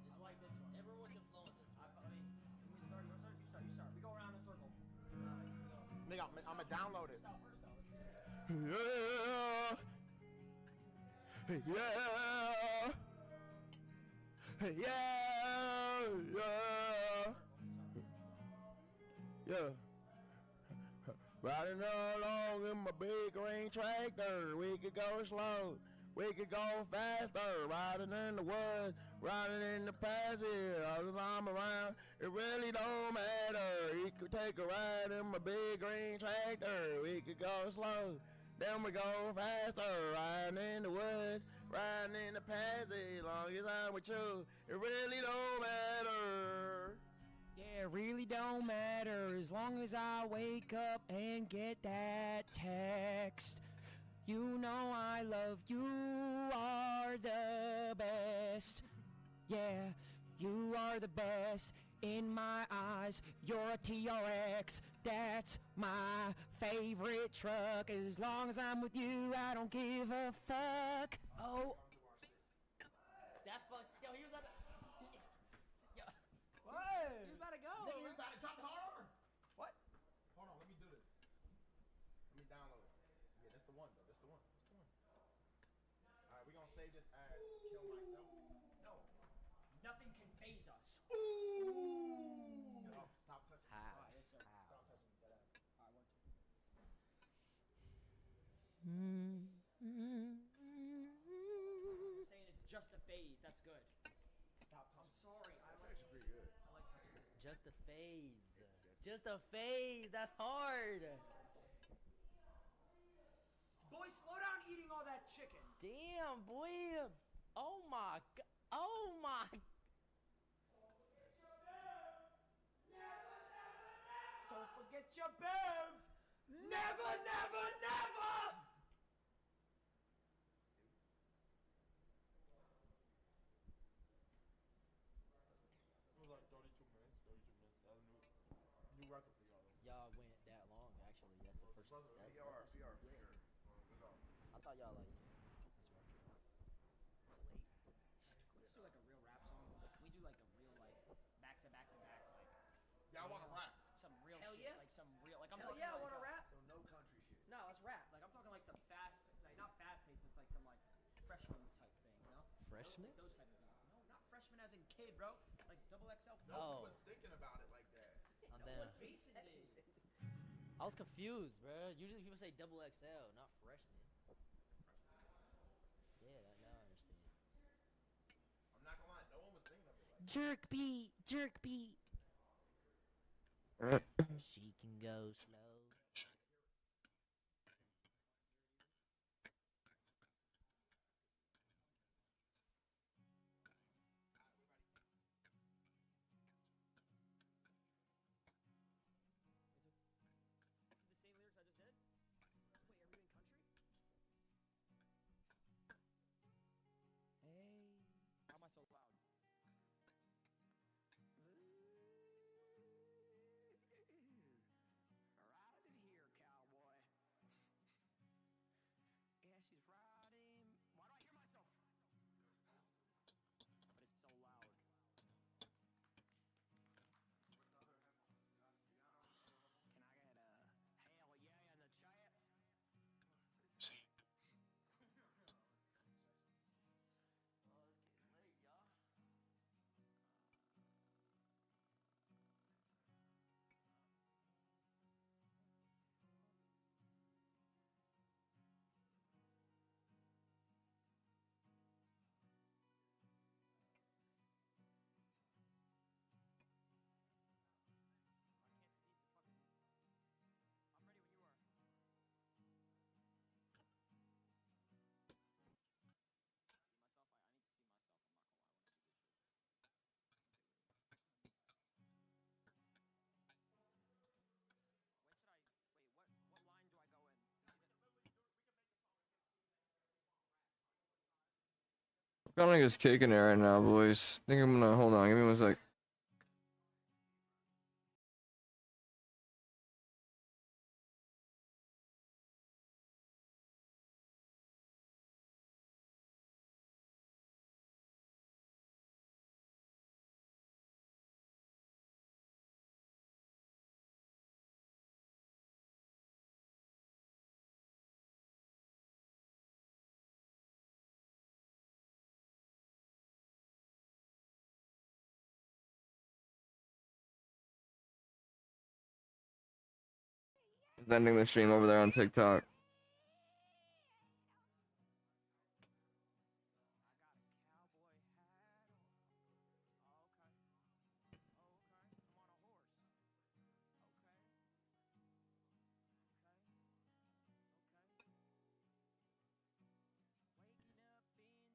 It's like this. Everyone can flow in this. You start. We go around in a circle. Nigga, I'ma download it. Yeah. Riding along in my big green tractor, we could go slow, we could go faster. Riding in the woods, riding in the pasture, all the time around, it really don't matter. You could take a ride in my big green tractor, we could go slow, then we go faster. Riding in the woods, riding in the past, as long as I'm with you, it really don't matter. Yeah, it really don't matter as long as I wake up and get that text. You know I love you, are the best. Yeah, you are the best in my eyes. You're a TRX, that's my favorite truck. As long as I'm with you, I don't give a fuck. Oh. That's fuck. Yo, he was about to. Yo. What? He was about to go. Nigga, you about to drop the hard over. What? Hold on, let me do this. Let me download it. Yeah, that's the one, though. That's the one. That's the one. All right, we're going to save this as kill myself. No. Nothing can phase us. No, stop touching me. How? Yes, sir. Stop touching me. Get out. All right, 1, 2. Saying it's just a phase. That's good. Stop touching I'm sorry. That's actually pretty good. I like touching it. Just a phase. Just a phase. That's hard. Boy, slow down eating all that chicken. Damn, boy. Oh my god. Oh my. Don't forget your bev. Never, never, never. It was like 32 minutes. 32 minutes. That's a new record for y'all. Y'all went that long, actually. That's the first. PR. I thought y'all like. Let's do like a real rap song. Like, can we do like a real like back to back to back like? Yeah, I want to rap. Some real Hell shit. yeah. Like some real like I'm Hell talking yeah, I like want to rap. So no country shit. No, let's rap. Like I'm talking like some fast, like not fast paced, but it's like some like freshman type thing, you know? Freshman? Like those type of beats. No, not freshman as in kid, bro. Like double XL. No one was thinking about it like that. And No, then what Jason did. I was confused, bro. Usually people say double XL, not freshman. Yeah, now I understand. I'm not gonna lie, no one was thinking of it like that. Jerk beat, jerk beat. She can go slow. The same lyrics I just did? Wait, are we in country? Hey. Why am I so loud? Riding here, cowboy. Yeah, she's riding. Why do I hear myself? But it's so loud. Can I get a hell yeah in the chat? I can't see the fucking. I'm ready when you are. See myself? I need to see myself. I'm not gonna lie when I do this shit. When should I? Wait, what line do I go in? Got niggas kicking it right now, boys. I think I'm gonna hold on. Give me 1 sec. Ending the stream over there on TikTok. Waking up in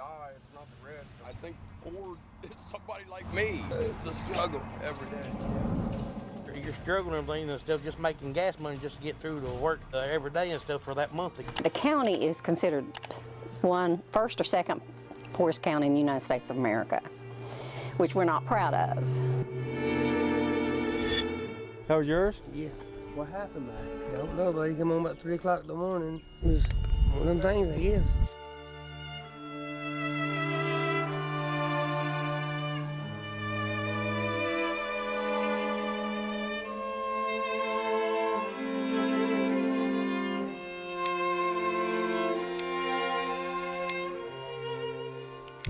die. It's not the rich. I think poor is somebody like me. It's a struggle every day. You're struggling and everything instead of just making gas money just to get through to work every day and stuff for that month. The county is considered first or second poorest county in the United States of America, which we're not proud of. That was yours? Yeah. What happened, man? I don't know, but he come on about 3 o'clock in the morning. It was one of them things, I guess.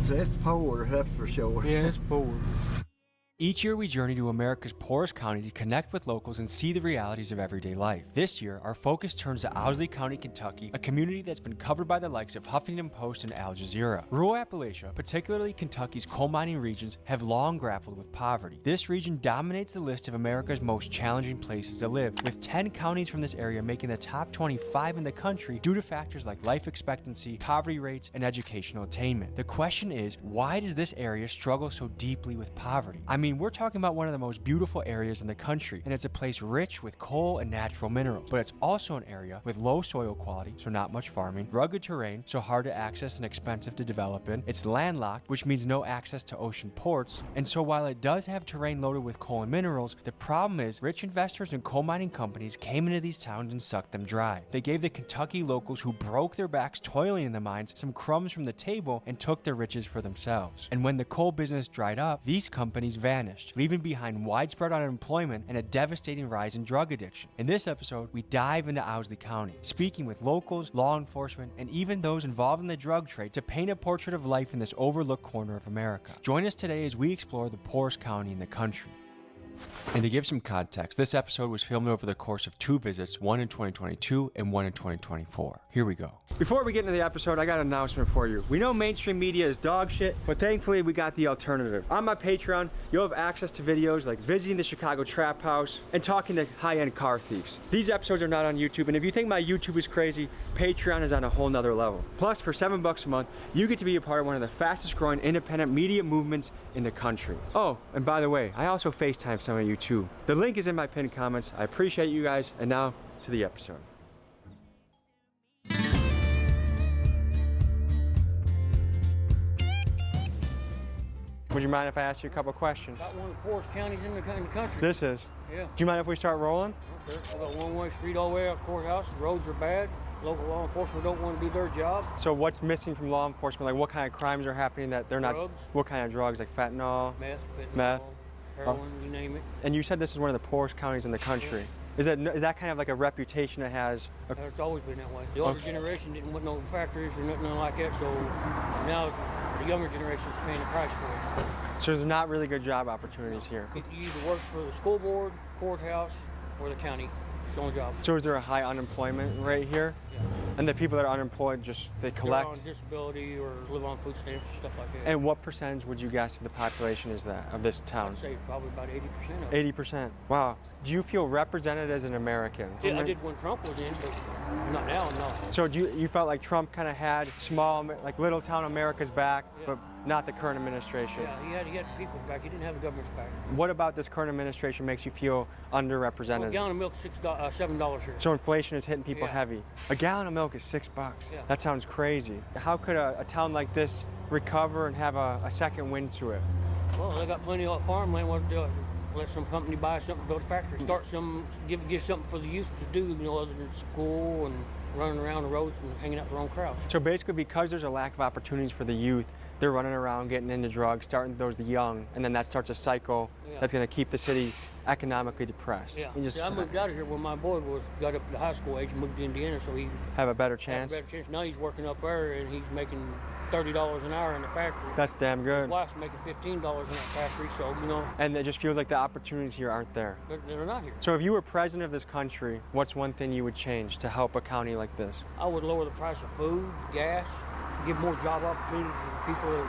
So it's poor, that's for sure. Yeah, it's poor. Each year we journey to America's poorest county to connect with locals and see the realities of everyday life. This year, our focus turns to Owsley County, Kentucky, a community that's been covered by the likes of Huffington Post and Al Jazeera. Rural Appalachia, particularly Kentucky's coal mining regions, have long grappled with poverty. This region dominates the list of America's most challenging places to live, with 10 counties from this area making the top 25 in the country due to factors like life expectancy, poverty rates, and educational attainment. The question is, why does this area struggle so deeply with poverty? I mean, we're talking about one of the most beautiful areas in the country, and it's a place rich with coal and natural minerals, but it's also an area with low soil quality, so not much farming, rugged terrain, so hard to access and expensive to develop in. It's landlocked, which means no access to ocean ports, and so while it does have terrain loaded with coal and minerals, the problem is rich investors and coal mining companies came into these towns and sucked them dry. They gave the Kentucky locals who broke their backs toiling in the mines some crumbs from the table and took their riches for themselves. And when the coal business dried up, these companies vanished, leaving behind widespread unemployment and a devastating rise in drug addiction. In this episode, we dive into Owsley County, speaking with locals, law enforcement, and even those involved in the drug trade to paint a portrait of life in this overlooked corner of America. Join us today as we explore the poorest county in the country. And to give some context, this episode was filmed over the course of 2 visits, one in 2022 and one in 2024. Here we go. Before we get into the episode, I got an announcement for you. We know mainstream media is dog shit, but thankfully we got the alternative. On my Patreon, you'll have access to videos like visiting the Chicago Trap House and talking to high-end car thieves. These episodes are not on YouTube, and if you think my YouTube is crazy, Patreon is on a whole nother level. Plus, for $7 a month, you get to be a part of one of the fastest growing independent media movements in the country. Oh, and by the way, I also FaceTime some of you too. The link is in my pinned comments. I appreciate you guys, and now to the episode. Would you mind if I asked you a couple questions? Got one of the poorest counties in the country. This is? Yeah. Do you mind if we start rolling? Okay. I got one-way street all the way out to the courthouse. The roads are bad. Local law enforcement don't want to do their job. So what's missing from law enforcement? Like what kind of crimes are happening that they're Drugs. not? What kind of drugs? Like fentanyl? Meth, heroin, you name it. And you said this is one of the poorest counties in the country. Yeah. Is that kind of like a reputation it has? It's always been that way. The older generation didn't want no factories or nothing like that, so now the younger generation's paying the price for it. So there's not really good job opportunities here. You either work for the school board, courthouse, or the county. It's the only job. So is there a high unemployment rate here? Yeah. And the people that are unemployed they collect? They're on disability or live on food stamps and stuff like that. And what percentage would you guess of the population is that, of this town? I'd say probably about 80% of it. 80%? Wow. Do you feel represented as an American? Yeah, I did when Trump was in, but not now, no. So you felt like Trump kind of had like little town America's back, but not the current administration? Yeah, he had the people's back. He didn't have the government's back. What about this current administration makes you feel underrepresented? Well, a gallon of milk is $7 here. So inflation is hitting people heavy. A gallon of milk is $6. Yeah. That sounds crazy. How could a town like this recover and have a second wind to it? Well, they got plenty of farmland. What to do? Let some company buy something, build a factory, start give something for the youth to do, other than school and running around the roads and hanging out their own crowds. So basically, because there's a lack of opportunities for the youth, they're running around, getting into drugs, starting those the young, and then that starts a cycle that's going to keep the city economically depressed. Yeah. I moved out of here when my boy got up to high school age and moved to Indiana, so he have a better chance. Now he's working up there, and he's making $30 an hour in the factory. That's damn good. His wife's making $15 in that factory, so And it just feels like the opportunities here aren't there. They're not here. So if you were president of this country, what's one thing you would change to help a county like this? I would lower the price of food, gas, give more job opportunities to people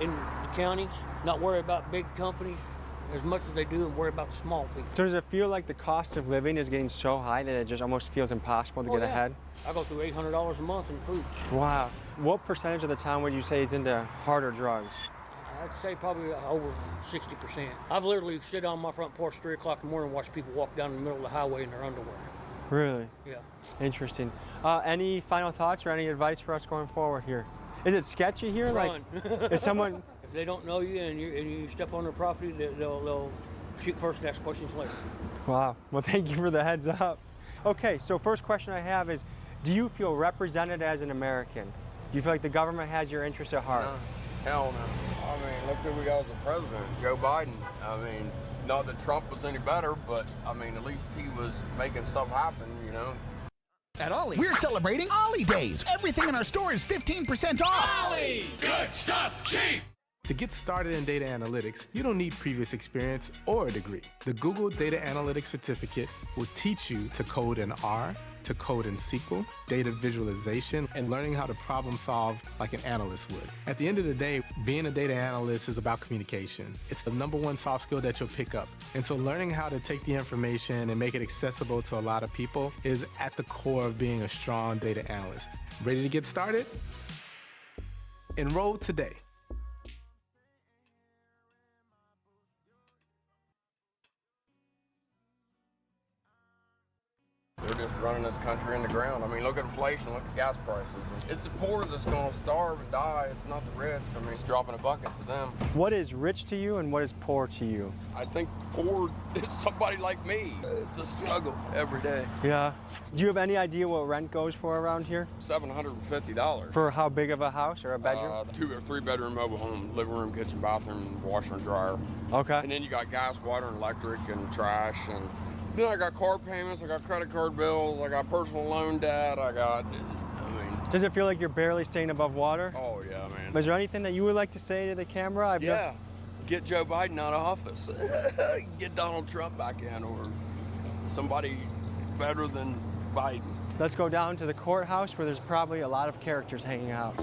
in the counties, not worry about big companies as much as they do and worry about the small people. So does it feel like the cost of living is getting so high that it just almost feels impossible to get ahead? I go through $800 a month in food. Wow. What percentage of the town would you say is into harder drugs? I'd say probably over 60%. I've literally sit on my front porch 3 o'clock in the morning and watch people walk down the middle of the highway in their underwear. Really? Yeah. Interesting. Any final thoughts or any advice for us going forward here? Is it sketchy here? Run. Like, is someone? If they don't know you and you step on their property, they'll shoot first and ask questions later. Wow. Well, thank you for the heads up. Okay, so first question I have is, do you feel represented as an American? Do you feel like the government has your interest at heart? No. Hell no. I mean, look who we got as the president, Joe Biden. I mean, not that Trump was any better, but I mean, at least he was making stuff happen, you know. At Ollie's, we're celebrating Ollie Days. Everything in our store is 15% off. Ollie! Good stuff, cheap! To get started in data analytics, you don't need previous experience or a degree. The Google Data Analytics Certificate will teach you to code in R, to code in SQL, data visualization, and learning how to problem solve like an analyst would. At the end of the day, being a data analyst is about communication. It's the #1 soft skill that you'll pick up. And so learning how to take the information and make it accessible to a lot of people is at the core of being a strong data analyst. Ready to get started? Enroll today. They're just running this country in the ground. I mean, look at inflation, look at gas prices. It's the poor that's going to starve and die. It's not the rich. I mean, it's dropping a bucket to them. What is rich to you and what is poor to you? I think poor is somebody like me. It's a struggle every day. Yeah. Do you have any idea what rent goes for around here? $750. For how big of a house or a bedroom? 2 or 3 bedroom mobile home, living room, kitchen, bathroom, washer and dryer. Okay. And then you got gas, water, and electric, and trash, and then I got car payments, I got credit card bills, I got personal loan debt, Does it feel like you're barely staying above water? Oh yeah, man. Is there anything that you would like to say to the camera? Get Joe Biden out of office. Get Donald Trump back in, or somebody better than Biden. Let's go down to the courthouse where there's probably a lot of characters hanging out.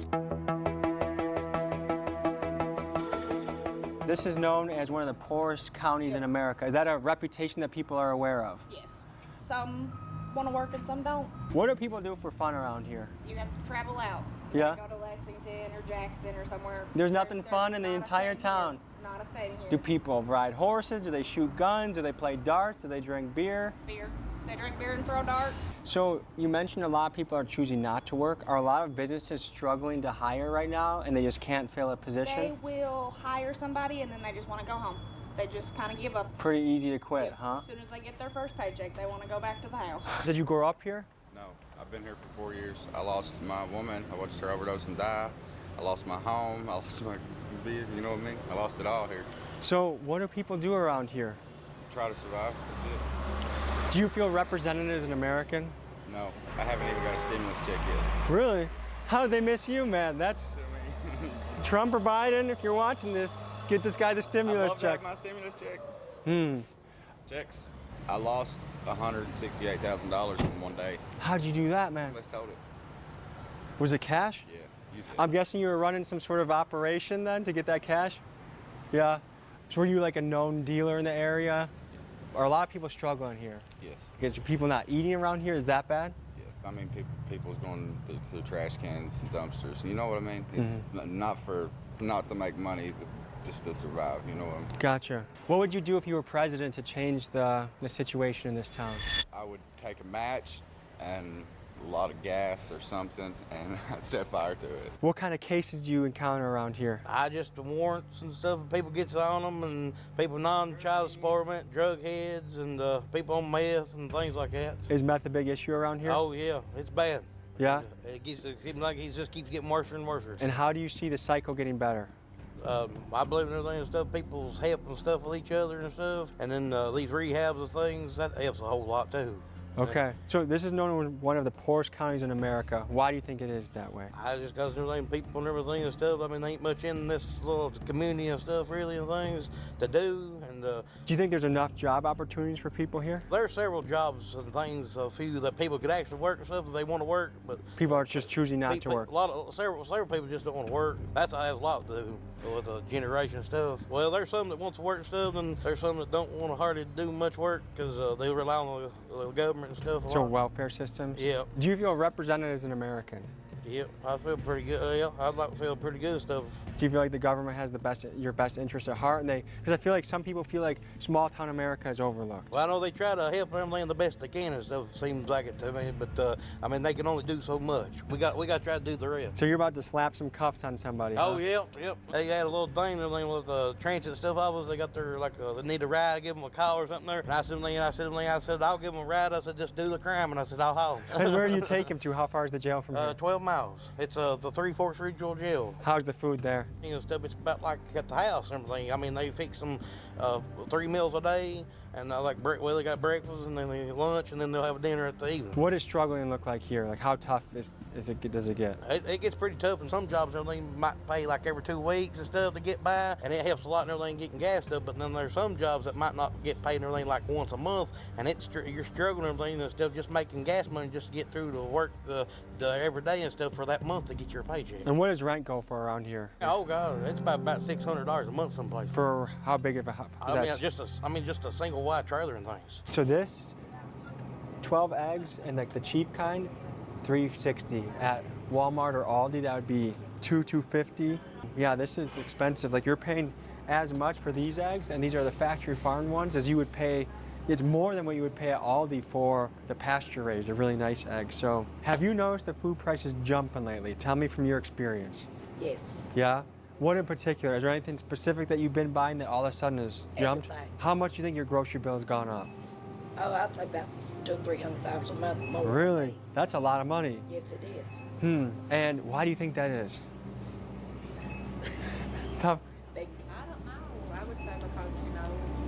This is known as one of the poorest counties in America. Is that a reputation that people are aware of? Yes. Some want to work and some don't. What do people do for fun around here? You have to travel out. Yeah? Go to Lexington or Jackson or somewhere. There's nothing fun in the entire town. Not a thing here. Do people ride horses? Do they shoot guns? Do they play darts? Do they drink beer? Beer. They drink beer and throw darts. So you mentioned a lot of people are choosing not to work. Are a lot of businesses struggling to hire right now and they just can't fill a position? They will hire somebody and then they just want to go home. They just kind of give up. Pretty easy to quit, huh? As soon as they get their first paycheck, they want to go back to the house. Did you grow up here? No, I've been here for 4 years. I lost my woman. I watched her overdose and die. I lost my home. I lost my vehicle, you know what I mean? I lost it all here. So what do people do around here? Try to survive, that's it. Do you feel represented as an American? No, I haven't even got a stimulus check yet. Really? How did they miss you, man? That's Trump or Biden, if you're watching this, get this guy the stimulus check. I love my stimulus check. Checks. I lost $168,000 in one day. How'd you do that, man? Somebody stole it. Was it cash? Yeah. I'm guessing you were running some sort of operation then to get that cash? Yeah. So were you like a known dealer in the area? Are a lot of people struggling here? Yes. Is people not eating around here? Is that bad? Yeah. I mean, people's going through trash cans and dumpsters. You know what I mean? It's not to make money, just to survive. You know what I mean? Gotcha. What would you do if you were president to change the situation in this town? I would take a match and a lot of gas or something, and I'd set fire to it. What kind of cases do you encounter around here? The warrants and stuff, people gets on them, and people non-child support, drug heads, and people on meth and things like that. Is meth a big issue around here? Oh yeah, it's bad. Yeah? It seems like it just keeps getting worse and worse. And how do you see the cycle getting better? I believe in everything and stuff, people's helping stuff with each other and stuff, and then these rehabs and things, that helps a whole lot too. Okay, so this is known as one of the poorest counties in America. Why do you think it is that way? Just because everything, people and everything and stuff. I mean, there ain't much in this little community and stuff really and things to do. And do you think there's enough job opportunities for people here? There are several jobs and things, a few that people could actually work and stuff if they want to work, but people are just choosing not to work. Several people just don't want to work. That's has a lot to do with the generation stuff. Well, there's some that want to work and stuff, and there's some that don't want to hardly do much work because they rely on the government and stuff. So welfare systems? Yeah. Do you feel represented as an American? Yep, I feel pretty good. Yeah, I'd like to feel pretty good and stuff. Do you feel like the government has your best interest at heart? And because I feel like some people feel like small town America is overlooked. Well, I know they try to help everything the best they can and stuff. Seems like it to me, but I mean they can only do so much. We got to try to do the rest. So you're about to slap some cuffs on somebody? Oh, huh? yep. They had a little thing with the transit and stuff. They got their they need a ride. I give them a call or something there. And I said, I'll give them a ride. I said, just do the crime. And I said, I'll haul. And where do you take them to? How far is the jail from here? 12 miles. It's the Three Forks Regional Jail. How's the food there? You know, stuff. It's about like at the house and everything. I mean, they fix them 3 meals a day. And they got breakfast and then they lunch and then they'll have a dinner at the evening. What does struggling look like here? Like how tough does it get? It gets pretty tough, and some jobs and everything might pay like every 2 weeks and stuff to get by, and it helps a lot and everything getting gas stuff. But then there's some jobs that might not get paid and everything like once a month, and you're struggling and everything instead of just making gas money just to get through to work every day and stuff for that month to get your paycheck. And what does rent go for around here? Oh God, it's about $600 a month someplace. For how big of a house? Just a single wide trailer and things. So this, 12 eggs and like the cheap kind, $3.60. At Walmart or Aldi, that would be $2.50. Yeah, this is expensive. Like you're paying as much for these eggs, and these are the factory farmed ones, as you would pay. It's more than what you would pay at Aldi for the pasture raised, a really nice egg. So have you noticed the food prices jumping lately? Tell me from your experience. Yes. Yeah? What in particular? Is there anything specific that you've been buying that all of a sudden has jumped? Everything. How much do you think your grocery bill has gone up? Oh, I'd say about $200,000-300,000 a month more. Really? That's a lot of money. Yes, it is. And why do you think that is? It's tough. I don't know. I would say because,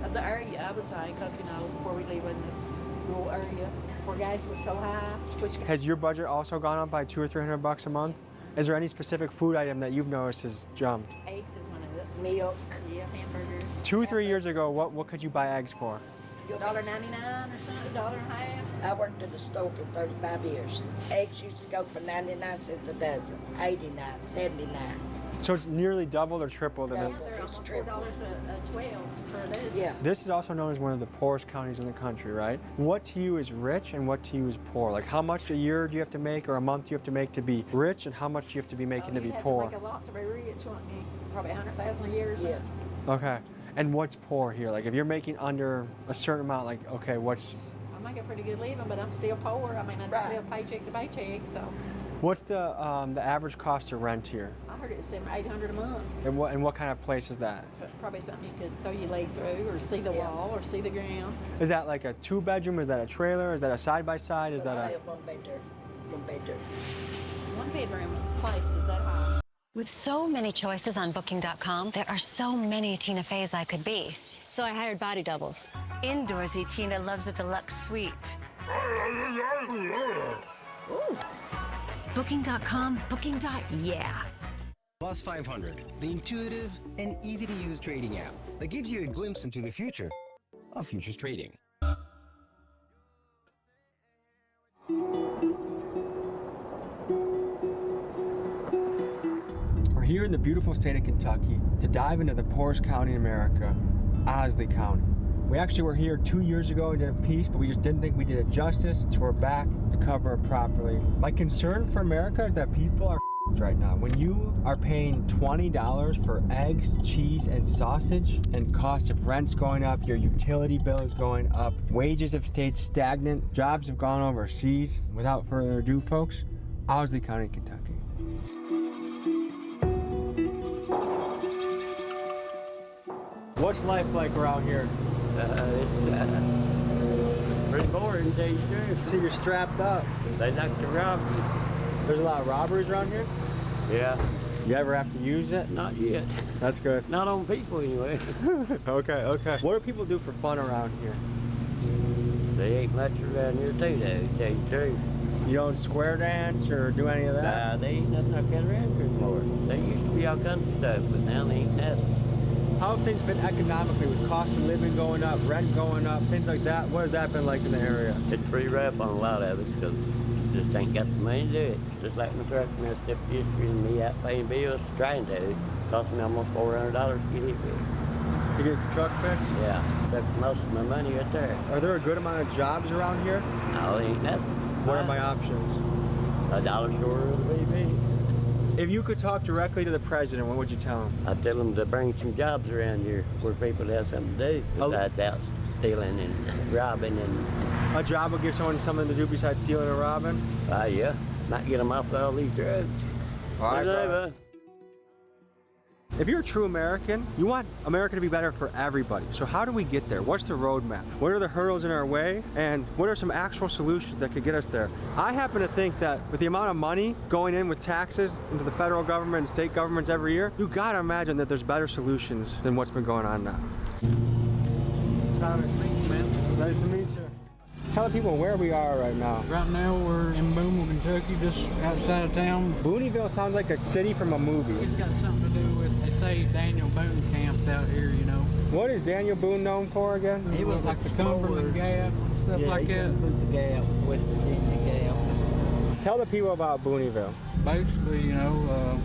of the area, I would say, because, where we live in this rural area, where gas was so high, which... Has your budget also gone up by $200 or $300 a month? Is there any specific food item that you've noticed has jumped? Eggs is one of it. Milk. Yeah, hamburgers. 2 or 3 years ago, what could you buy eggs for? $1.99 or something, $1.50. I worked in the store for 35 years. Eggs used to go for 99 cents a dozen, 89, 79. So it's nearly doubled or tripled? They're almost $4 a 12 for a dozen. Yeah. This is also known as one of the poorest counties in the country, right? What to you is rich and what to you is poor? Like how much a year do you have to make or a month do you have to make to be rich, and how much do you have to be making to be poor? You have to make a lot to be rich, wouldn't you? Probably $100,000 a year or something. Yeah. Okay. And what's poor here? Like if you're making under a certain amount, like, okay, what's... I make a pretty good living, but I'm still poor. I mean, I just live paycheck to paycheck, so. What's the average cost of rent here? I heard it was $700-800 a month. And what kind of place is that? Probably something you could throw your leg through, or see the wall, or see the ground. Is that like a 2-bedroom? Is that a trailer? Is that a side-by-side? Is that a... One bedroom. One bedroom place, is that high? With so many choices on Booking.com, there are so many Tina Feys I could be. So I hired body doubles. Indoorsy Tina loves a deluxe suite. Ooh. Booking.com, Booking.yeah. Plus 500, the intuitive and easy-to-use trading app that gives you a glimpse into the future of futures trading. We're here in the beautiful state of Kentucky to dive into the poorest county in America, Owsley County. We actually were here 2 years ago and did a piece, but we just didn't think we did it justice, so we're back to cover it properly. My concern for America is that people are right now. When you are paying $20 for eggs, cheese, and sausage, and cost of rent's going up, your utility bill is going up, wages have stayed stagnant, jobs have gone overseas. Without further ado, folks, Owsley County, Kentucky. What's life like around here? It's pretty boring, to tell you the truth. See, you're strapped up. They like to rob you. There's a lot of robberies around here? Yeah. You ever have to use it? Not yet. That's good. Not on people, anyway. Okay. What do people do for fun around here? They ain't much around here, too, though, to tell you the truth. You don't square dance or do any of that? Nah, they ain't nothing like that around here anymore. There used to be all kinds of stuff, but now they ain't nothing. How have things been economically with cost of living going up, rent going up, things like that? What has that been like in the area? It's pretty rough on a lot of it because you just ain't got the money to do it. Just like my truck and that stuff history and me out paying bills, trying to. It cost me almost $400 to get it fixed. To get the truck fixed? Yeah, took most of my money right there. Are there a good amount of jobs around here? No, there ain't nothing. What are my options? A dollar store or the BB. If you could talk directly to the president, what would you tell him? I'd tell him to bring some jobs around here where people have something to do besides out stealing and robbing and... A job will give someone something to do besides stealing or robbing? Yeah. Might get them off all these drugs. All right, bro. If you're a true American, you want America to be better for everybody. So how do we get there? What's the roadmap? What are the hurdles in our way? And what are some actual solutions that could get us there? I happen to think that with the amount of money going in with taxes into the federal government and state governments every year, you gotta imagine that there's better solutions than what's been going on now. Thomas, thank you, man. Nice to meet you. Tell the people where we are right now. Right now we're in Boonville, Kentucky, just outside of town. Booneyville sounds like a city from a movie. It's got something to do with, they say Daniel Boone camped out here, you know. What is Daniel Boone known for again? He was like the Cumberland Gap and stuff like that. The Gap, West Virginia Gap. Tell the people about Booneyville. Basically, you know,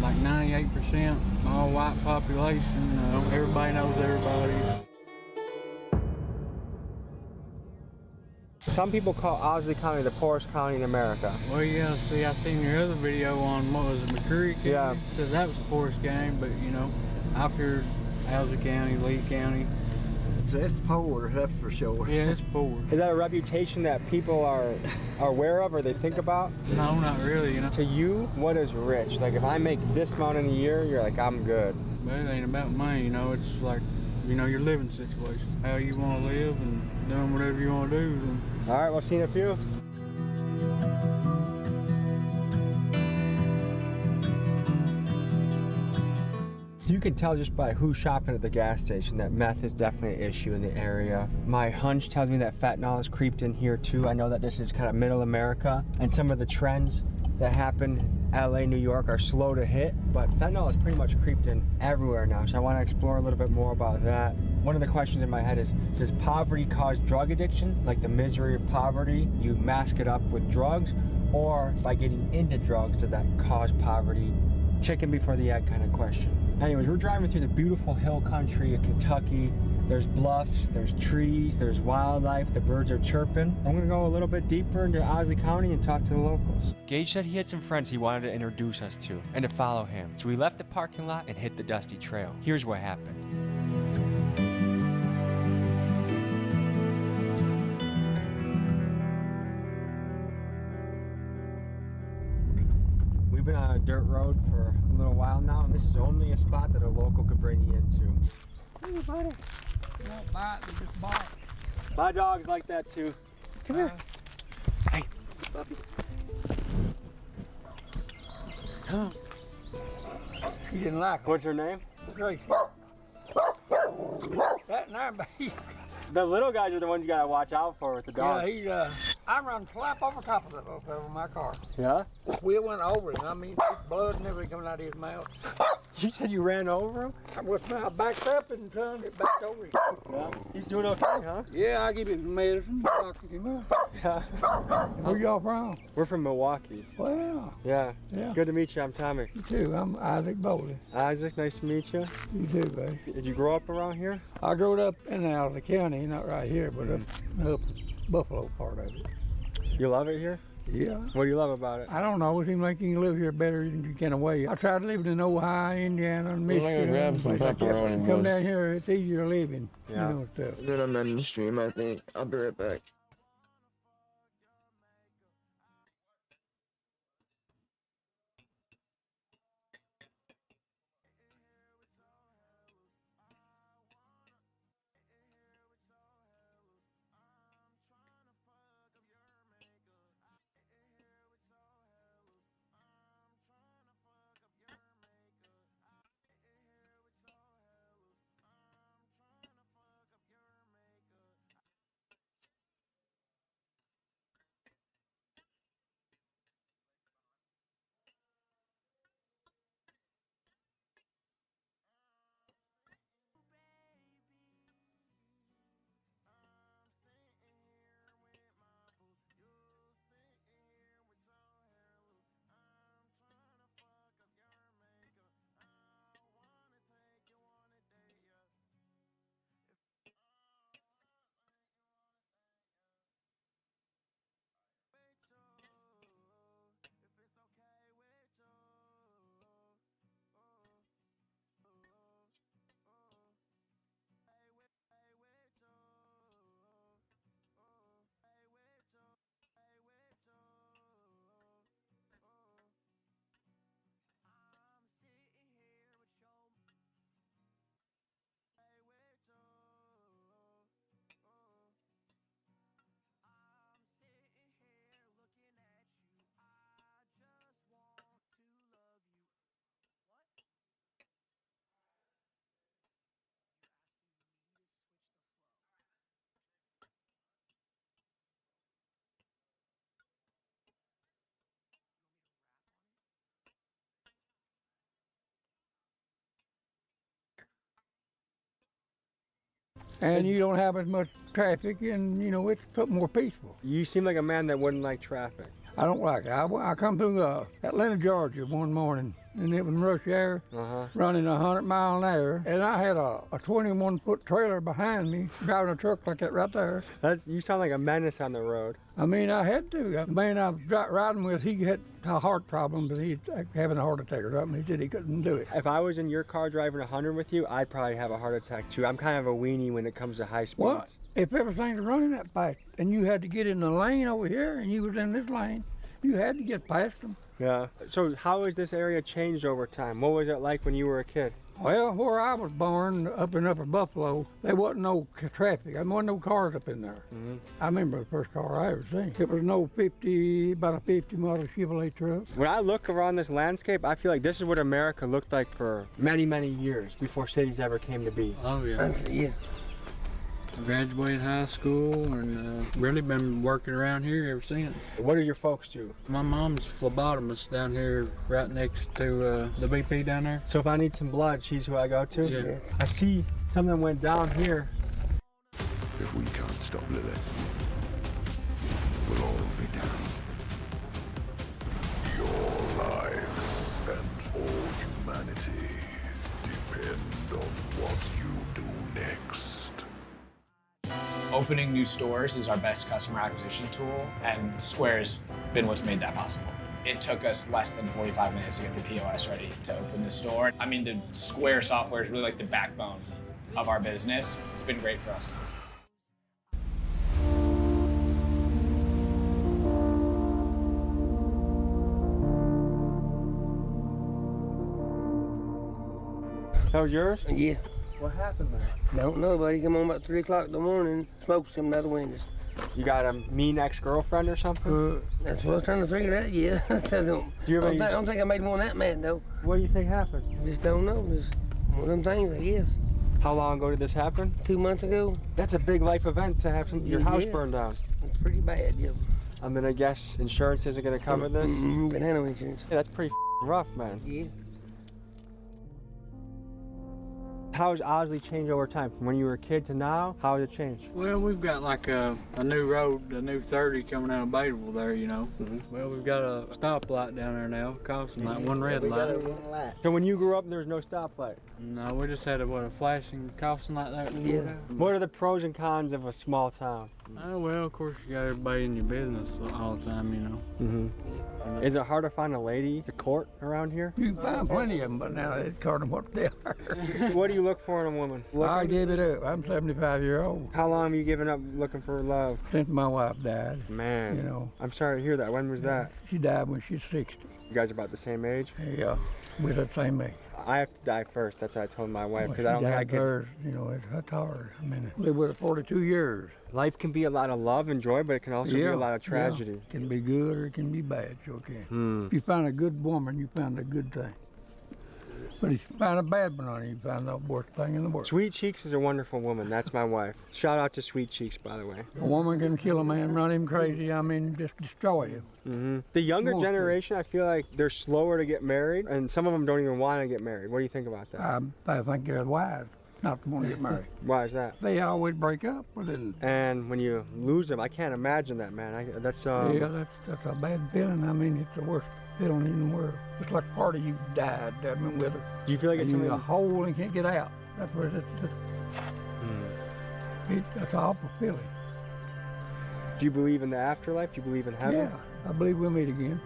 like 98% all white population. Everybody knows everybody. Some people call Owsley County the poorest county in America. Well, yeah, see, I seen your other video on, what was it, McCreary County? Yeah. Said that was the poorest county, but, you know, I've heard Owsley County, Lee County. It's poor, that's for sure. Yeah, it's poor. Is that a reputation that people are aware of or they think about? No, not really, you know. To you, what is rich? Like, if I make this amount in a year, you're like, I'm good. But it ain't about money, you know, it's like, you know, your living situation, how you want to live and doing whatever you want to do. And... All right, we'll see you in a few. You can tell just by who's shopping at the gas station that meth is definitely an issue in the area. My hunch tells me that fentanyl has creeped in here too. I know that this is kind of middle America, and some of the trends that happen in LA, New York are slow to hit, but fentanyl has pretty much creeped in everywhere now, so I want to explore a little bit more about that. One of the questions in my head is, does poverty cause drug addiction? Like the misery of poverty, you mask it up with drugs, or by getting into drugs, does that cause poverty? Chicken before the egg kind of question. Anyways, we're driving through the beautiful hill country of Kentucky. There's bluffs, there's trees, there's wildlife, the birds are chirping. I'm gonna go a little bit deeper into Owsley County and talk to the locals. Gage said he had some friends he wanted to introduce us to and to follow him. So we left the parking lot and hit the dusty trail. Here's what happened. We've been on a dirt road for a little while now, and this is only a spot that a local could bring you into. Hey, buddy. You won't bite, they just bite. My dog's like that too. Come here. Hey, puppy. Come on. She didn't like it. What's her name? Gracie. That and our baby. The little guys are the ones you gotta watch out for with the dog. Yeah, he's I run slap over top of that little fella in my car. Yeah? We went over him. I mean, blood and everything coming out of his mouth. You said you ran over him? I backed up and turned it back over him. Yeah. He's doing okay, huh? Yeah, I give him some medicine. Doctor came out. Yeah. Where y'all from? We're from Milwaukee. Well, Yeah. Yeah. Good to meet you. I'm Tommy. you too. I'm Isaac Bowley. Isaac, nice to meet you. You too, buddy. Did you grow up around here? I grew up in and out of the county, not right here, but up Buffalo part of it. You love it here? Yeah. What do you love about it? I don't know. It seems like you can live here better than you can away. I tried living in Ohio, Indiana, and Well, I'm Michigan. gonna grab some places like that. pepperoni, Come boys. down here, it's easier living. Yeah. You know, stuff. Then I'm ending the stream, I think. I'll be right back. and you don't have as much traffic, and you know, it's more peaceful. You seem like a man that wouldn't like traffic. I don't like it. I come through Atlanta, Georgia one morning, and it was rush hour, running 100 miles an hour, and I had a 21-foot trailer behind me, driving a truck like that right there. You sound like a menace on the road. I mean, I had to. The man I was riding with, he had a heart problem, but he's having a heart attack or something. He said he couldn't do it. If I was in your car driving 100 with you, I'd probably have a heart attack too. I'm kind of a weenie when it comes to high speeds. Well, if everything's running that fast, and you had to get in the lane over here, and you was in this lane, you had to get past them. Yeah. So how has this area changed over time? What was it like when you were a kid? Well, where I was born, up in Upper Buffalo, there wasn't no traffic. There wasn't no cars up in there. I remember the first car I ever seen. It was about a 50 model Chevrolet truck. When I look around this landscape, I feel like this is what America looked like for many, many years before cities ever came to be. Oh yeah. Yeah. Graduated high school and really been working around here ever since. What do your folks do? My mom's phlebotomist down here right next to the BP down there. So if I need some blood, she's who I go to? Yeah. I see something went down here. If we can't stop Lilith, we'll all be down. Your lives and all humanity depend on what you do next. Opening new stores is our best customer acquisition tool, and Square's been what's made that possible. It took us less than 45 minutes to get the POS ready to open the store. I mean, the Square software is really like the backbone of our business. It's been great for us. That was yours? Yeah. What happened there? Don't know, buddy. Come on about 3 o'clock in the morning, smoked something out the windows. You got a mean ex-girlfriend or something? That's what I was trying to figure out, yeah. I don't think I made one that mad, though. What do you think happened? Just don't know. Just one of them things, I guess. How long ago did this happen? 2 months ago. That's a big life event to have your house Yeah. burned down. It's pretty bad, yeah. I mean, I guess insurance isn't going to cover this? But I know insurance. Yeah, that's pretty rough, man. Yeah. How has Owsley changed over time? From when you were a kid to now, how has it changed? Well, we've got like a new road, a new 30 coming out of Bateville there, you know. Well, we've got a stoplight down there now, costing like one red light. So when you grew up, there was no stoplight? No, we just had a flashing caution light there. Yeah. What are the pros and cons of a small town? Oh, well, of course, you got everybody in your business all the time, you know. Is it hard to find a lady to court around here? You can find plenty of them, but now it's hard to what they are. What do you look for in a woman? I gave it up. I'm 75 years old. How long have you given up looking for love? Since my wife died. Man, you know. I'm sorry to hear that. When was that? She died when she was 60. You guys are about the same age? Yeah, we're the same age. I have to die first. That's what I told my wife, because Well, I don't think I she died could. first. You know, it's hard. I mean, I lived with her 42 years. Life can be a lot of love and joy, but it can also be a lot of tragedy. Yeah. It can be good or it can be bad, sure can. If you find a good woman, you found a good thing. But if you find a bad one on you find the worst thing in the world. Sweet Cheeks is a wonderful woman. That's my wife. Shout out to Sweet Cheeks, by the way. A woman can kill a man, run him crazy, I mean, just destroy him. The younger generation, I feel like they're slower to get married, and some of them don't even want to get married. What do you think about that? I think they're wise not to want to get married. Why is that? They always break up with it. And when you lose them, I can't imagine that, man. That's Yeah, that's a bad feeling. I mean, it's the worst feeling in the world. It's like part of you died, I mean, with her. Do you feel like and it's you're something? a hole and can't get out. That's what it's. That's an awful feeling. Do you believe in the afterlife? Do you believe in heaven? Yeah, I believe we'll meet again.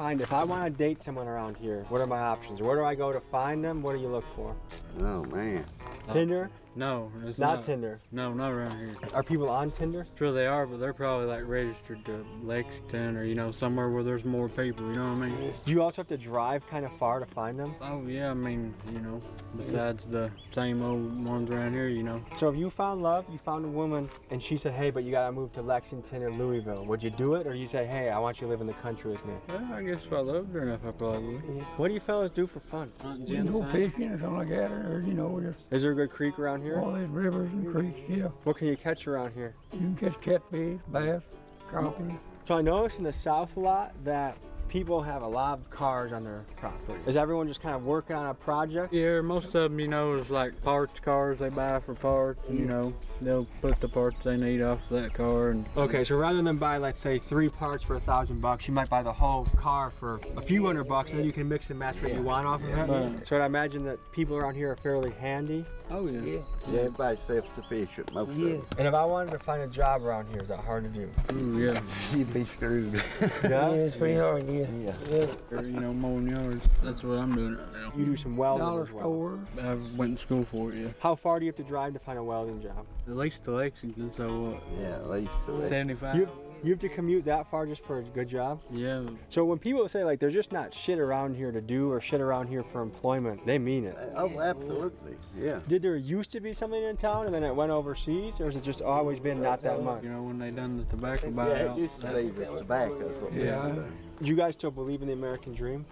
If I want to date someone around here, what are my options? Where do I go to find them? What do you look for? Oh, man. Tinder? No, it's Not Tinder. No, not around here. Are people on Tinder? Sure they are, but they're probably like registered to Lexington or, you know, somewhere where there's more people, you know what I mean? Do you also have to drive kind of far to find them? Oh yeah, I mean, you know, besides the same old ones around here, you know. So if you found love, you found a woman, and she said, hey, but you gotta move to Lexington or Louisville, would you do it? Or you say, hey, I want you to live in the country with me? Well, I guess if I loved her enough, I probably would. What do you fellas do for fun? Hunting, You go ginseng. fishing or something like that, or, you know, just Is there a good creek around here? all these rivers and creeks, yeah. What can you catch around here? You can catch catfish, bass, crappie. So I noticed in the South a lot that people have a lot of cars on their property. Is everyone just kind of working on a project? Yeah, most of them, you know, is like parts cars they buy for parts. You know, they'll put the parts they need off of that car. And Okay, so rather than buy, let's say, 3 parts for $1,000, you might buy the whole car for a few $100, and then you can mix and match what you want off of it. Right. So I imagine that people around here are fairly handy. Oh yeah. Yeah, everybody's self-sufficient, most of them. And if I wanted to find a job around here, is that hard to do? Ooh, yeah. You'd be screwed. Yeah? It's pretty hard, yeah. Or, you know, mowing yards. That's what I'm doing right now. You do some welding Dollar as well. store. I went to school for it, yeah. How far do you have to drive to find a welding job? At least to Lexington, so what? Yeah, at least. 75. You have to commute that far just for a good job? Yeah. So when people say like there's just not shit around here to do or shit around here for employment, they mean it. Oh, absolutely. Yeah. Did there used to be something in town and then it went overseas, or has it just always been not that much? You know, when they done the tobacco Yeah, buyout. it used to be the tobacco. Yeah. Do you guys still believe in the American dream?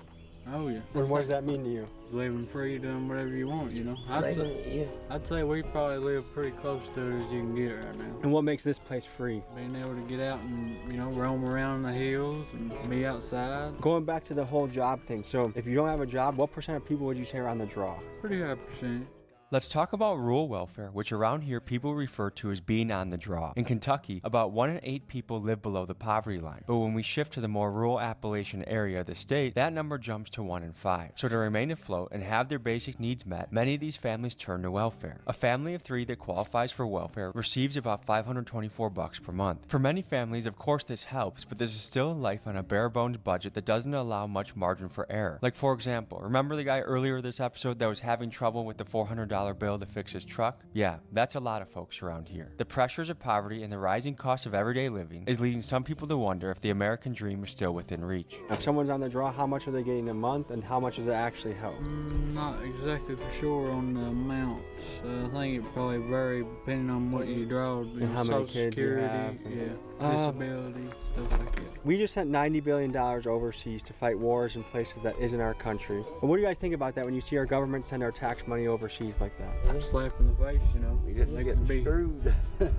Oh yeah. And what does that mean to you? Living free, doing whatever you want, you know. Yeah. I'd say we probably live pretty close to it as you can get right now. And what makes this place free? Being able to get out and, you know, roam around the hills and be outside. Going back to the whole job thing, so if you don't have a job, what % of people would you say are on the draw? Pretty high percentage. Let's talk about rural welfare, which around here people refer to as being on the draw. In Kentucky, about 1 in 8 people live below the poverty line. But when we shift to the more rural Appalachian area of the state, that number jumps to 1 in 5. So to remain afloat and have their basic needs met, many of these families turn to welfare. A family of 3 that qualifies for welfare receives about $524 per month. For many families, of course this helps, but this is still a life on a bare bones budget that doesn't allow much margin for error. Like for example, remember the guy earlier this episode that was having trouble with the $400 bill to fix his truck? Yeah, that's a lot of folks around here. The pressures of poverty and the rising cost of everyday living is leading some people to wonder if the American dream is still within reach. If someone's on the draw, how much are they getting a month and how much does it actually help? Not exactly for sure on the amounts. I think it probably varies depending on what you draw. And how many Social kids you Security, have. yeah, disability, stuff like that. We just sent $90 billion overseas to fight wars in places that isn't our country. But what do you guys think about that when you see our government send our tax money overseas like that? Slap in the face, you know. They could be screwed.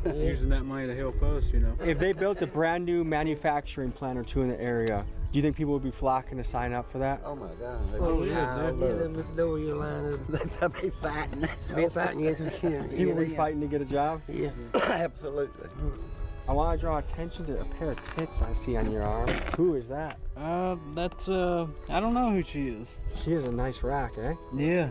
using that money to help us, you know. If they built a brand new manufacturing plant or 2 in the area, do you think people would be flocking to sign up for that? Oh my God. Oh, yeah, with the door you line up. They'll be fighting. Be fighting against each other. People will be fighting to get a job? Yeah. Absolutely. I want to draw attention to a pair of tits I see on your arm. Who is that? That's, I don't know who she is. She is a nice rack, eh? Yeah.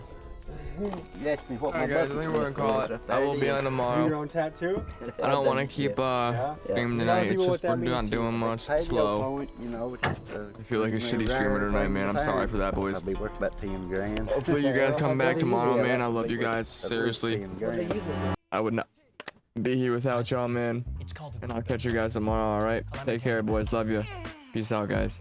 You asked me what my Alright guys, I bucket think we're gonna call list it. was. I will be on Do tomorrow. your own tattoo? I don't want to keep streaming tonight. It's just we're not doing much. It's slow. You know, just, I feel like a shitty streamer tonight, man. I'm sorry for that, boys. I'll be worth about 10 grand. Hopefully you guys come back tomorrow, man. I love you guys. Seriously. I would not be here without y'all, man. And I'll catch you guys tomorrow, alright? Take care, boys. Love you. Peace out, guys.